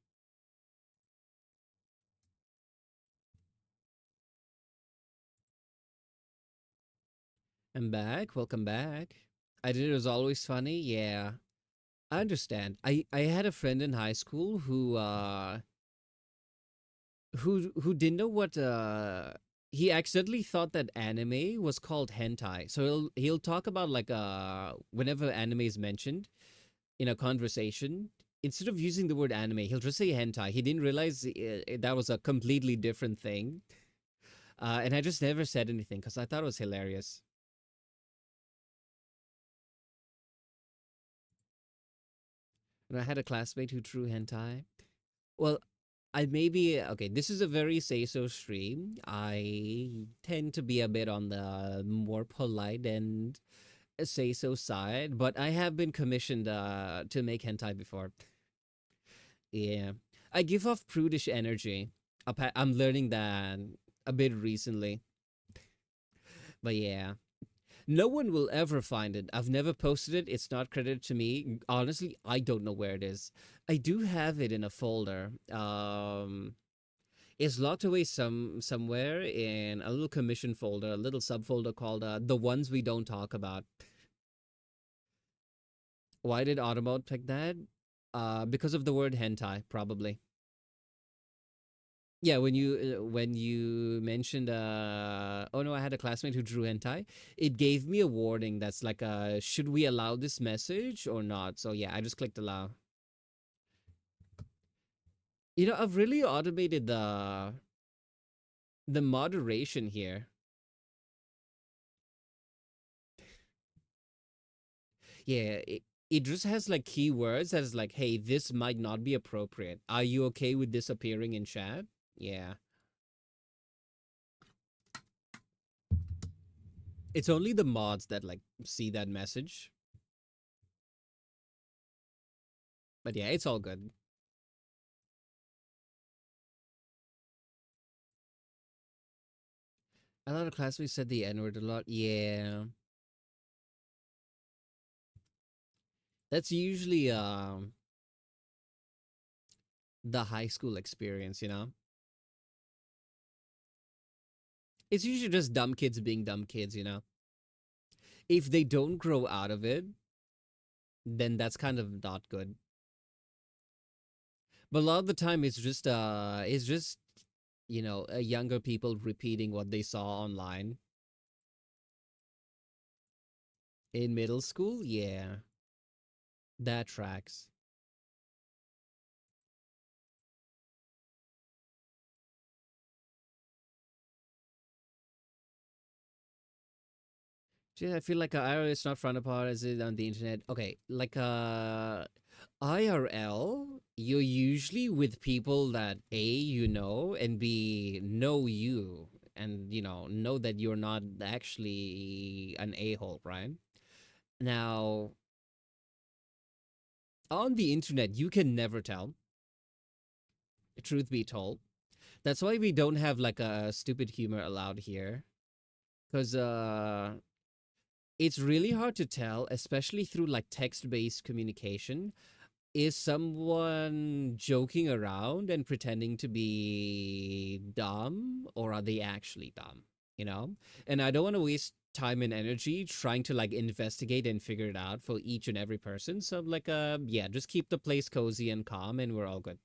I'm back. Welcome back. I did it was always funny. Yeah, I understand. I had a friend in high school who didn't know what he accidentally thought that anime was called hentai. So he'll talk about like whenever anime is mentioned in a conversation, instead of using the word anime, he'll just say hentai. He didn't realize that was a completely different thing. And I just never said anything because I thought it was hilarious. And I had a classmate who drew hentai. Well, I maybe okay. This is a very say so stream. I tend to be a bit on the more polite and say so side, but I have been commissioned to make hentai before. Yeah, I give off prudish energy. I'm learning that a bit recently, but yeah. No one will ever find it. I've never posted it. It's not credited to me. Honestly, I don't know where it is. I do have it in a folder. It's locked away somewhere in a little commission folder, a little subfolder called "The Ones We Don't Talk About." Why did Automode pick that? Because of the word hentai, probably. Yeah, when you mentioned oh no, I had a classmate who drew hentai. It gave me a warning that's like should we allow this message or not? So yeah, I just clicked allow. I've really automated the moderation here. Yeah, it just has like keywords that is like, hey, this might not be appropriate. Are you okay with this appearing in chat? Yeah. It's only the mods that like see that message. But yeah, it's all good. A lot of classmates said the N-word a lot. Yeah. That's usually the high school experience. It's usually just dumb kids being dumb kids. If they don't grow out of it, then that's kind of not good. But a lot of the time it's just younger people repeating what they saw online in middle school. Yeah, that tracks. Gee, I feel like IRL is not frowned upon as it on the internet. Okay, like IRL, you're usually with people that A, you know, and B, know you, and know that you're not actually an a-hole, right? Now, on the internet, you can never tell, truth be told. That's why we don't have like a stupid humor allowed here. Because it's really hard to tell, especially through like text-based communication. Is someone joking around and pretending to be dumb, or are they actually dumb? You know? And I don't want to waste time and energy trying to like investigate and figure it out for each and every person. So like yeah, just keep the place cozy and calm and we're all good.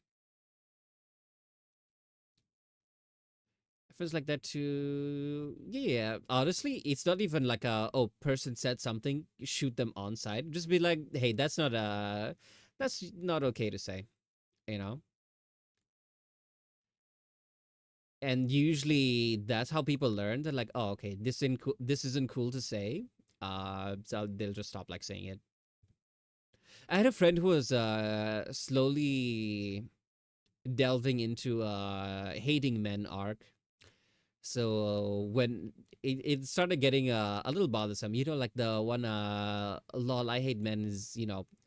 It feels like that too. Yeah, honestly, it's not even like oh, person said something, shoot them on site. Just be like, hey, that's not okay to say, you know? And usually that's how people learn. They're like, oh, okay, this isn't cool to say. So they'll just stop like saying it. I had a friend who was slowly delving into hating men arc. So when it started getting a little bothersome, like the one lol I hate men is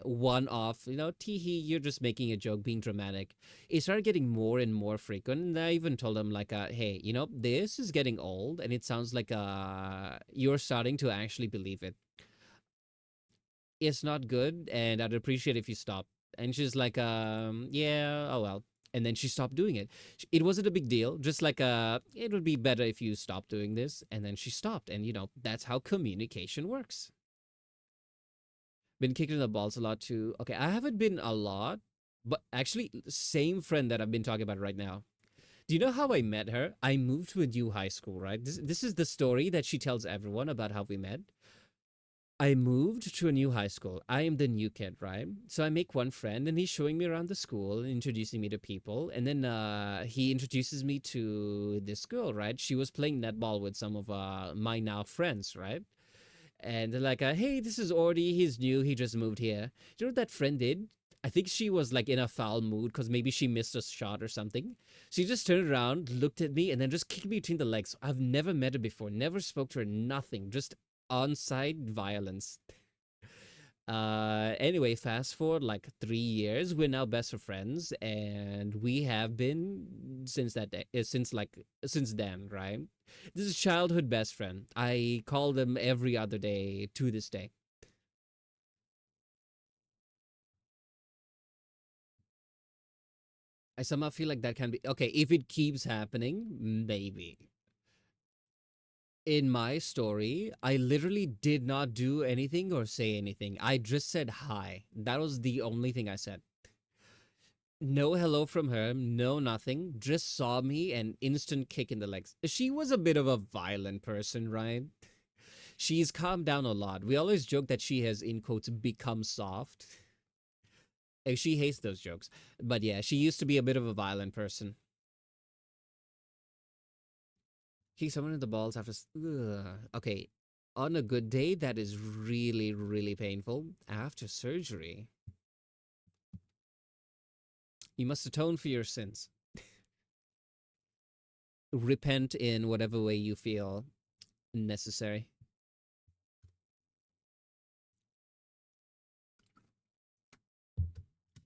one off, teehee, you're just making a joke, being dramatic. It started getting more and more frequent, and I even told him like hey, this is getting old and it sounds like you're starting to actually believe it. It's not good and I'd appreciate if you stop. And she's like yeah, oh well. And then she stopped doing it. It wasn't a big deal, just like it would be better if you stopped doing this. And then she stopped, and that's how communication works. Been kicked in the balls a lot too. Okay, I haven't been a lot, but actually same friend that I've been talking about right now. Do you know how I met her? I moved to a new high school, right? This is the story that she tells everyone about how we met. I moved to a new high school. I am the new kid, right? So I make one friend and he's showing me around the school, introducing me to people. And then he introduces me to this girl, right? She was playing netball with some of my now friends, right? And they're like, hey, this is Ordy. He's new. He just moved here. Do you know what that friend did? I think she was like in a foul mood because maybe she missed a shot or something. She just turned around, looked at me, and then just kicked me between the legs. I've never met her before, never spoke to her, nothing. Just on site violence. Anyway, fast forward like 3 years, we're now best of friends, and we have been since that day, since then, right? This is childhood best friend. I call them every other day to this day. I somehow feel like that can be okay if it keeps happening, maybe. In my story, I literally did not do anything or say anything. I just said hi. That was the only thing I said. No hello from her, no nothing. Just saw me and instant kick in the legs. She was a bit of a violent person, right? She's calmed down a lot. We always joke that she has, in quotes, become soft. She hates those jokes. But yeah, she used to be a bit of a violent person. Kick someone in the balls after. Ugh. Okay. On a good day, that is really, really painful. After surgery, you must atone for your sins. Repent in whatever way you feel necessary.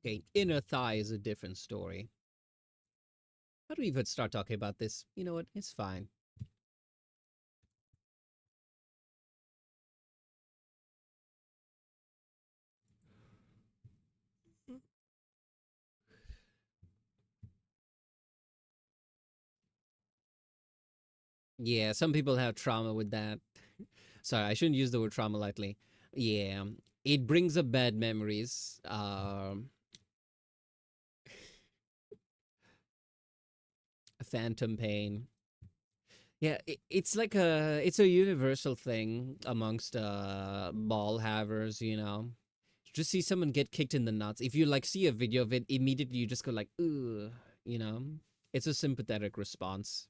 Okay, inner thigh is a different story. How do we even start talking about this? You know what? It's fine. Yeah, some people have trauma with that. Sorry, I shouldn't use the word trauma lightly. Yeah, it brings up bad memories. Phantom pain. Yeah, it's like it's a universal thing amongst ball havers, you know. Just see someone get kicked in the nuts. If you like see a video of it, immediately you just go like, "Ugh," you know. It's a sympathetic response.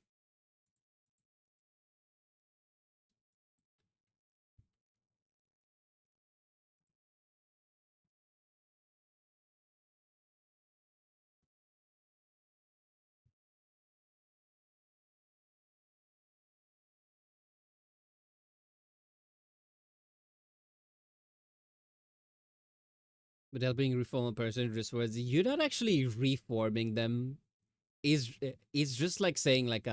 But helping reform a person just words, you're not actually reforming them. Is just like saying like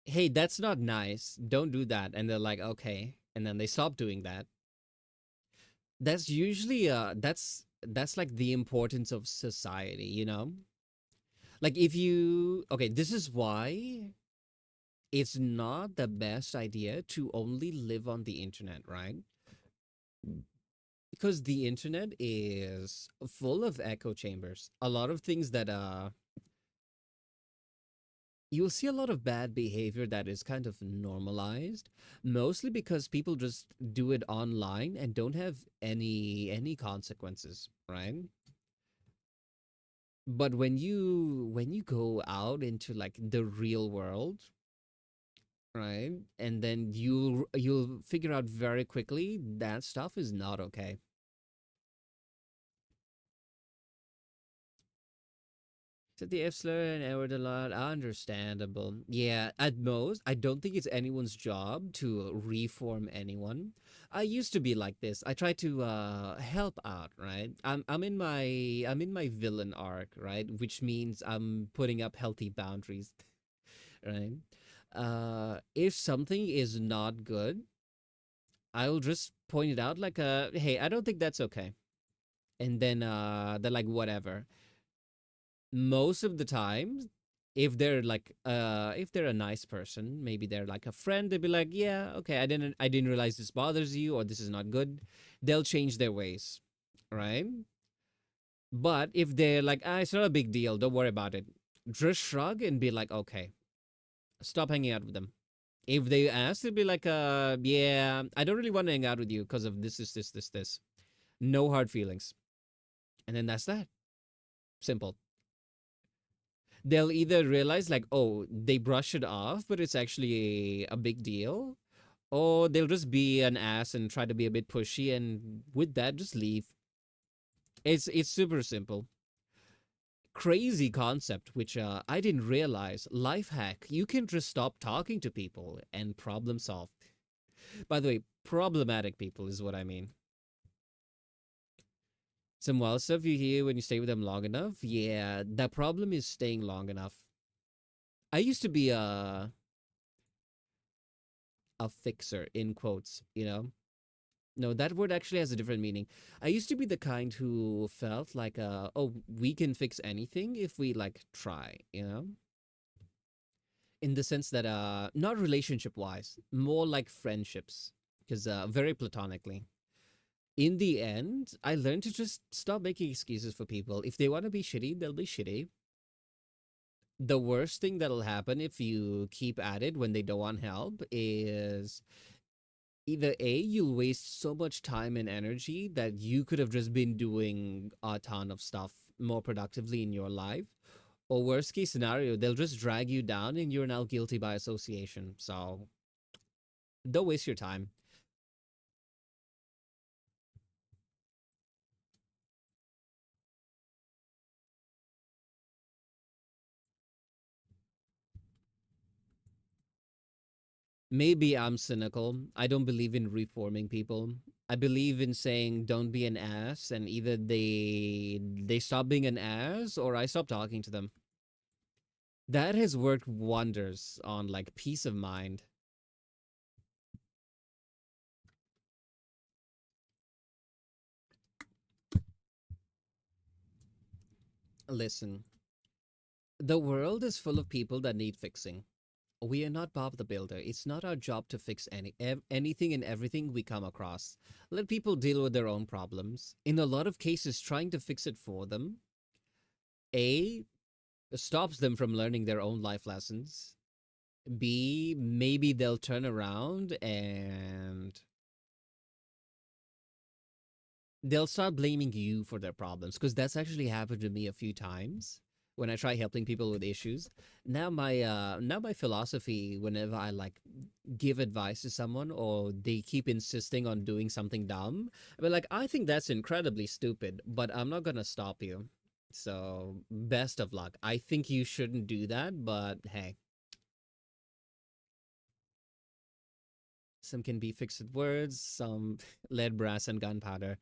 hey, that's not nice. Don't do that. And they're like, okay. And then they stop doing that. That's usually that's like the importance of society, you know? Like if you okay, this is why it's not the best idea to only live on the internet, right? Because the internet is full of echo chambers. A lot of things that you'll see a lot of bad behavior that is kind of normalized, mostly because people just do it online and don't have any consequences, right? But when you go out into like the real world, right, and then you'll figure out very quickly that stuff is not okay. Said the F slur and Edward a lot. Understandable. Yeah, at most, I don't think it's anyone's job to reform anyone. I used to be like this. I try to help out, right? I'm in my villain arc, right? Which means I'm putting up healthy boundaries, right? If something is not good, I'll just point it out like hey, I don't think that's okay. And then they're like whatever. Most of the time, if they're a nice person, maybe they're like a friend, they'll be like, yeah, okay, I didn't realize this bothers you or this is not good. They'll change their ways, right? But if they're like, it's not a big deal, don't worry about it, just shrug and be like, okay, stop hanging out with them. If they ask, they'll be like, yeah, I don't really want to hang out with you because of this. No hard feelings. And then that's that. Simple. They'll either realize like, oh, they brush it off, but it's actually a big deal, or they'll just be an ass and try to be a bit pushy, and with that, just leave. It's super simple. Crazy concept, which I didn't realize. Life hack: you can just stop talking to people and problem solve. By the way, problematic people is what I mean. Some wild stuff you hear when you stay with them long enough. Yeah, the problem is staying long enough. I used to be a fixer in quotes, you know. No, that word actually has a different meaning. I used to be the kind who felt like, oh, we can fix anything if we like try, you know? In the sense that, not relationship wise, more like friendships, because very platonically. In the end, I learned to just stop making excuses for people. If they want to be shitty, they'll be shitty. The worst thing that'll happen if you keep at it when they don't want help is either A, you'll waste so much time and energy that you could have just been doing a ton of stuff more productively in your life. Or worst case scenario, they'll just drag you down and you're now guilty by association. So don't waste your time. Maybe I'm cynical. I don't believe in reforming people. I believe in saying don't be an ass, and either they stop being an ass or I stop talking to them. That has worked wonders on like peace of mind. Listen, the world is full of people that need fixing. We are not Bob the Builder. It's not our job to fix anything and everything we come across. Let people deal with their own problems. In a lot of cases, trying to fix it for them, A, stops them from learning their own life lessons. B, maybe they'll turn around and they'll start blaming you for their problems, because that's actually happened to me a few times when I try helping people with issues. Now my philosophy whenever I like give advice to someone or they keep insisting on doing something dumb, I mean, like, I think that's incredibly stupid, but I'm not gonna stop you. So best of luck. I think you shouldn't do that, but hey, some can be fixed with words, some lead, brass, and gunpowder.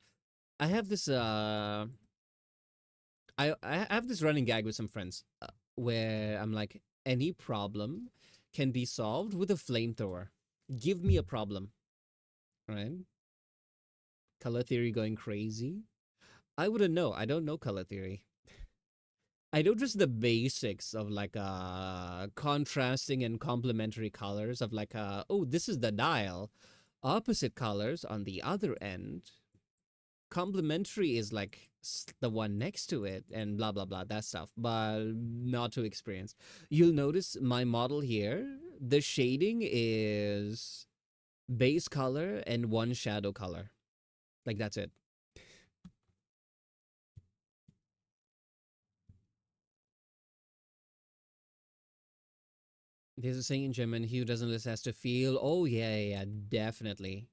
I have this I have this running gag with some friends where I'm like, any problem can be solved with a flamethrower. Give me a problem, right? Color theory going crazy. I wouldn't know. I don't know color theory. I know just the basics of like contrasting and complementary colors of like oh, this is the dial. Opposite colors on the other end. Complementary is like the one next to it and blah blah blah, that stuff, but not too experienced. You'll notice my model here, the shading is base color and one shadow color, like that's it. There's a saying in German, he who doesn't listen has to feel. Oh yeah, yeah, yeah, definitely.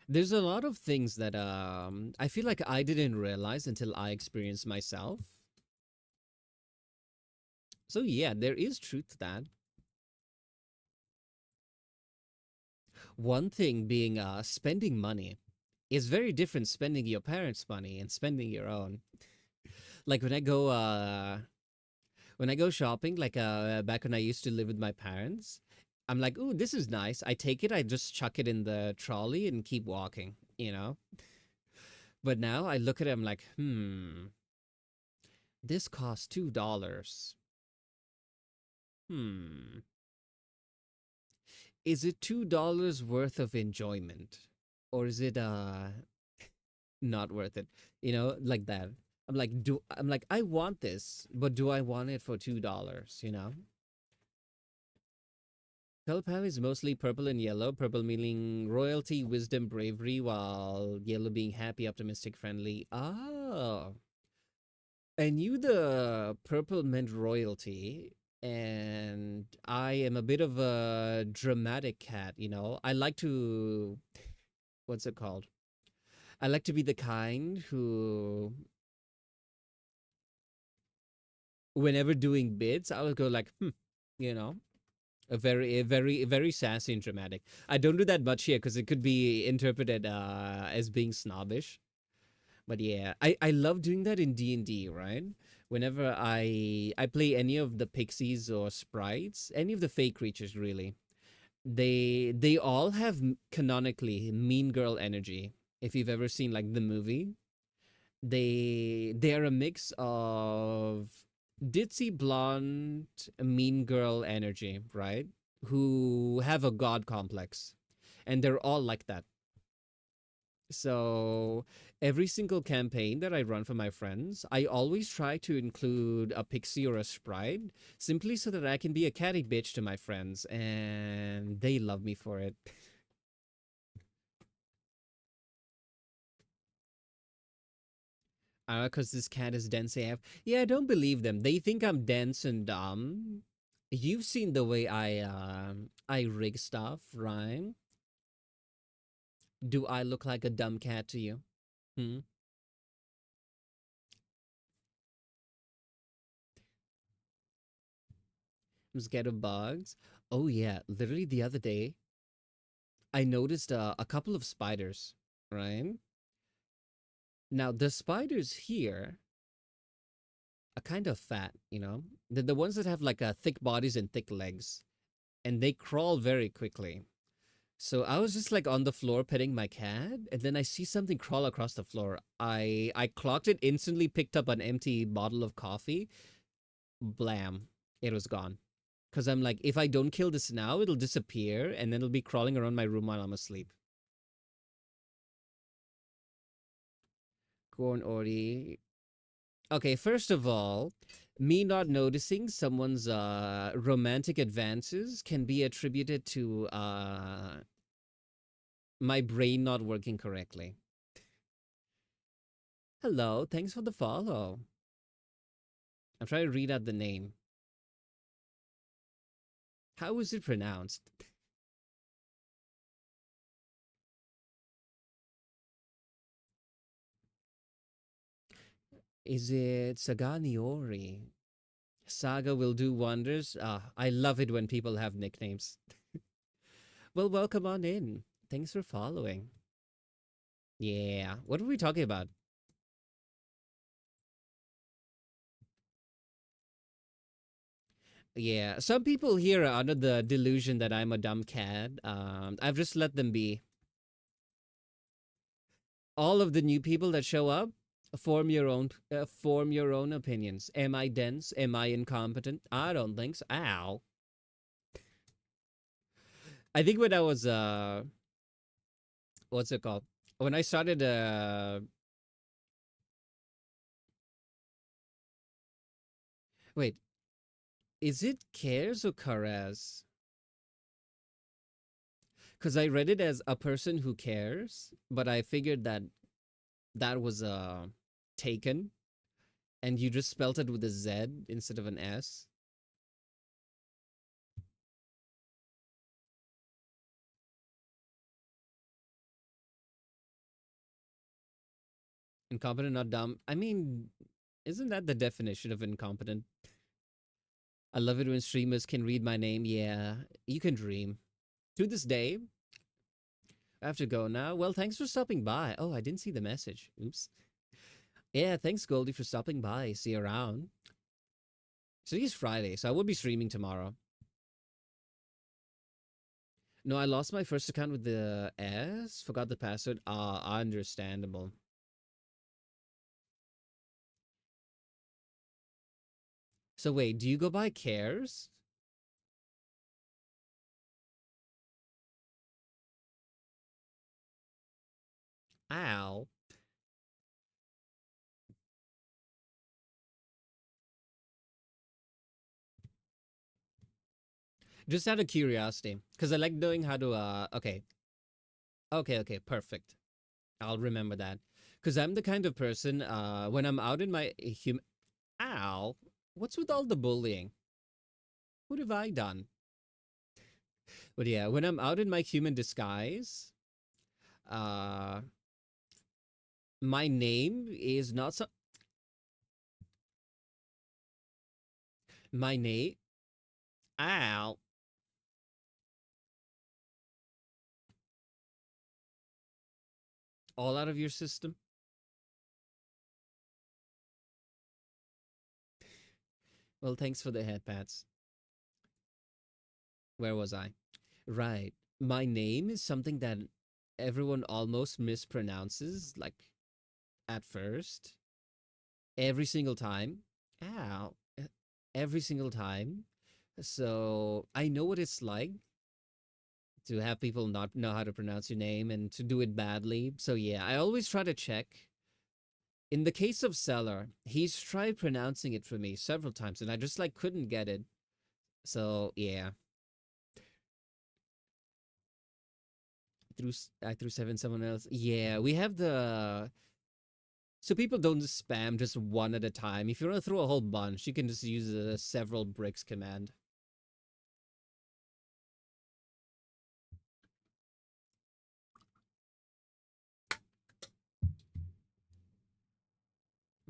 There's a lot of things that I feel like I didn't realize until I experienced myself. So yeah, there is truth to that. One thing being spending money is very different spending your parents' money and spending your own. Like when I go shopping, like back when I used to live with my parents, I'm like, "Ooh, this is nice." I take it, I just chuck it in the trolley and keep walking, you know? But now I look at it, I'm like, this costs $2. Hmm. Is it $2 worth of enjoyment? Or is it not worth it? You know, like that. I'm like, I want this, but do I want it for $2, you know? Color palette is mostly purple and yellow. Purple meaning royalty, wisdom, bravery, while yellow being happy, optimistic, friendly. Oh, I knew the purple meant royalty, and I am a bit of a dramatic cat, you know? I like to, what's it called? I like to be the kind who whenever doing bits, I would go like, you know, very sassy and dramatic. I don't do that much here because it could be interpreted as being snobbish. But yeah, I love doing that in D&D, right? Whenever I play any of the pixies or sprites, any of the fake creatures really, they all have canonically mean girl energy. If you've ever seen like the movie, they are a mix of ditzy blonde mean girl energy, right? Who have a god complex, and they're all like that. So every single campaign that I run for my friends, I always try to include a pixie or a sprite, simply so that I can be a catty bitch to my friends, and they love me for it. Because this cat is dense AF. Yeah, I don't believe them. They think I'm dense and dumb. You've seen the way I rig stuff, right? Do I look like a dumb cat to you? Hmm? I'm scared of bugs. Oh yeah, literally the other day, I noticed a couple of spiders, right? Now the spiders here are kind of fat, you know? The ones that have like thick bodies and thick legs, and they crawl very quickly. So I was just like on the floor petting my cat, and then I see something crawl across the floor. I clocked it, instantly picked up an empty bottle of coffee. Blam, it was gone. Cause I'm like, if I don't kill this now, it'll disappear, and then it'll be crawling around my room while I'm asleep. Corn Ori. Okay, first of all, me not noticing someone's romantic advances can be attributed to my brain not working correctly. Hello, thanks for the follow. I'm trying to read out the name. How is it pronounced? Is it Saganiori? Saga will do wonders. I love it when people have nicknames. Well, welcome on in. Thanks for following. Yeah. What were we talking about? Yeah. Some people here are under the delusion that I'm a dumb cat. I've just let them be. All of the new people that show up, form your own opinions. Am I dense? Am I incompetent? I don't think so. Ow. I think when I was what's it called? When I started wait, is it cares or cares? Because I read it as a person who cares, but I figured that that was taken, and you just spelt it with a Z instead of an S. Incompetent, not dumb. I mean, isn't that the definition of incompetent? I love it when streamers can read my name. Yeah, you can dream. To this day, I have to go now. Well, thanks for stopping by. Oh, I didn't see the message. Oops. Yeah, thanks, Goldie, for stopping by. See you around. Today's Friday, so I will be streaming tomorrow. No, I lost my first account with the S. Forgot the password. Ah, understandable. So wait, do you go by Cares? Ow. Just out of curiosity, because I like knowing how to, okay. Okay, perfect. I'll remember that. Because I'm the kind of person, when I'm out in my Ow. What's with all the bullying? What have I done? But yeah, when I'm out in my human disguise, uh, my name is not so. My name. Ow. All out of your system. Well, thanks for the head pats. Where was I? Right. My name is something that everyone almost mispronounces, like at first, every single time. Ow. Every single time. So I know what it's like to have people not know how to pronounce your name and to do it badly. So yeah, I always try to check. In the case of Seller, he's tried pronouncing it for me several times and I just like couldn't get it. So yeah, I threw seven someone else. Yeah, we have the so people don't just spam just one at a time. If you want to throw a whole bunch, you can just use the several bricks command.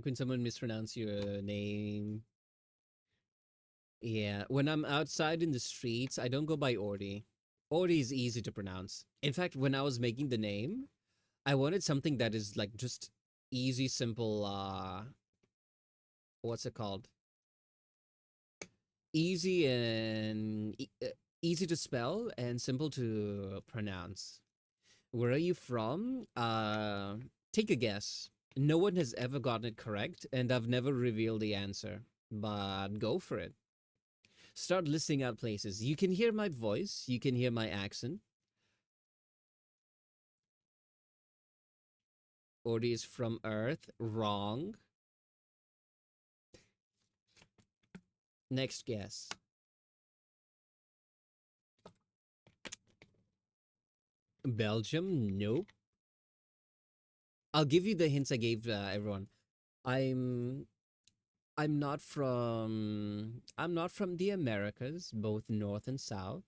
Can someone mispronounce your name? Yeah, when I'm outside in the streets, I don't go by Ordi. Ordi is easy to pronounce. In fact, when I was making the name, I wanted something that is like just easy, simple, what's it called? Easy and easy to spell and simple to pronounce. Where are you from? Take a guess. No one has ever gotten it correct, and I've never revealed the answer. But go for it. Start listing out places. You can hear my voice, you can hear my accent. Ordi is from Earth. Wrong. Next guess. Belgium? Nope. I'll give you the hints I gave everyone. I'm I'm not from the Americas, both north and south.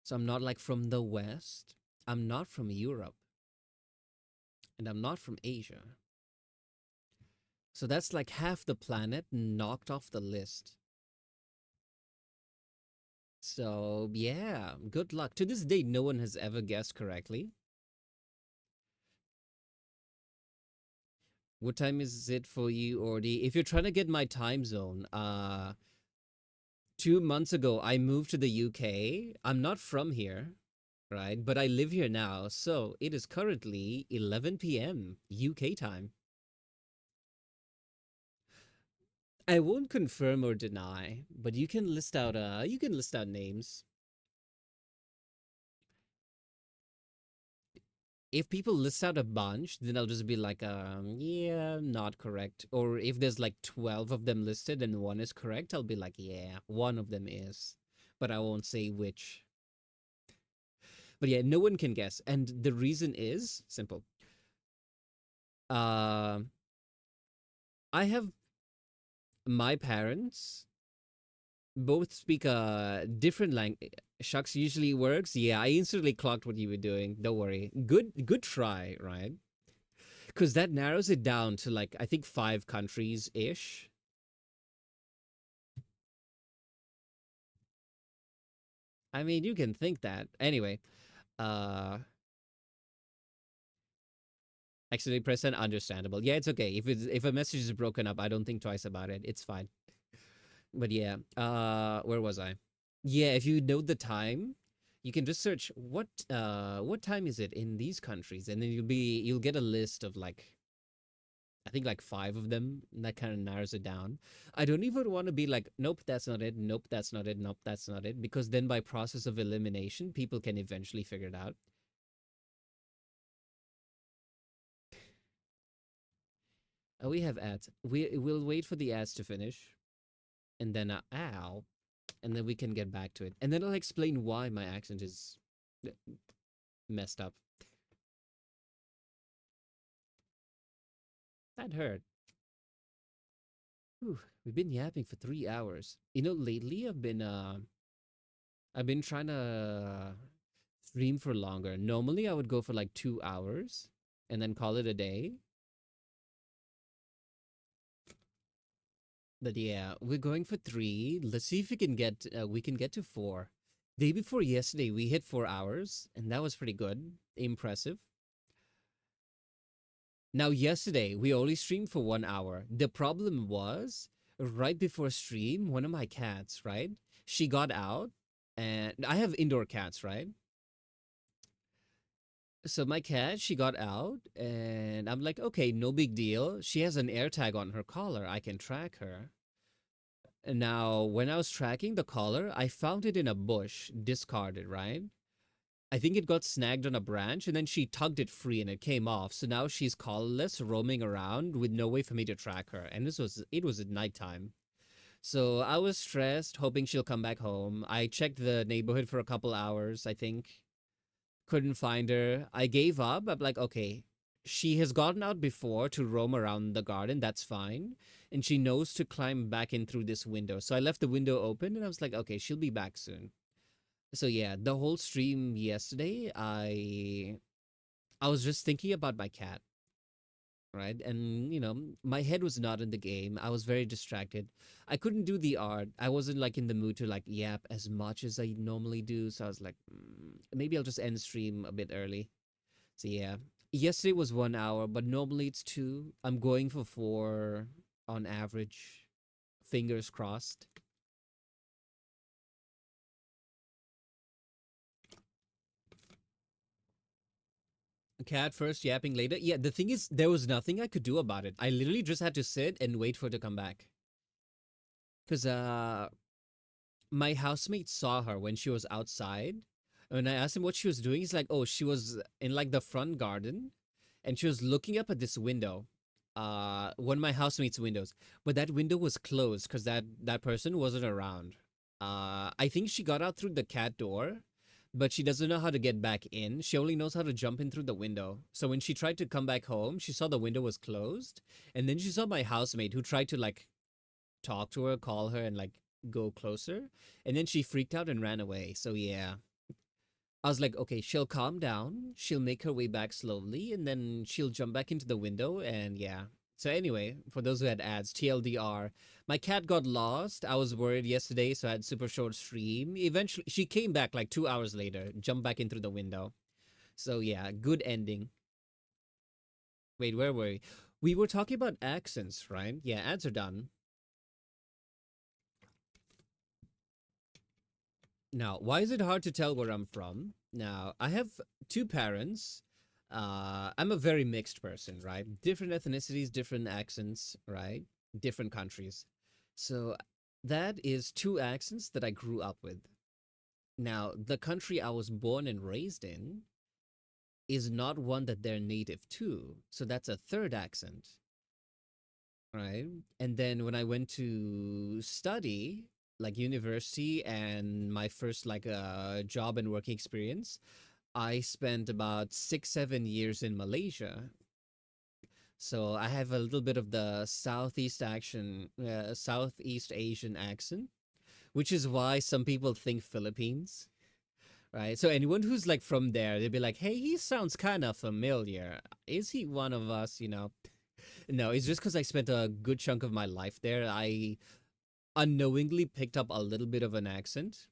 So I'm not like from the west. I'm not from Europe. And I'm not from Asia. So that's like half the planet knocked off the list. So yeah, good luck. To this day, no one has ever guessed correctly. What time is it for you, Ordi? If you're trying to get my time zone, 2 months ago I moved to the UK. I'm not from here, right? But I live here now, so it is currently 11 p.m. UK time. I won't confirm or deny, but you can list out names. If people list out a bunch, then I'll just be like, yeah, not correct. Or if there's like 12 of them listed and one is correct, I'll be like, yeah, one of them is. But I won't say which. But yeah, no one can guess. And the reason is simple. Uh, I have my parents both speak a different language. Shucks usually works. Yeah, I instantly clocked what you were doing. Don't worry. Good try, right? Because that narrows it down to like I think 5 countries ish. I mean, you can think that. Anyway, uh accidentally press an understandable. Yeah, it's okay. If a message is broken up, I don't think twice about it. It's fine. But yeah, where was I? Yeah, if you know the time, you can just search what time is it in these countries, and then you'll get a list of like I think like 5 of them. And that kind of narrows it down. I don't even want to be like, nope, that's not it. Nope, that's not it. Nope, that's not it. Because then by process of elimination, people can eventually figure it out. We have ads. We'll wait for the ads to finish, and then ow, and then we can get back to it. And then I'll explain why my accent is uh, messed up. That hurt. Whew, we've been yapping for 3 hours. You know, lately I've been trying to stream for longer. Normally I would go for like 2 hours and then call it a day. But yeah, we're going for 3. Let's see if we can get to 4. Day before yesterday, we hit 4 hours, and that was pretty good, impressive. Now, yesterday, we only streamed for 1 hour. The problem was right before stream, one of my cats, right? She got out, and I have indoor cats, right? So my cat, she got out, and I'm like, okay, no big deal. She has an air tag on her collar. I can track her. And now, when I was tracking the collar, I found it in a bush, discarded, right? I think it got snagged on a branch and then she tugged it free and it came off. So now she's collarless, roaming around with no way for me to track her. And it was at nighttime. So I was stressed, hoping she'll come back home. I checked the neighborhood for a couple hours, I think. Couldn't find her. I gave up. I'm like, okay, she has gotten out before to roam around the garden. That's fine. And she knows to climb back in through this window. So I left the window open and I was like, okay, she'll be back soon. So yeah, the whole stream yesterday, I was just thinking about my cat, right? And my head was not in the game. I was very distracted. I couldn't do the art. I wasn't like in the mood to like yap as much as I normally do. So I was like, maybe I'll just end stream a bit early. So yeah, yesterday was 1 hour, but normally it's 2. I'm going for 4 on average. Fingers crossed. Cat first, yapping later. Yeah, the thing is, there was nothing I could do about it. I literally just had to sit and wait for it to come back. Because my housemate saw her when she was outside. When I asked him what she was doing, he's like, oh, she was in like the front garden and she was looking up at this window. One of my housemate's windows. But that window was closed because that person wasn't around. I think she got out through the cat door, but she doesn't know how to get back in. She only knows how to jump in through the window. So when she tried to come back home, she saw the window was closed, and then she saw my housemate who tried to like talk to her, call her, and like go closer, and then she freaked out and ran away. So yeah, I was like, okay, she'll calm down, she'll make her way back slowly, and then she'll jump back into the window, and yeah. So anyway, for those who had ads, TLDR, my cat got lost. I was worried yesterday, so I had super short stream. Eventually, she came back like 2 hours later, jumped back in through the window. So yeah, good ending. Wait, where were we? We were talking about accents, right? Yeah, ads are done. Now, why is it hard to tell where I'm from? Now, I have 2 parents. I'm a very mixed person, right? Different ethnicities, different accents, right? Different countries. So that is 2 accents that I grew up with. Now, the country I was born and raised in is not one that they're native to. So that's a third accent, right? And then when I went to study, like university and my first like job and working experience, I spent about 6 7 years in Malaysia. So I have a little bit of the Southeast Asian accent, which is why some people think Philippines, right? So anyone who's like from there, they'd be like, "Hey, he sounds kind of familiar. Is he one of us?" No, it's just because I spent a good chunk of my life there. I unknowingly picked up a little bit of an accent.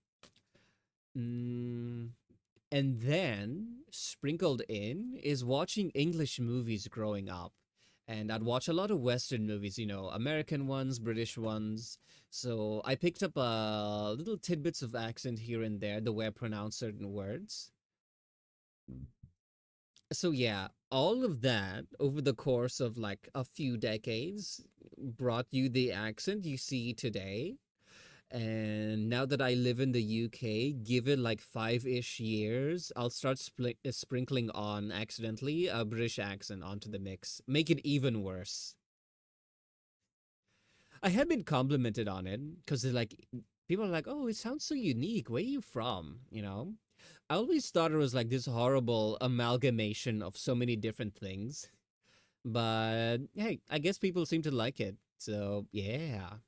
Mm, and then sprinkled in is watching English movies growing up. And I'd watch a lot of Western movies, American ones, British ones. So I picked up little tidbits of accent here and there, the way I pronounce certain words. So yeah, all of that over the course of like a few decades brought you the accent you see today. And now that I live in the UK, give it like 5-ish years, I'll start sprinkling on accidentally a British accent onto the mix. Make it even worse. I have been complimented on it because people are like, oh, it sounds so unique. Where are you from? I always thought it was like this horrible amalgamation of so many different things. But hey, I guess people seem to like it. So yeah.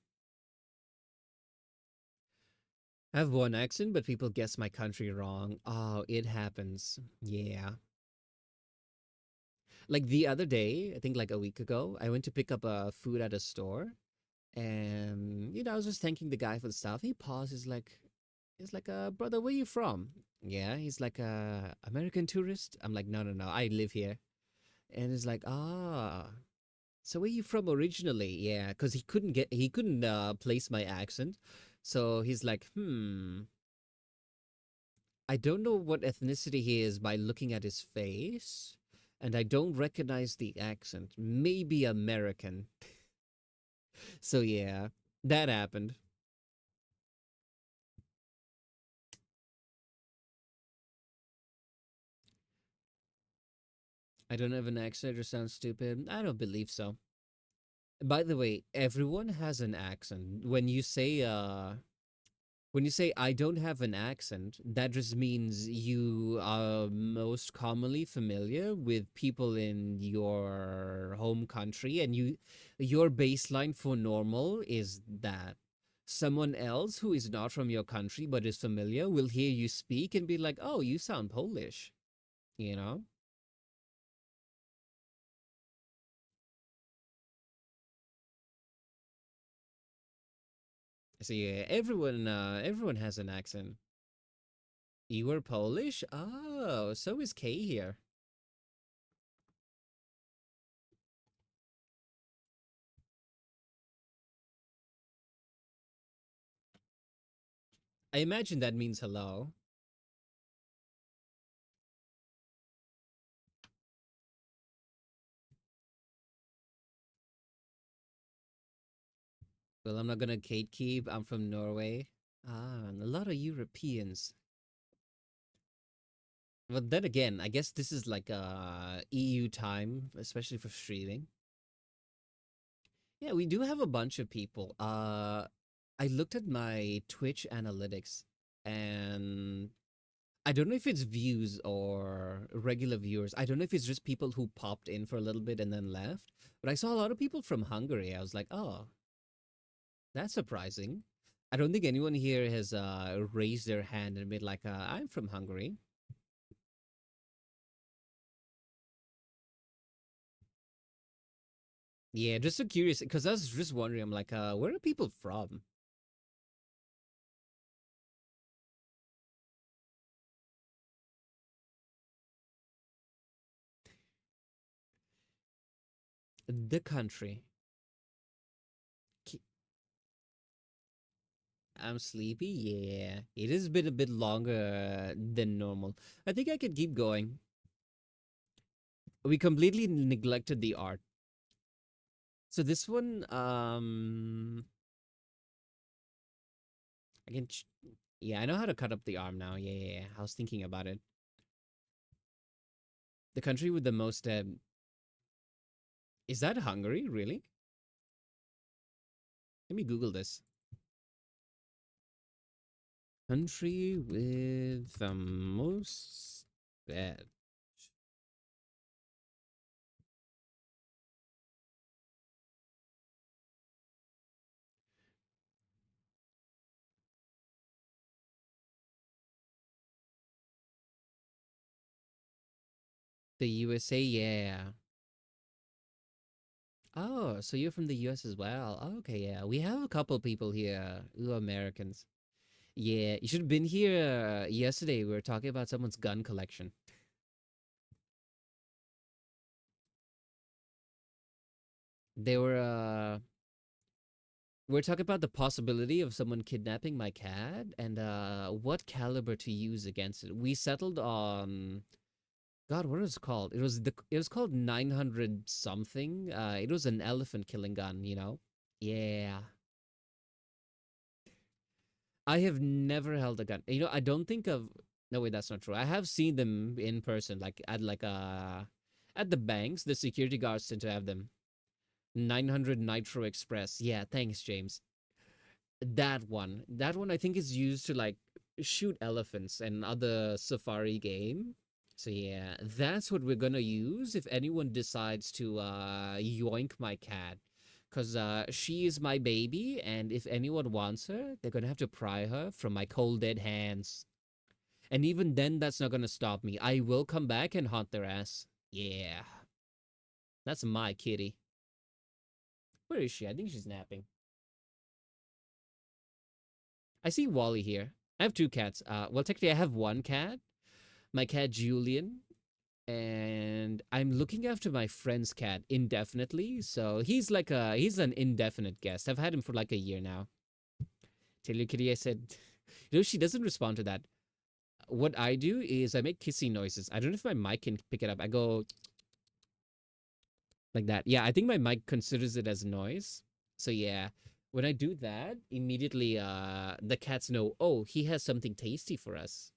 I have one accent, but people guess my country wrong. Oh, it happens. Yeah. Like the other day, I think like a week ago, I went to pick up food at a store. And I was just thanking the guy for the stuff. He paused. He's like, brother, where you from? Yeah, he's like, American tourist. I'm like, no, no, no, I live here. And he's like, ah, so where you from originally? Yeah, because he couldn't place my accent. So he's like, I don't know what ethnicity he is by looking at his face, and I don't recognize the accent. Maybe American. So yeah, that happened. I don't have an accent or sound stupid. I don't believe so. By the way, everyone has an accent. When you say I don't have an accent, that just means you are most commonly familiar with people in your home country, and your baseline for normal is that someone else who is not from your country but is familiar will hear you speak and be like, "Oh, you sound Polish," you know? So yeah, everyone has an accent. You were Polish? Oh, so is Kay here. I imagine that means hello. Well, I'm not gonna gatekeep. I'm from Norway. Ah, and a lot of Europeans. But then again, I guess this is like EU time, especially for streaming. Yeah, we do have a bunch of people. I looked at my Twitch analytics, and I don't know if it's views or regular viewers. I don't know if it's just people who popped in for a little bit and then left. But I saw a lot of people from Hungary. I was like, oh, that's surprising. I don't think anyone here has raised their hand and been like, I'm from Hungary. Yeah, just so curious because I was just wondering. I'm like, where are people from? The country. Ki- I'm sleepy. Yeah, it has been a bit longer than normal. I think I could keep going. We completely neglected the art. So this one, I can. Yeah, I know how to cut up the arm now. Yeah, yeah, yeah. I was thinking about it. The country with the most. Is that Hungary? Really? Let me Google this. Country with the most veg. The USA, yeah. Oh, so you're from the US as well. Oh, okay, yeah. We have a couple people here who are Americans. Yeah, you should have been here yesterday. We were talking about someone's gun collection. They were we are talking about the possibility of someone kidnapping my cat and what caliber to use against it. We settled on God, what was it called? It was called 900 something. It was an elephant killing gun, you know? Yeah. I have never held a gun. I don't think of no wait, that's not true. I have seen them in person, like at the banks, the security guards tend to have them. 900 Nitro Express. Yeah, thanks, James. That one I think is used to like shoot elephants and other safari game. So yeah, that's what we're gonna use if anyone decides to yoink my cat. Cause she is my baby, and if anyone wants her, they're gonna have to pry her from my cold dead hands. And even then, that's not gonna stop me. I will come back and haunt their ass. Yeah, that's my kitty. Where is she? I think she's napping. I see Wally here. I have two cats. Well, technically, I have one cat, my cat Julian, and I'm looking after my friend's cat indefinitely. So he's an indefinite guest. I've had him for like a year now. Tell you, kitty, I said, she doesn't respond to that. What I do is I make kissing noises. I don't know if my mic can pick it up. I go like that. Yeah, I think my mic considers it as noise. So yeah, when I do that, immediately the cats know, oh, he has something tasty for us.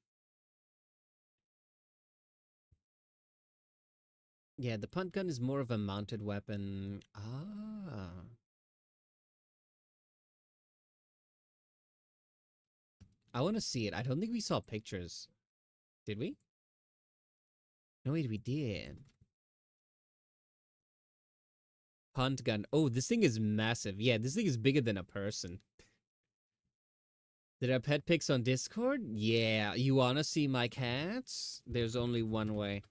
Yeah, the punt gun is more of a mounted weapon. Ah. I want to see it. I don't think we saw pictures. Did we? No, wait, we did. Punt gun. Oh, this thing is massive. Yeah, this thing is bigger than a person. Did our pet pics on Discord? Yeah. You want to see my cats? There's only one way.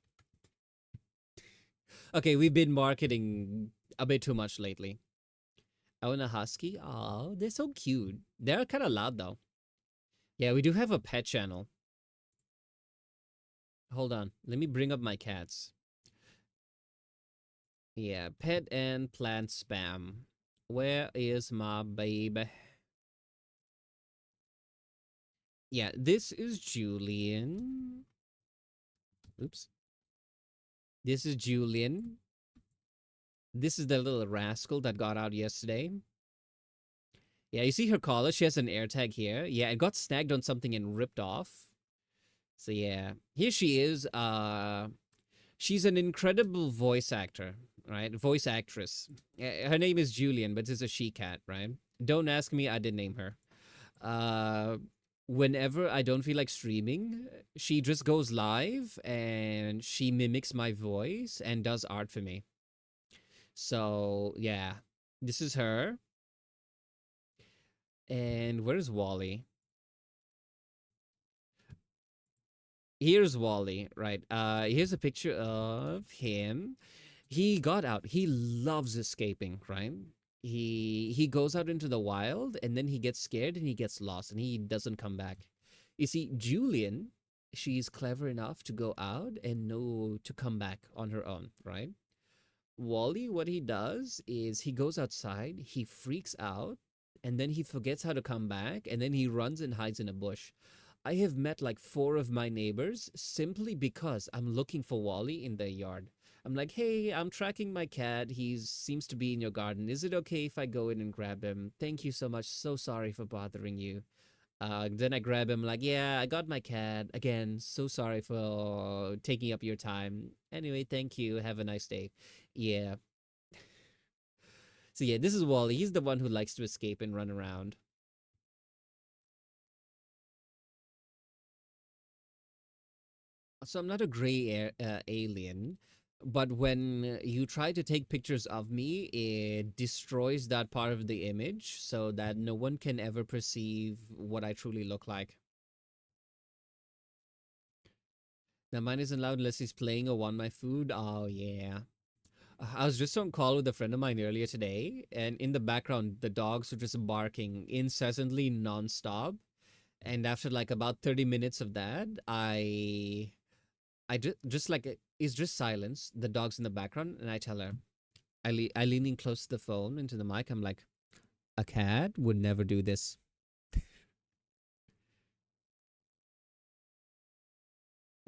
Okay, we've been marketing a bit too much lately. I want a husky. Oh, they're so cute. They're kind of loud though. Yeah, we do have a pet channel. Hold on. Let me bring up my cats. Yeah, pet and plant spam. Where is my baby? Yeah, this is Julian. Oops. This is Julian. This is the little rascal that got out yesterday. Yeah, you see her collar? She has an air tag here. Yeah, it got snagged on something and ripped off. So yeah, here she is. She's an incredible voice actor, right? Voice actress. Her name is Julian, but it's a she cat, right? Don't ask me. I didn't name her. Uh, Whenever I don't feel like streaming, she just goes live and she mimics my voice and does art for me. So yeah, this is her. And where's Wally? Here's Wally, right? Here's a picture of him. He got out. He loves escaping, right? He goes out into the wild and then he gets scared and he gets lost and he doesn't come back. You see, Julian, she's clever enough to go out and know to come back on her own, right? Wally, what he does is he goes outside, he freaks out, and then he forgets how to come back, and then he runs and hides in a bush. I have met like four of my neighbors simply because I'm looking for Wally in their yard. I'm like, hey, I'm tracking my cat. He seems to be in your garden. Is it okay if I go in and grab him? Thank you so much. So sorry for bothering you. Then I grab him, like, yeah, I got my cat. Again, so sorry for taking up your time. Anyway, thank you. Have a nice day. Yeah. So yeah, this is Wally. He's the one who likes to escape and run around. So I'm not a alien, but when you try to take pictures of me, it destroys that part of the image so that no one can ever perceive what I truly look like. Now mine isn't loud unless he's playing or want my food. Oh yeah. I was just on call with a friend of mine earlier today, and in the background, the dogs were just barking incessantly, nonstop. And after like about 30 minutes of that, I just like it's just silence. The dog's in the background, and I tell her, I lean in close to the phone into the mic. I'm like, a cat would never do this. I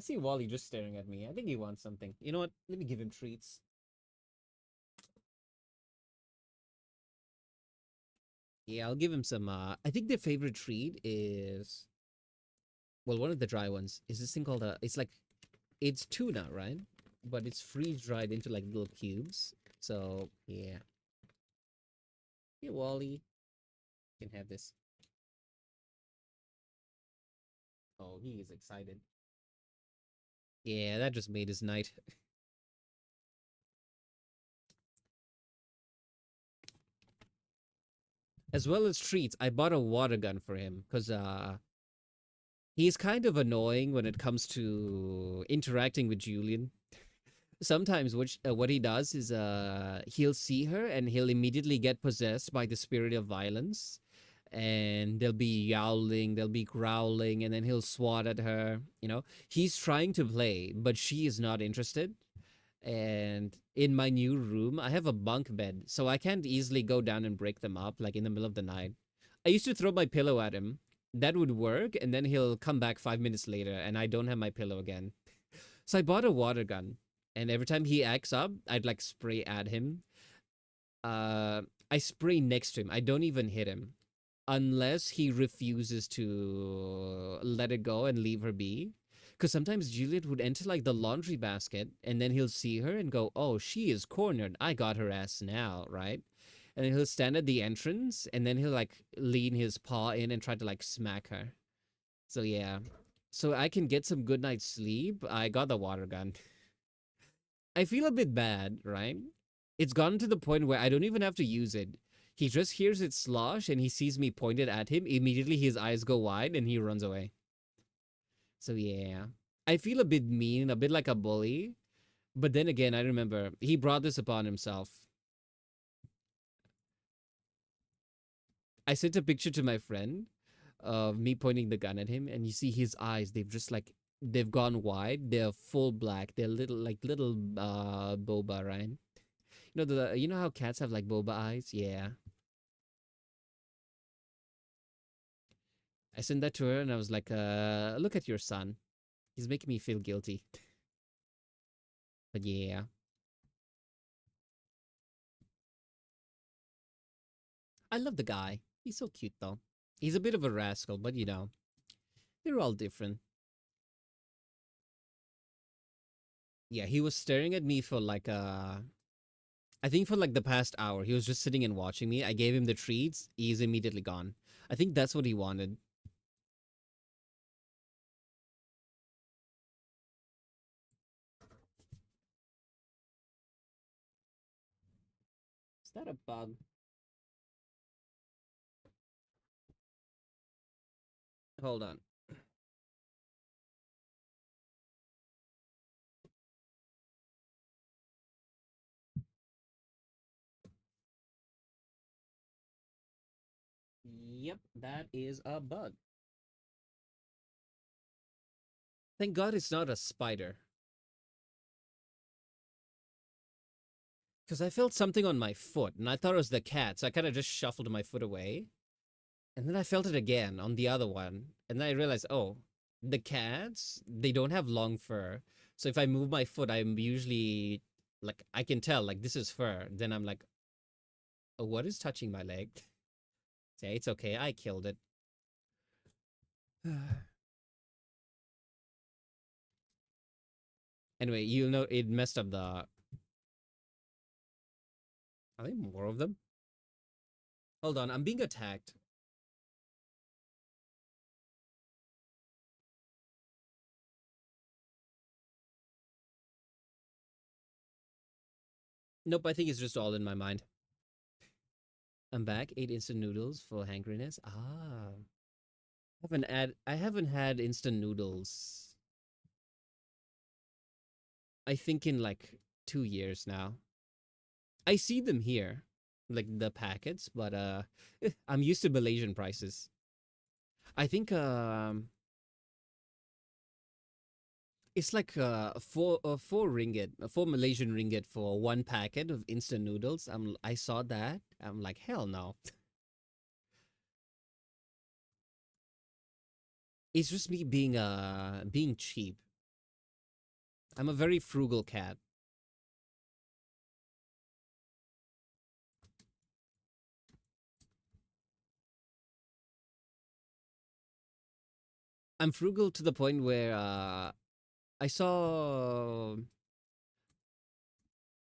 see Wally just staring at me. I think he wants something. You know what? Let me give him treats. Yeah, I'll give him some. I think their favorite treat is, well, one of the dry ones is this thing called it's like, it's tuna, right? But it's freeze dried into like little cubes. So yeah. Yeah, Wally, you can have this. Oh, he is excited. Yeah, that just made his night. As well as treats, I bought a water gun for him because he's kind of annoying when it comes to interacting with Julian. Sometimes what he does is he'll see her and he'll immediately get possessed by the spirit of violence, and they'll be yowling, they'll be growling, and then he'll swat at her. He's trying to play, but she is not interested. And in my new room, I have a bunk bed, so I can't easily go down and break them up like in the middle of the night. I used to throw my pillow at him. That would work, and then he'll come back 5 minutes later, and I don't have my pillow again. So I bought a water gun, and every time he acts up, I'd like spray at him. I spray next to him. I don't even hit him unless he refuses to let it go and leave her be. Because sometimes Juliet would enter like the laundry basket and then he'll see her and go, "Oh, she is cornered. I got her ass now," right? And then he'll stand at the entrance and then he'll like lean his paw in and try to like smack her. So yeah. So I can get some good night's sleep. I got the water gun. I feel a bit bad, right? It's gotten to the point where I don't even have to use it. He just hears it slosh and he sees me pointed at him. Immediately his eyes go wide and he runs away. So yeah. I feel a bit mean, a bit like a bully. But then again, I remember he brought this upon himself. I sent a picture to my friend of me pointing the gun at him, and you see his eyes, they've gone wide. They're full black. They're little boba, right? You know how cats have like boba eyes? Yeah. I sent that to her and I was like, look at your son. He's making me feel guilty. But yeah. I love the guy. He's so cute though. He's a bit of a rascal, but they're all different. Yeah, he was staring at me for like I think for like the past hour. He was just sitting and watching me. I gave him the treats. He's immediately gone. I think that's what he wanted. Is that a bug? Hold on. Yep, that is a bug. Thank God it's not a spider. Because I felt something on my foot and I thought it was the cat, so I kind of just shuffled my foot away. And then I felt it again on the other one. And then I realized, oh, the cats, they don't have long fur. So if I move my foot, I'm usually like, I can tell, like, this is fur. Then I'm like, oh, what is touching my leg? Say, it's okay. I killed it. Anyway, you'll know it messed up the. Are there more of them? Hold on, I'm being attacked. Nope, I think it's just all in my mind. I'm back. Ate instant noodles for hankeriness. I haven't had instant noodles. I think in like 2 years now. I see them here, like the packets, but I'm used to Malaysian prices. I think it's like four ringgit, 4 Malaysian ringgit for one packet of instant noodles. I saw that. I'm like, hell no. It's just me being cheap. I'm a very frugal cat. I'm frugal to the point where I saw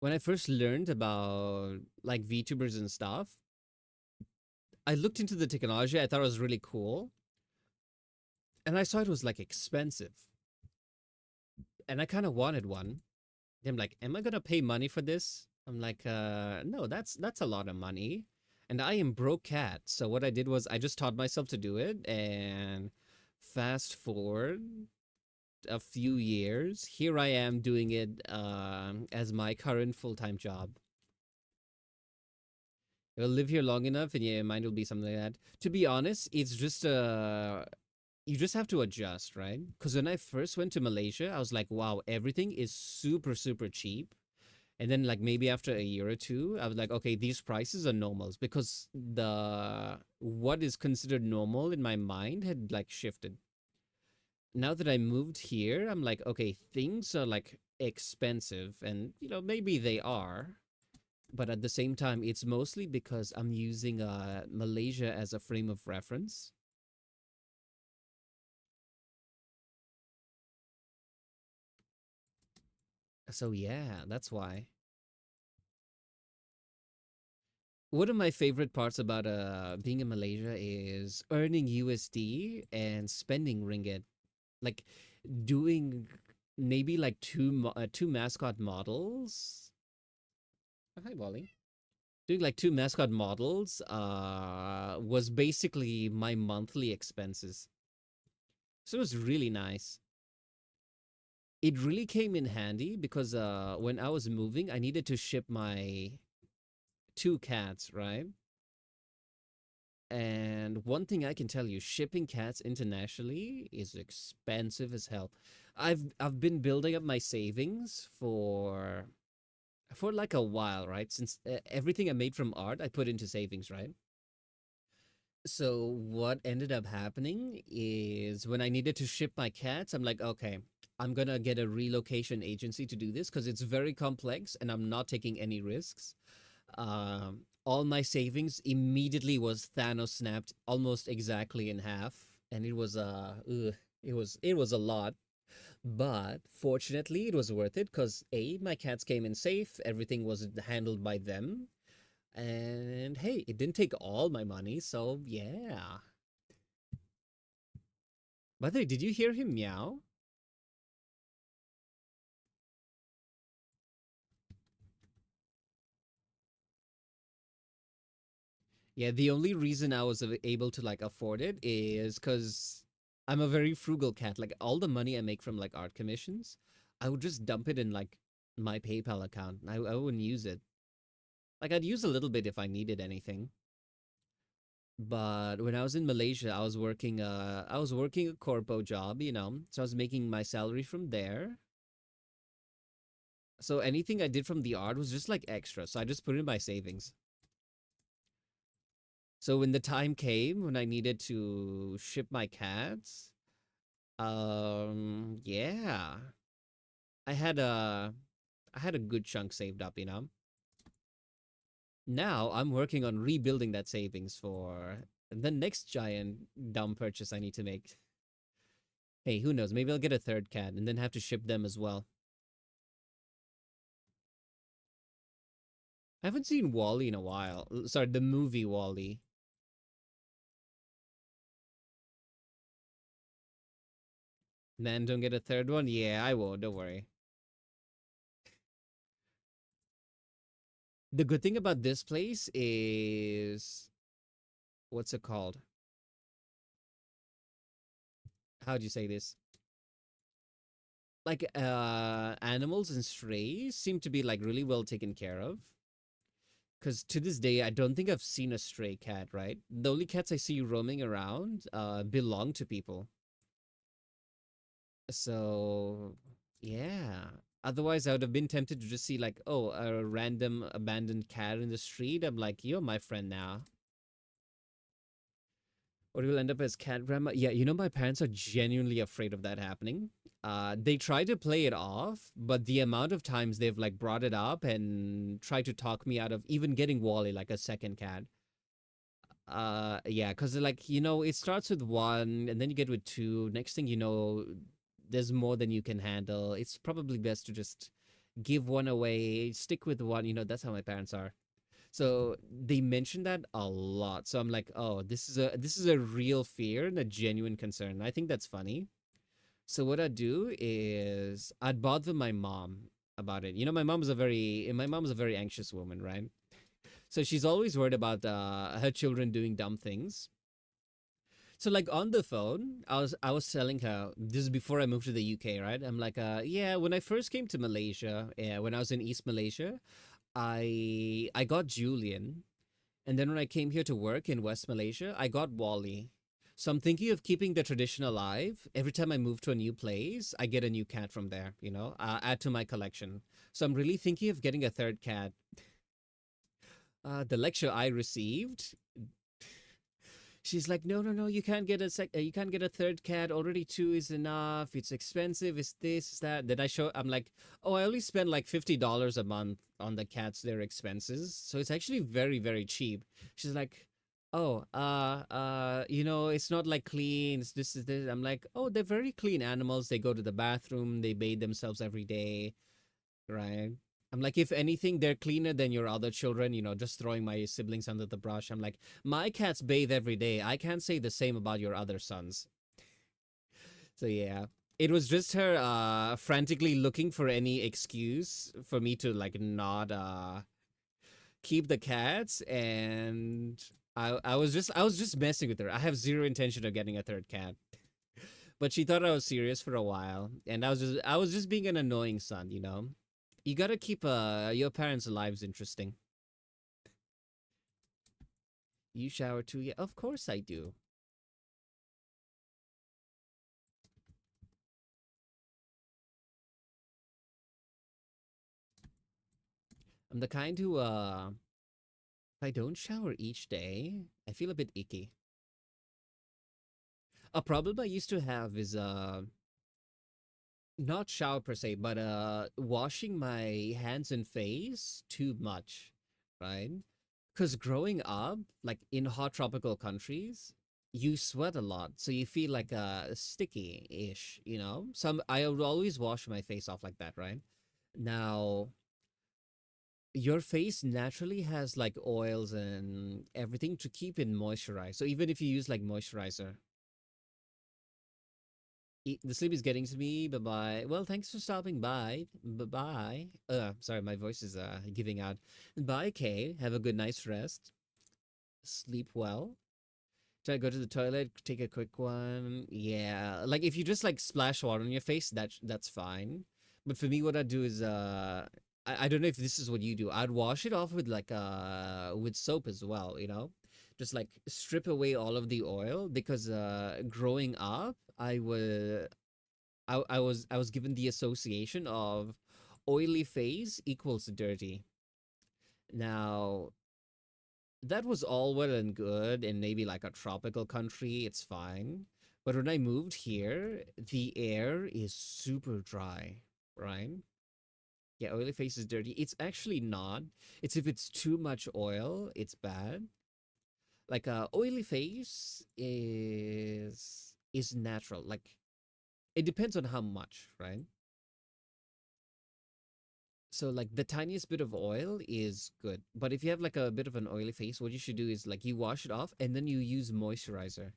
when I first learned about like VTubers and stuff, I looked into the technology. I thought it was really cool. And I saw it was like expensive. And I kind of wanted one. I'm like, am I gonna pay money for this? I'm like, no, that's a lot of money. And I am broke cat. So what I did was I just taught myself to do it and fast forward a few years, here I am doing it as my current full-time job. You'll live here long enough, and yeah, your mind will be something like that. To be honest, it's just you just have to adjust, right? Because when I first went to Malaysia, I was like, wow, everything is super super cheap. And then like maybe after a year or two, I was like, okay, these prices are normals because the what is considered normal in my mind had like shifted. Now that I moved here, I'm like, okay, things are like expensive, and maybe they are, but at the same time, it's mostly because I'm using Malaysia as a frame of reference. So yeah, that's why. One of my favorite parts about being in Malaysia is earning USD and spending ringgit. Like doing maybe like two mascot models. Oh, hi, Wally. Doing like two mascot models was basically my monthly expenses. So it was really nice. It really came in handy because when I was moving, I needed to ship my two cats, right? And one thing I can tell you, shipping cats internationally is expensive as hell. I've been building up my savings for like a while, right? Since everything I made from art, I put into savings, right? So what ended up happening is when I needed to ship my cats, I'm like, okay, I'm gonna get a relocation agency to do this because it's very complex and I'm not taking any risks. All my savings immediately was Thanos snapped almost exactly in half, and it was a lot. But fortunately, it was worth it because my cats came in safe. Everything was handled by them, and hey, it didn't take all my money, so yeah. By the way, did you hear him meow? Yeah, the only reason I was able to like afford it is because I'm a very frugal cat. Like all the money I make from like art commissions, I would just dump it in like my PayPal account. I wouldn't use it. Like I'd use a little bit if I needed anything. But when I was in Malaysia, I was working a corpo job, so I was making my salary from there. So anything I did from the art was just like extra. So I just put it in my savings. So when the time came when I needed to ship my cats, yeah, I had a I had a good chunk saved up. Now I'm working on rebuilding that savings for the next giant dumb purchase I need to make. Hey, who knows? Maybe I'll get a third cat and then have to ship them as well. I haven't seen Wally in a while. Sorry, the movie Wally. Then don't get a third one? Yeah, I won't. Don't worry. The good thing about this place is what's it called? How'd you say this? Like animals and strays seem to be like really well taken care of. Cause to this day I don't think I've seen a stray cat, right? The only cats I see roaming around belong to people. So yeah. Otherwise I would have been tempted to just see like, oh, a random abandoned cat in the street. I'm like, you're my friend now. Or you'll end up as cat grandma. Yeah, my parents are genuinely afraid of that happening. They try to play it off, but the amount of times they've like brought it up and tried to talk me out of even getting Wally like a second cat. Yeah, because like it starts with one, and then you get with two. Next thing you know, there's more than you can handle. It's probably best to just give one away, stick with one. That's how my parents are. So they mentioned that a lot. So I'm like, oh, this is a real fear and a genuine concern. I think that's funny. So what I'd do is I'd bother my mom about it. My mom's a very anxious woman, right? So she's always worried about her children doing dumb things. So like on the phone, I was telling her this is before I moved to the UK, right? I'm like, yeah, when I first came to Malaysia, when I was in East Malaysia, I got Julian, And then when I came here to work in West Malaysia, I got Wally. So I'm thinking of keeping the tradition alive. Every time I move to a new place, I get a new cat from there, add to my collection. So I'm really thinking of getting a third cat. The lecture I received, she's like, no, no, no, you can't get you can't get a third cat. Already two is enough. It's expensive. It's this, it's that. Then I'm like, oh, I only spend like $50 a month on the cats, their expenses. So it's actually very, very cheap. She's like, oh, it's not like clean. It's this is this. I'm like, oh, they're very clean animals. They go to the bathroom. They bathe themselves every day, right? I'm like, if anything, they're cleaner than your other children, just throwing my siblings under the brush. I'm like, my cats bathe every day. I can't say the same about your other sons. So, yeah. It was just her frantically looking for any excuse for me to, like, not keep the cats. And I was just messing with her. I have zero intention of getting a third cat. But she thought I was serious for a while. And I was just being an annoying son. You gotta keep your parents' lives interesting. You shower too? Yeah, of course I do. I'm the kind who if I don't shower each day, I feel a bit icky. A problem I used to have is not shower per se, but washing my hands and face too much, right? Because growing up, like in hot tropical countries, you sweat a lot, so you feel like sticky-ish. I would always wash my face off like that, right? Now, your face naturally has like oils and everything to keep it moisturized. So even if you use like moisturizer, the sleep is getting to me. Bye bye. Well, thanks for stopping by. Bye bye. Sorry, my voice is giving out. Bye, Kay. Have a good night's rest. Sleep well. Should I go to the toilet, take a quick one? Yeah, like if you just like splash water on your face, that's fine. But for me, what I do is I don't know if this is what you do. I'd wash it off with like with soap as well. Just like strip away all of the oil because growing up, I was given the association of oily face equals dirty. Now, that was all well and good in maybe like a tropical country, it's fine. But when I moved here, the air is super dry, right? Yeah, oily face is dirty. It's actually not. It's if it's too much oil, it's bad. Like oily face is natural. Like it depends on how much, right? So like the tiniest bit of oil is good. But if you have like a bit of an oily face, what you should do is like you wash it off and then you use moisturizer.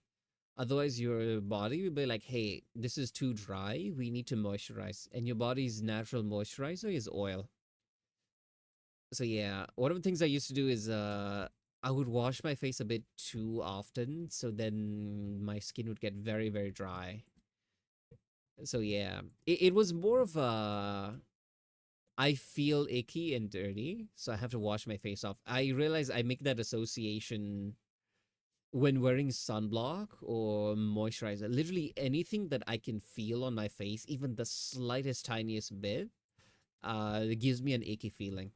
Otherwise your body will be like, hey, this is too dry. We need to moisturize. And your body's natural moisturizer is oil. So yeah, one of the things I used to do is I would wash my face a bit too often, so then my skin would get very, very dry. So yeah, it was more of a I feel icky and dirty, so I have to wash my face off. I realize I make that association when wearing sunblock or moisturizer. Literally anything that I can feel on my face, even the slightest tiniest bit, it gives me an icky feeling.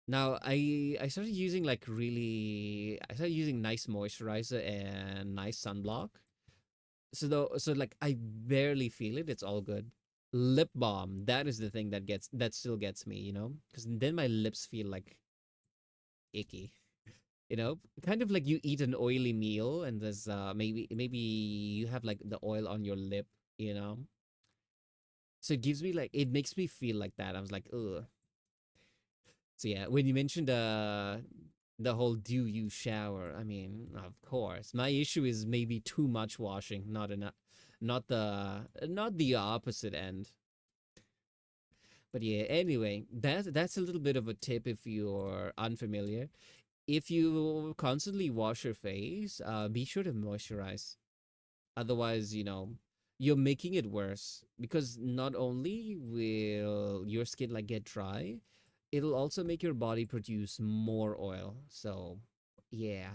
Now I started using I started using nice moisturizer and nice sunblock. So like I barely feel it. It's all good. Lip balm, that is the thing that still gets me. Because then my lips feel like icky. Kind of like you eat an oily meal and there's maybe you have like the oil on your lip, you know. So it makes me feel like that. I was like, ugh. So yeah, when you mentioned the whole do you shower, I mean, of course. My issue is maybe too much washing, not enough, not the opposite end. But yeah, anyway, that's a little bit of a tip if you're unfamiliar. If you constantly wash your face, be sure to moisturize. Otherwise, you're making it worse because not only will your skin like get dry, it'll also make your body produce more oil. So, yeah.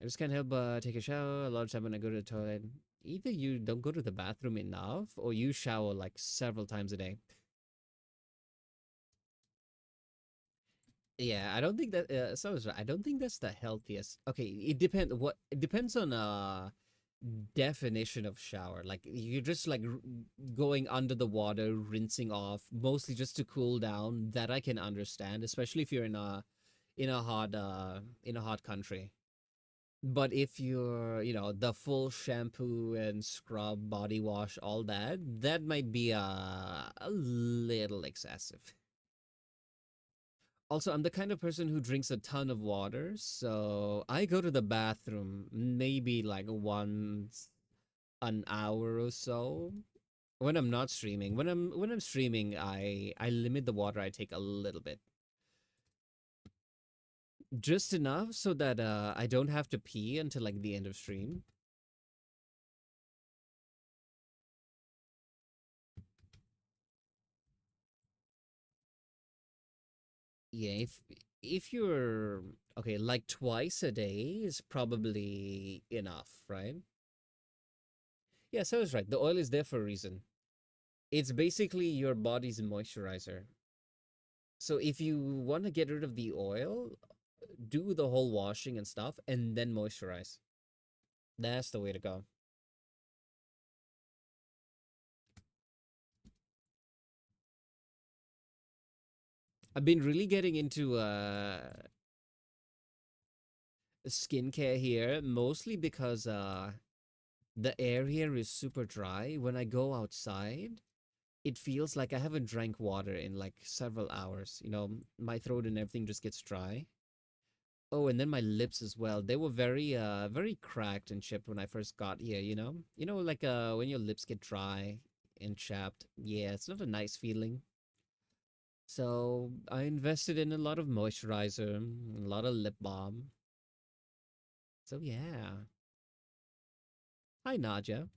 I just can't help but take a shower. A lot of time when I go to the toilet, either you don't go to the bathroom enough or you shower like several times a day. Yeah, I don't think that I don't think that's the healthiest. Okay, it depends on definition of shower. Like you're just like going under the water, rinsing off, mostly just to cool down. That I can understand, especially if you're in a hot country. But if you're, the full shampoo and scrub, body wash, all that, that might be a little excessive. Also, I'm the kind of person who drinks a ton of water, so I go to the bathroom maybe like once an hour or so when I'm not streaming. When I'm streaming, I limit the water I take a little bit, just enough so that I don't have to pee until like the end of stream. Yeah, if you're okay, like twice a day is probably enough, right? Yeah, so it's right. The oil is there for a reason. It's basically your body's moisturizer. So if you want to get rid of the oil, do the whole washing and stuff and then moisturize. That's the way to go. I've been really getting into skincare here, mostly because the air here is super dry. When I go outside, it feels like I haven't drank water in like several hours. My throat and everything just gets dry. Oh, and then my lips as well. They were very cracked and chipped when I first got here, you know? Like when your lips get dry and chapped. Yeah, it's not a nice feeling. So I invested in a lot of moisturizer, a lot of lip balm. So yeah. Hi Nadia.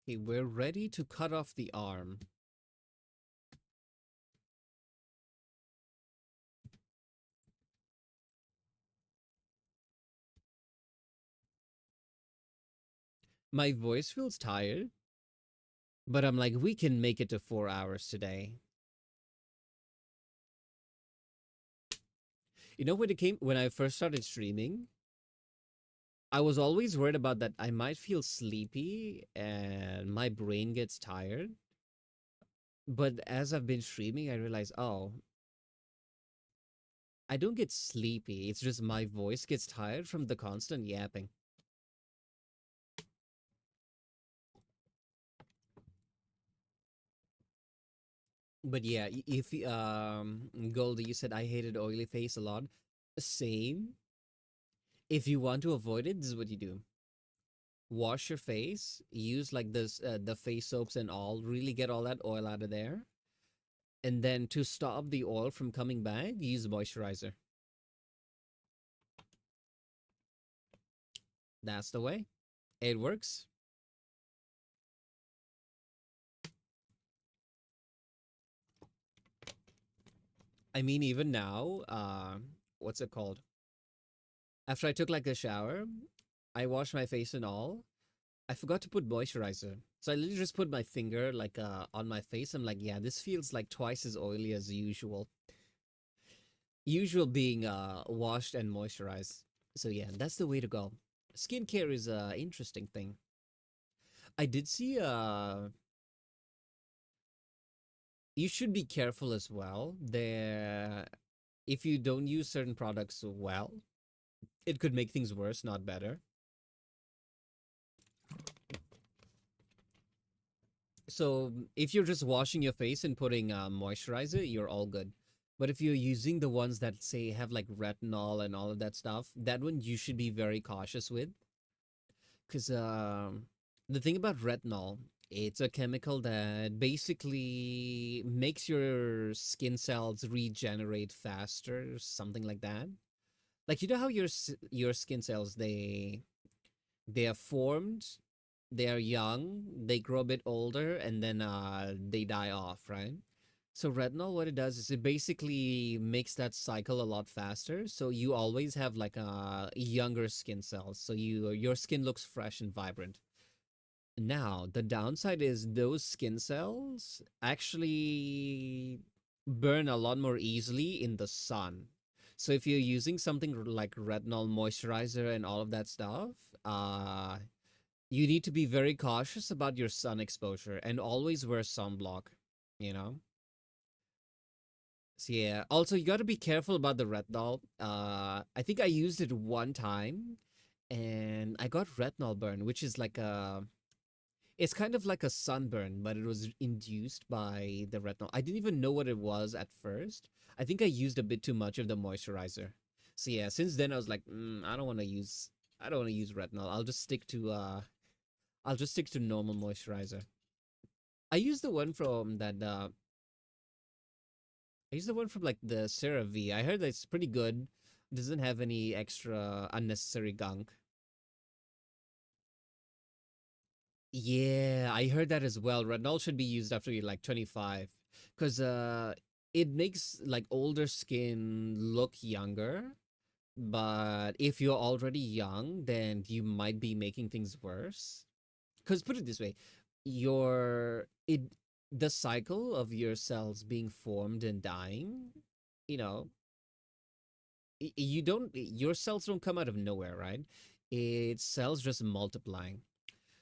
Okay, we're ready to cut off the arm. My voice feels tired, but I'm like, we can make it to 4 hours today. When I first started streaming, I was always worried about that I might feel sleepy and my brain gets tired. But as I've been streaming, I realize, oh, I don't get sleepy. It's just my voice gets tired from the constant yapping. But yeah, if Goldie, you said I hated oily face a lot. Same. If you want to avoid it, this is what you do: wash your face, use like the face soaps and all, really get all that oil out of there, and then to stop the oil from coming back, use moisturizer. That's the way. It works. I mean, even now, what's it called? After I took like a shower, I washed my face and all. I forgot to put moisturizer. So I literally just put my finger like on my face. I'm like, yeah, this feels like twice as oily as usual. Usual being washed and moisturized. So yeah, that's the way to go. Skincare is a interesting thing. I did see you should be careful as well. There if you don't use certain products well, it could make things worse, not better. So if you're just washing your face and putting moisturizer, you're all good. But if you're using the ones that say have like retinol and all of that stuff, that one you should be very cautious with. Because the thing about retinol, It's a chemical that basically makes your skin cells regenerate faster, something like that. Like you know how your skin cells they are formed, they are young, they grow a bit older, and then they die off, right? So retinol, what it does is it basically makes that cycle a lot faster. So you always have like younger skin cells. So your skin looks fresh and vibrant. Now, the downside is those skin cells actually burn a lot more easily in the sun. So if you're using something like retinol moisturizer and all of that stuff, uh, you need to be very cautious about your sun exposure and always wear sunblock, you know? So yeah. Also, you got to be careful about the retinol. I think I used it one time and I got retinol burn, which is like a it's kind of like a sunburn, but it was induced by the retinol. I didn't even know what it was at first. I think I used a bit too much of the moisturizer. So yeah, since then I was like, I don't want to use retinol. I'll just stick to normal moisturizer. I use the one from that I use the one from like the CeraVe. I heard that it's pretty good. Doesn't have any extra unnecessary gunk. Yeah, I heard that as well. Retinol should be used after you're like 25 because it makes like older skin look younger, but if you're already young, then you might be making things worse. Because put it this way, your it the cycle of your cells being formed and dying, you know, you don't your cells don't come out of nowhere, right? It's cells just multiplying.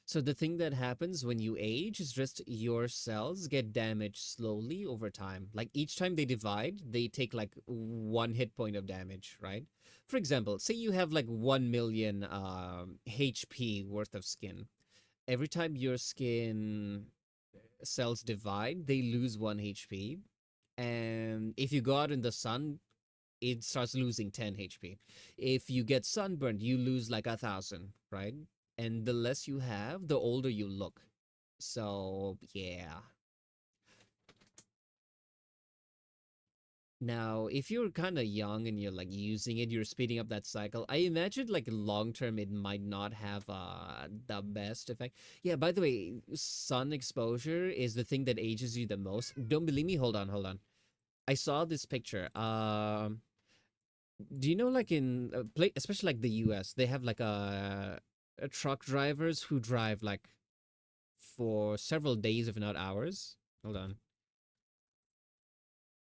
So the thing that happens when you age is just your cells get damaged slowly over time. Like each time they divide, they take like one hit point of damage, right? For example, say you have like 1 million HP worth of skin. Every time your skin cells divide, they lose 1 HP. And if you go out in the sun, it starts losing 10 HP. If you get sunburned, you lose like 1,000, right? And the less you have, the older you look. So, yeah. Now, if you're kind of young and you're like using it, you're speeding up that cycle. I imagine like long term, it might not have the best effect. Yeah, by the way, sun exposure is the thing that ages you the most. Don't believe me? Hold on, hold on. I saw this picture. Do you know like in especially like the US, they have like a truck drivers who drive like for several days if not hours. Hold on.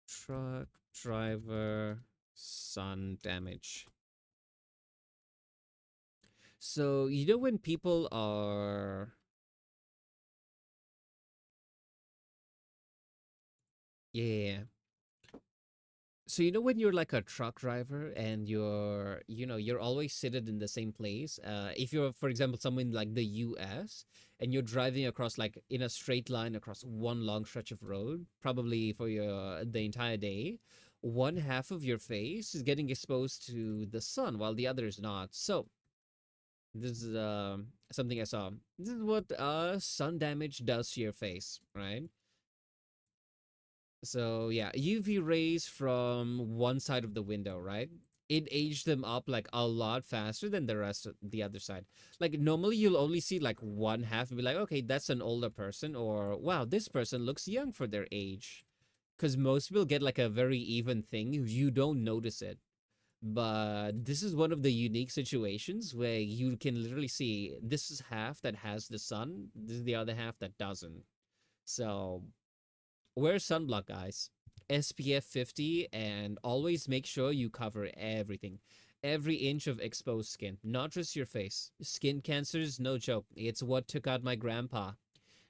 Truck driver sun damage. So, you know when people are yeah. So you know when you're like a truck driver and you're always seated in the same place. If you're, for example, someone like the U.S. and you're driving across like in a straight line across one long stretch of road, probably for your the entire day, one half of your face is getting exposed to the sun while the other is not. So this is something I saw. This is what sun damage does to your face, right? So yeah, UV rays from one side of the window, right? It aged them up like a lot faster than the rest of the other side. Like normally you'll only see like one half and be like, okay, that's an older person, or wow, this person looks young for their age. Because most people get like a very even thing. You don't notice it. But this is one of the unique situations where you can literally see this is half that has the sun, this is the other half that doesn't. So wear sunblock, guys. SPF 50, and always make sure you cover everything. Every inch of exposed skin, not just your face. Skin cancer is no joke. It's what took out my grandpa,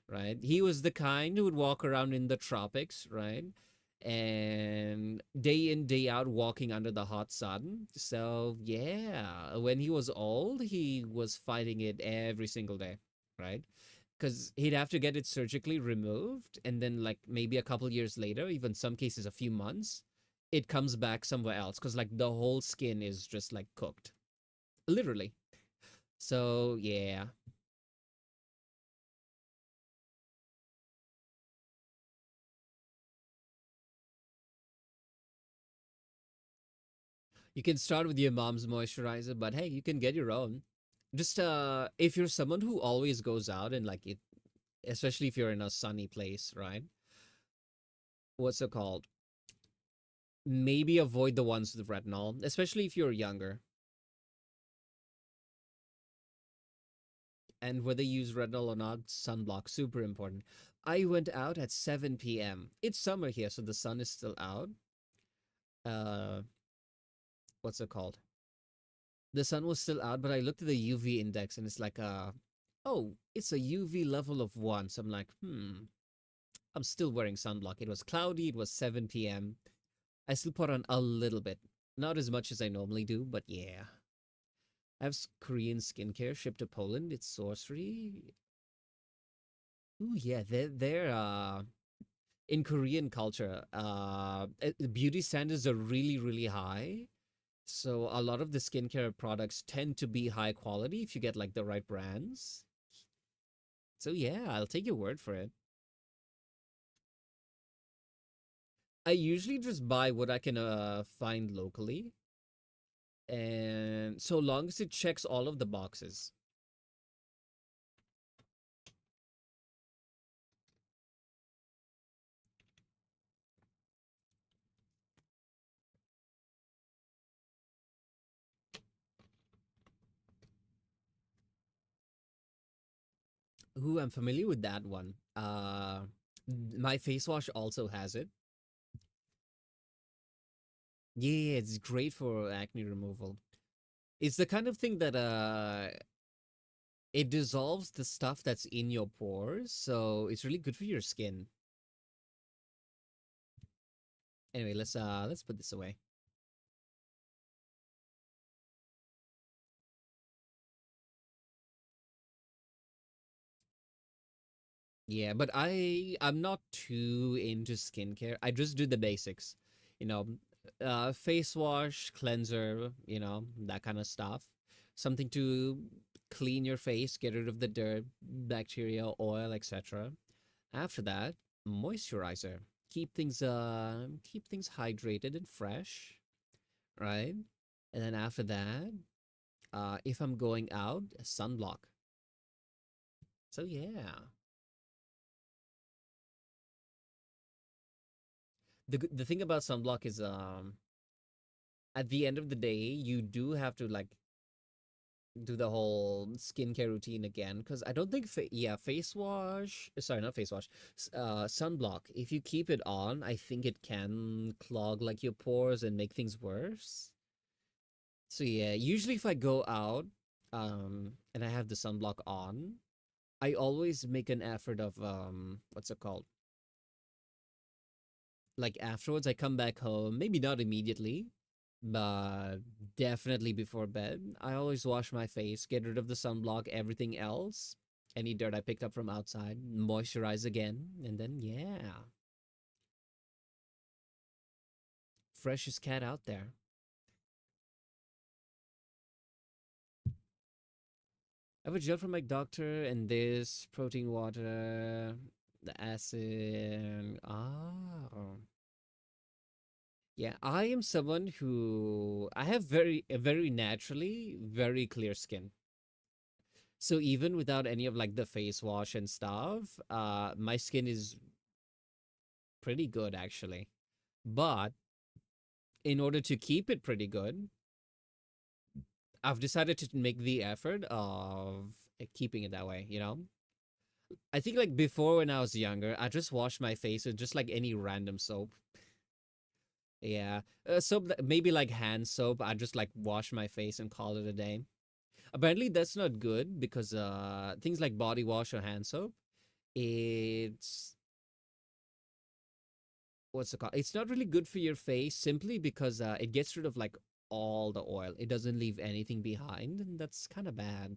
right? He was the kind who would walk around in the tropics, right? And day in, day out, walking under the hot sun. So, yeah, when he was old, he was fighting it every single day, right? Because he'd have to get it surgically removed, and then like maybe a couple years later, even some cases a few months, it comes back somewhere else because like the whole skin is just like cooked, literally. So yeah. You can start with your mom's moisturizer, but hey, you can get your own. Just if you're someone who always goes out and like it, especially if you're in a sunny place, right? What's it called? Maybe avoid the ones with retinol, especially if you're younger. And whether you use retinol or not, sunblock super important. I went out at 7 p.m. It's summer here, so the sun is still out. Uh, what's it called? The sun was still out, but I looked at the UV index and it's like oh, it's a UV level of 1. So I'm like, I'm still wearing sunblock. It was cloudy, it was 7 p.m. I still put on a little bit. Not as much as I normally do, but yeah. I have Korean skincare shipped to Poland. It's sorcery. Ooh, yeah, they're in Korean culture, beauty standards are really, really high. So a lot of the skincare products tend to be high quality if you get like the right brands. So yeah, I'll take your word for it. I usually just buy what I can find locally, and so long as it checks all of the boxes. Ooh, I'm familiar with that one. My face wash also has it. Yeah, it's great for acne removal. It's the kind of thing that it dissolves the stuff that's in your pores, so it's really good for your skin. Anyway, let's put this away. Yeah, but I'm not too into skincare. I just do the basics. You know, face wash, cleanser, that kind of stuff. Something to clean your face, get rid of the dirt, bacteria, oil, etc. After that, moisturizer. Keep things hydrated and fresh, right? And then after that, if I'm going out, sunblock. So yeah. The thing about sunblock is at the end of the day, you do have to like do the whole skincare routine again because I don't think face wash, sorry, not face wash, sunblock, if you keep it on, I think it can clog like your pores and make things worse. So yeah, usually if I go out and I have the sunblock on, I always make an effort of what's it called? Like afterwards I come back home, maybe not immediately, but definitely before bed. I always wash my face, get rid of the sunblock, everything else, any dirt I picked up from outside, moisturize again, and then yeah, freshest cat out there. I have a gel from my doctor and this protein water, the acid. Oh. Yeah, I am someone who I have very naturally very clear skin. So even without any of like the face wash and stuff, my skin is pretty good actually. But in order to keep it pretty good, I've decided to make the effort of keeping it that way. I think like before when I was younger, I just washed my face with just like any random soap. Yeah, soap maybe like hand soap. I just like wash my face and call it a day. Apparently that's not good because things like body wash or hand soap, it's what's it called? It's not really good for your face simply because it gets rid of like all the oil. It doesn't leave anything behind, and that's kind of bad.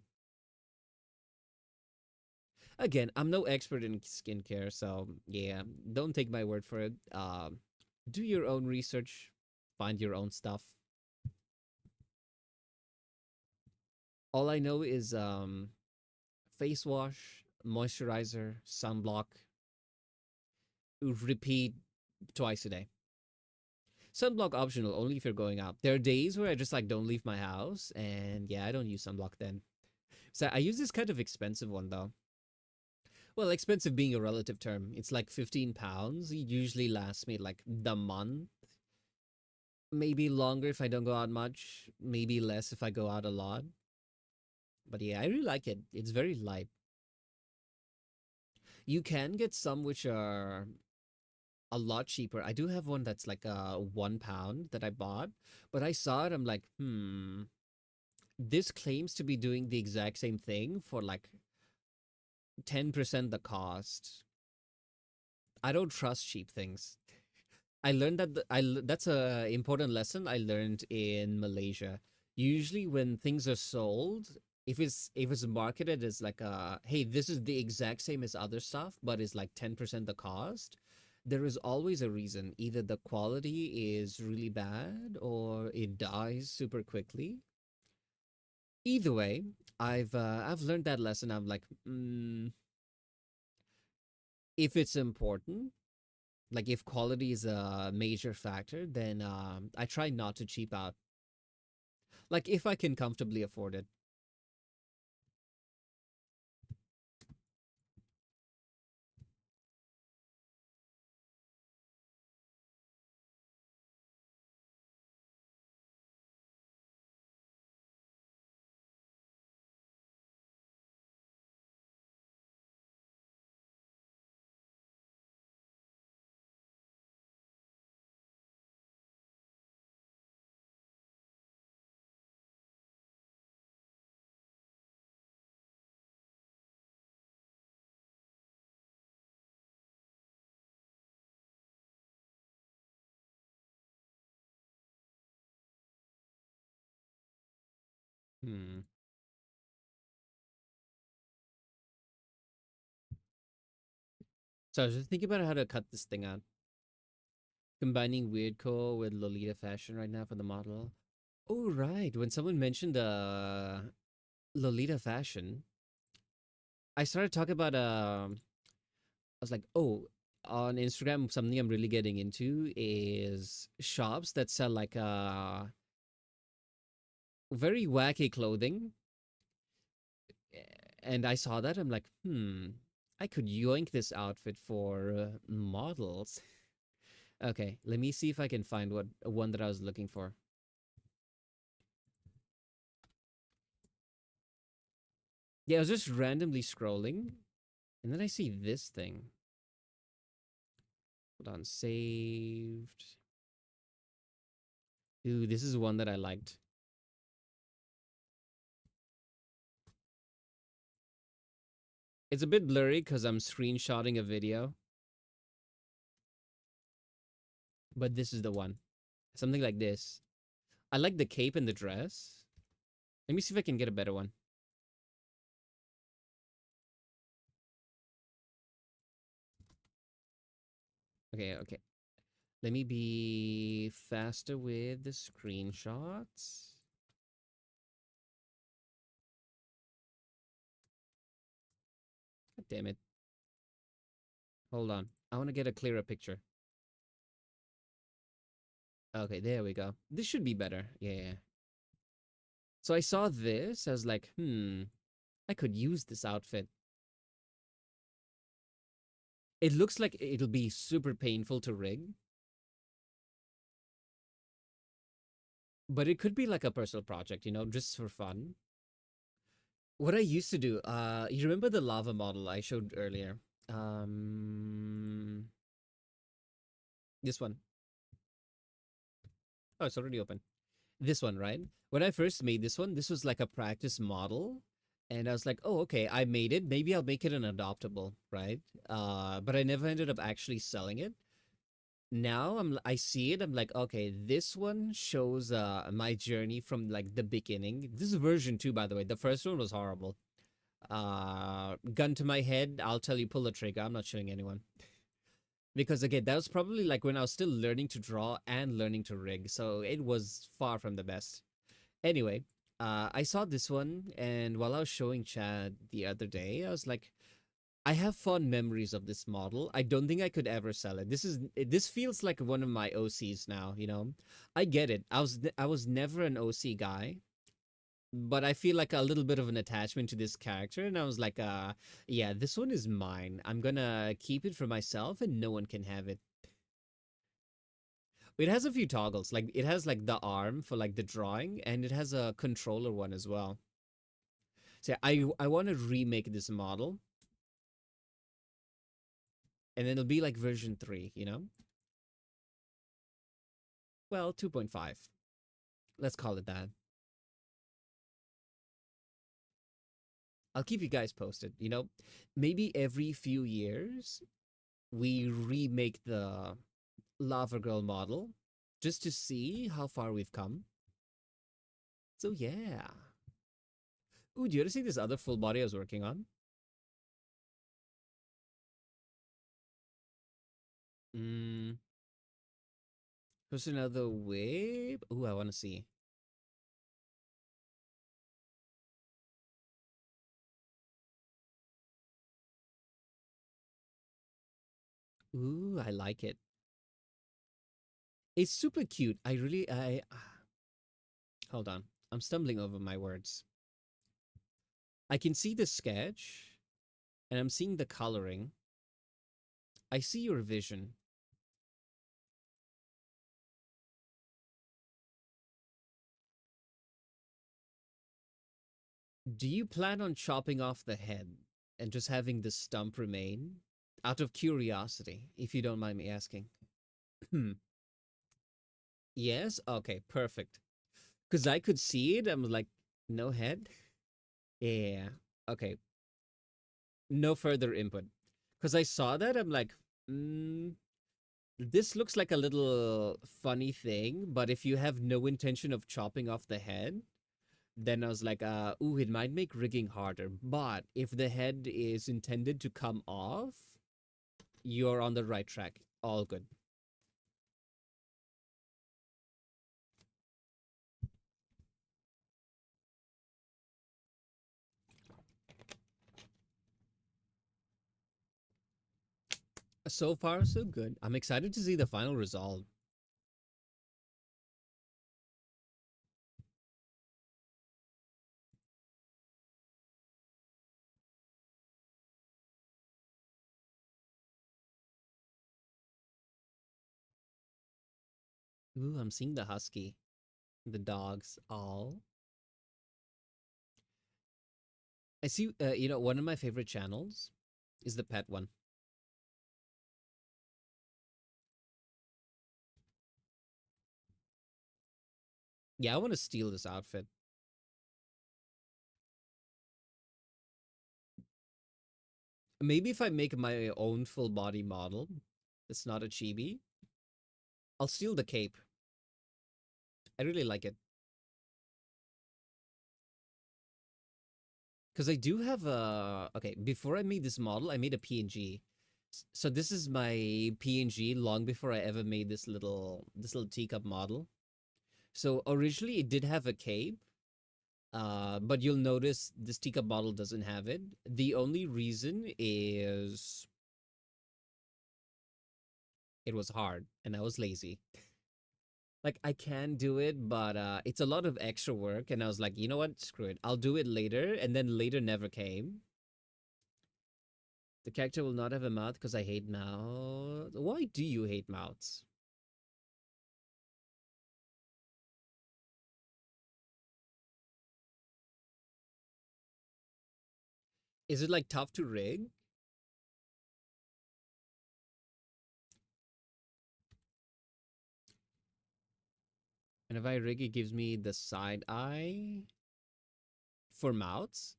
Again, I'm no expert in skincare, so yeah, don't take my word for it. Do your own research, find your own stuff. All I know is face wash, moisturizer, sunblock, repeat twice a day. Sunblock optional only if you're going out. There are days where I just like don't leave my house, and yeah, I don't use sunblock then. So I use this kind of expensive one though. Well, expensive being a relative term. It's like £15. It usually lasts me like the month. Maybe longer if I don't go out much. Maybe less if I go out a lot. But yeah, I really like it. It's very light. You can get some which are a lot cheaper. I do have one that's like £1 that I bought, but I saw it. I'm like, this claims to be doing the exact same thing for like 10% the cost. I don't trust cheap things. I learned that that's a important lesson I learned in Malaysia. Usually when things are sold, if it's marketed as like hey, this is the exact same as other stuff but is like 10% the cost, there is always a reason. Either the quality is really bad or it dies super quickly. Either way, I've learned that lesson. I'm like, if it's important, like if quality is a major factor, then I try not to cheap out. Like if I can comfortably afford it. Hmm. So I was just thinking about how to cut this thing out. Combining Weirdco with Lolita fashion right now for the model. Oh right, when someone mentioned Lolita fashion, I started talking about I was like, oh, on Instagram, something I'm really getting into is shops that sell like very wacky clothing. And I saw that, I'm like, I could yoink this outfit for models. Okay, let me see if I can find what one that I was looking for. Yeah, I was just randomly scrolling, and then I see this thing. Hold on, saved. Ooh, this is one that I liked. It's a bit blurry because I'm screenshotting a video, but this is the one. Something like this. I like the cape and the dress. Let me see if I can get a better one. Okay, okay. Let me be faster with the screenshots. God damn it. Hold on. I want to get a clearer picture. Okay, there we go. This should be better. Yeah. So I saw this. I was like, I could use this outfit. It looks like it'll be super painful to rig, but it could be like a personal project, just for fun. What I used to do, you remember the lava model I showed earlier? Um, this one. Oh, it's already open. This one, right? When I first made this one, this was like a practice model. And I was like, oh, okay, I made it. Maybe I'll make it an adoptable, right? But I never ended up actually selling it. Now I see it. I'm like, okay, this one shows my journey from like the beginning. This is version 2, by the way. The first one was horrible. Gun to my head, I'll tell you, pull the trigger. I'm not showing anyone. Because again, that was probably like when I was still learning to draw and learning to rig, so it was far from the best. Anyway, I saw this one, and while I was showing Chad the other day, I was like, I have fond memories of this model. I don't think I could ever sell it. This feels like one of my OCs now, you know. I get it. I was never an OC guy, but I feel like a little bit of an attachment to this character, and I was like, yeah, this one is mine. I'm gonna keep it for myself, and no one can have it. It has a few toggles. Like it has like the arm for like the drawing, and it has a controller one as well. So I want to remake this model, and then it'll be like version 3, you know? Well, 2.5. Let's call it that. I'll keep you guys posted, you know? Maybe every few years we remake the Lava Girl model just to see how far we've come. So yeah. Ooh, do you want to see this other full body I was working on? Mm, there's another wave. Ooh, I want to see. Ooh, I like it. It's super cute. Hold on. I'm stumbling over my words. I can see the sketch and I'm seeing the coloring. I see your vision. Do you plan on chopping off the head and just having the stump remain? Out of curiosity, if you don't mind me asking. Yes? Okay, perfect. Because I could see it. I'm like, no head? Yeah. Okay. No further input. Because I saw that. I'm like, this looks like a little funny thing, but if you have no intention of chopping off the head, then I was like, ooh, it might make rigging harder. But if the head is intended to come off, you're on the right track. All good. So far, so good. I'm excited to see the final result. Ooh, I'm seeing the husky, the dogs, all. I see, one of my favorite channels is the pet one. Yeah, I want to steal this outfit. Maybe if I make my own full body model, it's not a chibi, I'll steal the cape. I really like it. Because I do have a... Okay, before I made this model, I made a PNG. So this is my PNG long before I ever made this little teacup model. So originally it did have a cape, but you'll notice this teacup model doesn't have it. The only reason is it was hard and I was lazy. Like I can do it, but it's a lot of extra work. And I was like, you know what? Screw it. I'll do it later. And then later never came. The character will not have a mouth because I hate mouths. Why do you hate mouths? Is it like tough to rig? And if I rig, it gives me the side eye for mouths.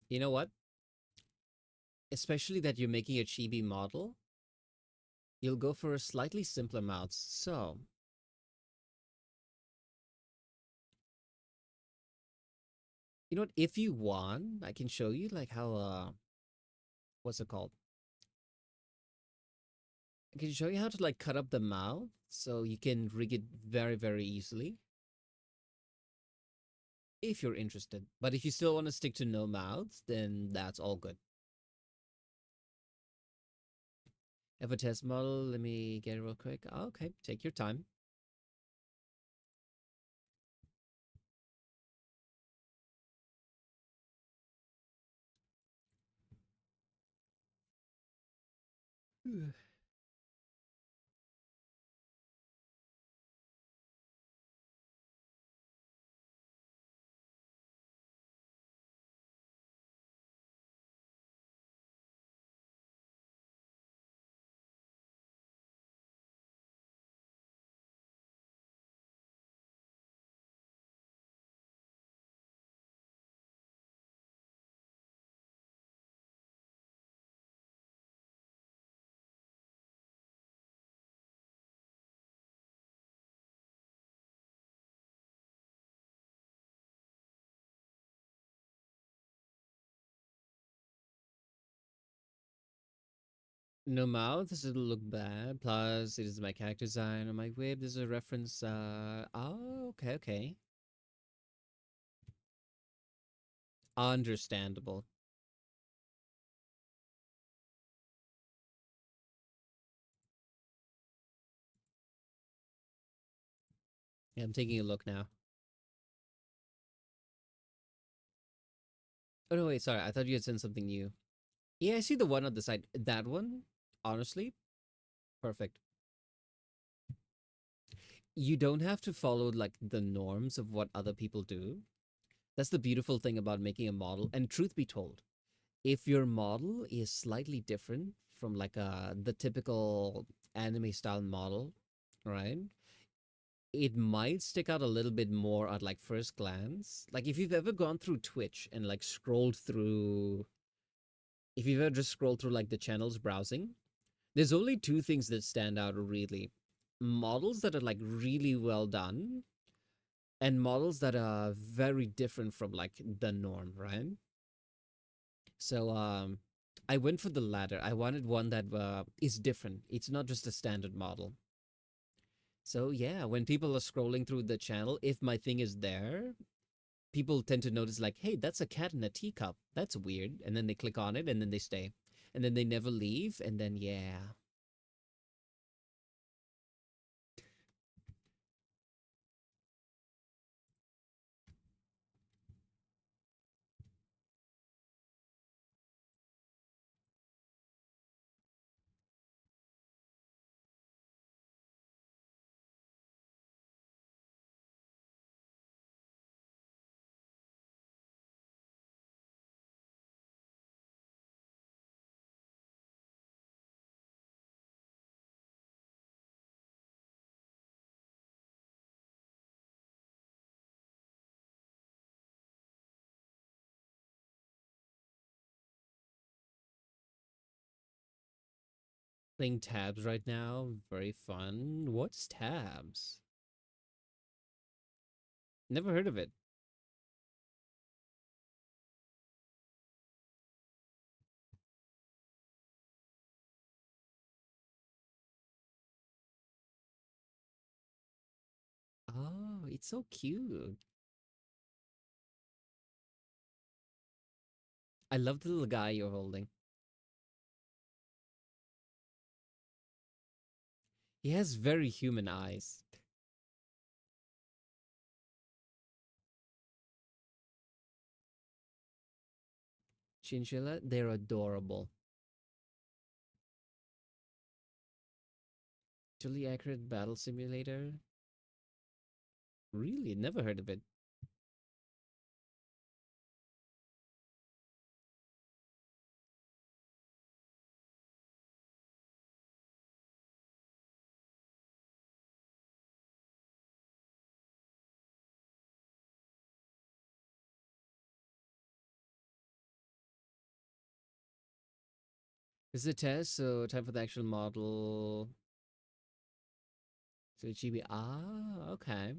You know what? Especially that you're making a chibi model, you'll go for a slightly simpler mouths. So, you know what? If you want, I can show you like how, what's it called? I can show you how to like cut up the mouth so you can rig it very, very easily. if you're interested. But if you still want to stick to no mouths, then that's all good. Have a test model. Let me get it real quick. Okay, take your time. No mouths, it'll look bad. Plus, it is my character design on my web. There's a reference. Oh, okay, okay. Understandable. Yeah, I'm taking a look now. Oh no, wait, sorry. I thought you had sent something new. Yeah, I see the one on the side. That one, honestly, perfect. You don't have to follow like the norms of what other people do. That's the beautiful thing about making a model. And truth be told, if your model is slightly different from like the typical anime style model, right? It might stick out a little bit more at like first glance. Like if you've ever gone through Twitch and like scrolled through, if you've ever just scrolled through like the channels browsing, there's only two things that stand out really: models that are like really well done and models that are very different from like the norm, right? So I went for the latter. I wanted one that is different. It's not just a standard model. So yeah, when people are scrolling through the channel, if my thing is there, people tend to notice like, hey, that's a cat in a teacup. That's weird. And then they click on it and then they stay. And then they never leave. And then yeah. Playing tabs right now. Very fun. What's tabs? Never heard of it. Oh, it's so cute. I love the little guy you're holding. He has very human eyes. Chinchilla, they're adorable. Totally accurate battle simulator. Really, never heard of it. This is a test, so time for the actual model. So GB. Ah, okay.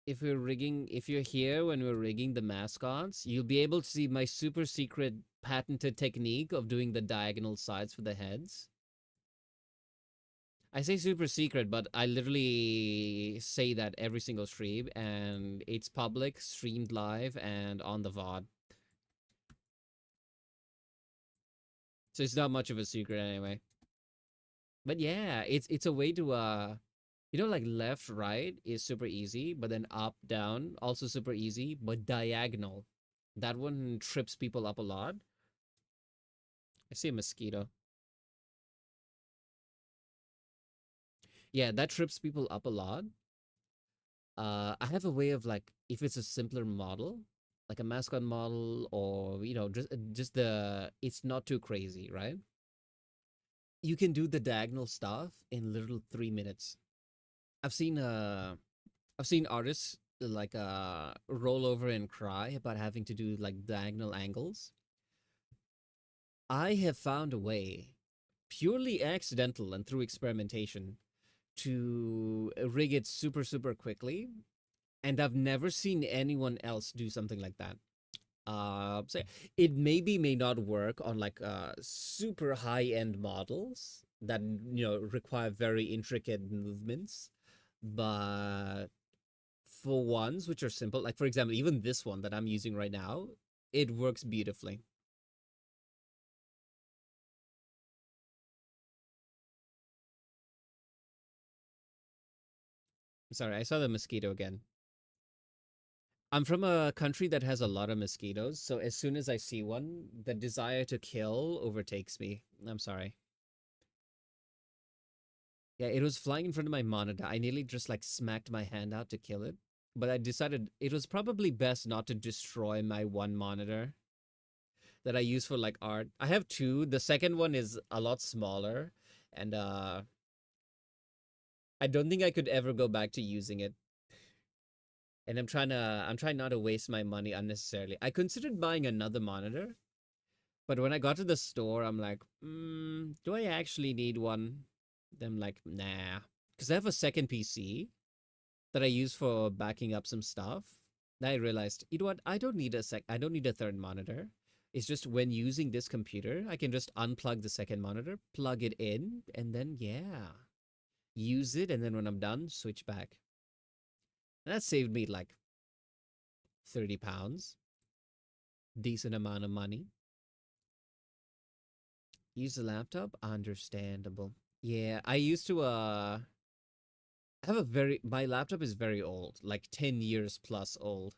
If you're here when we're rigging the mascots, you'll be able to see my super secret patented technique of doing the diagonal sides for the heads. I say super secret, but I literally say that every single stream, and it's public, streamed live, and on the VOD. So it's not much of a secret anyway. But yeah, it's a way to like left right is super easy, but then up down also super easy, but diagonal, that one trips people up a lot. I see a mosquito. Yeah, that trips people up a lot. I have a way of like if it's a simpler model, like a mascot model, or just the it's not too crazy, right? You can do the diagonal stuff in little 3 minutes. I've seen I've seen artists like roll over and cry about having to do like diagonal angles. I have found a way, purely accidental and through experimentation, to rig it super super quickly, and I've never seen anyone else do something like that. So it maybe may not work on like super high end models that require very intricate movements, but for ones which are simple, like for example, even this one that I'm using right now, it works beautifully. Sorry, I saw the mosquito again. I'm from a country that has a lot of mosquitoes, so as soon as I see one, the desire to kill overtakes me. I'm sorry. Yeah, it was flying in front of my monitor. I nearly just like smacked my hand out to kill it, but I decided it was probably best not to destroy my one monitor that I use for like art. I have two. The second one is a lot smaller, and I don't think I could ever go back to using it. And I'm trying not to waste my money unnecessarily. I considered buying another monitor, but when I got to the store, I'm like, do I actually need one? Then I'm like, nah, because I have a second PC that I use for backing up some stuff. Then I realized, you know what? I don't need a third monitor. It's just when using this computer, I can just unplug the second monitor, plug it in, and then yeah, use it. And then when I'm done, switch back. And that saved me like £30, decent amount of money. Use the laptop, understandable. Yeah, I used to have a very my laptop is very old, like 10 years plus old.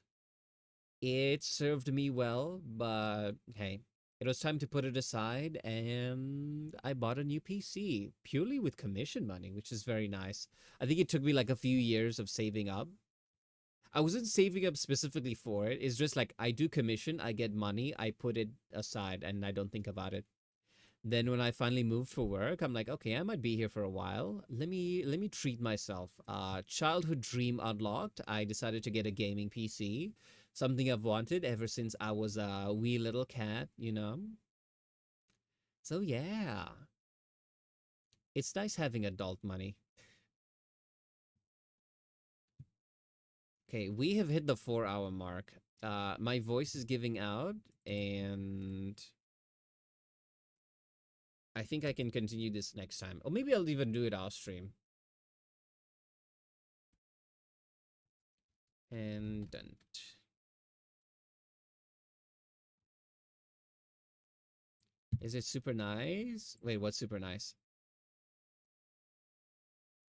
It served me well, but hey, it was time to put it aside, and I bought a new PC purely with commission money, which is very nice. I think it took me like a few years of saving up. I wasn't saving up specifically for it. It's just like I do commission, I get money, I put it aside, and I don't think about it. Then when I finally moved for work, I'm like, okay, I might be here for a while. Let me treat myself. Childhood dream unlocked. I decided to get a gaming PC, something I've wanted ever since I was a wee little cat. So yeah, it's nice having adult money. Okay, we have hit the 4 hour mark. My voice is giving out, and I think I can continue this next time. Or maybe I'll even do it off stream. And done. Is it super nice? Wait, what's super nice?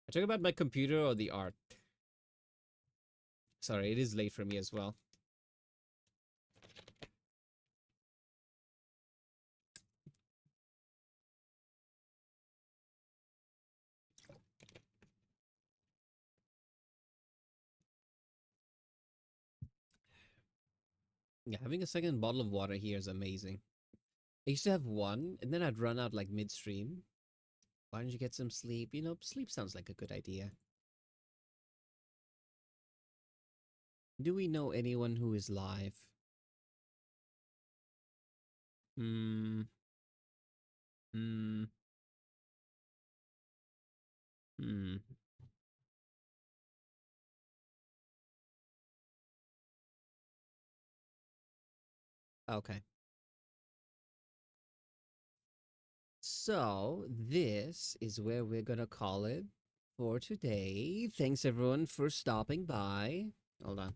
I talk about my computer or the art. Sorry, it is late for me as well. Yeah, having a second bottle of water here is amazing. I used to have one, and then I'd run out like midstream. Why don't you get some sleep? Sleep sounds like a good idea. Do we know anyone who is live? Hmm. Hmm. Hmm. Okay. So, this is where we're gonna call it for today. Thanks everyone for stopping by. Hold on.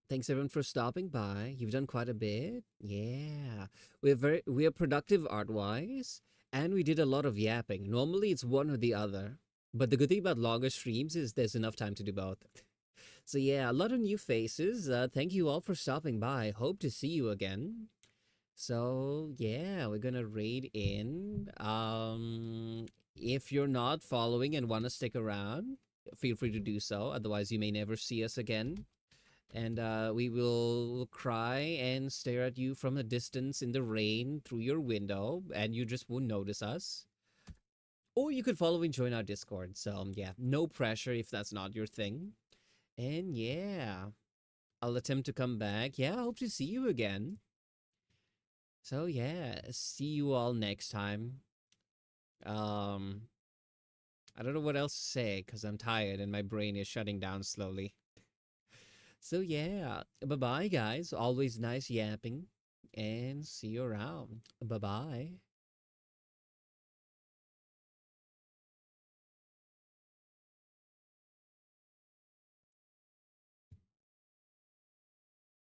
Thanks everyone for stopping by. You've done quite a bit. Yeah. We are productive art-wise, and we did a lot of yapping. Normally it's one or the other. But the good thing about longer streams is there's enough time to do both. So yeah, a lot of new faces. Thank you all for stopping by. Hope to see you again. So yeah, we're gonna raid in. If you're not following and want to stick around, feel free to do so. Otherwise, you may never see us again. And we will cry and stare at you from a distance in the rain through your window, and you just won't notice us. Or you could follow and join our Discord. So yeah, no pressure if that's not your thing. And yeah, I'll attempt to come back. Yeah, I hope to see you again. So yeah, see you all next time. Um, I don't know what else to say because I'm tired and my brain is shutting down slowly. So yeah, bye bye, guys. Always nice yapping, and see you around. Bye bye.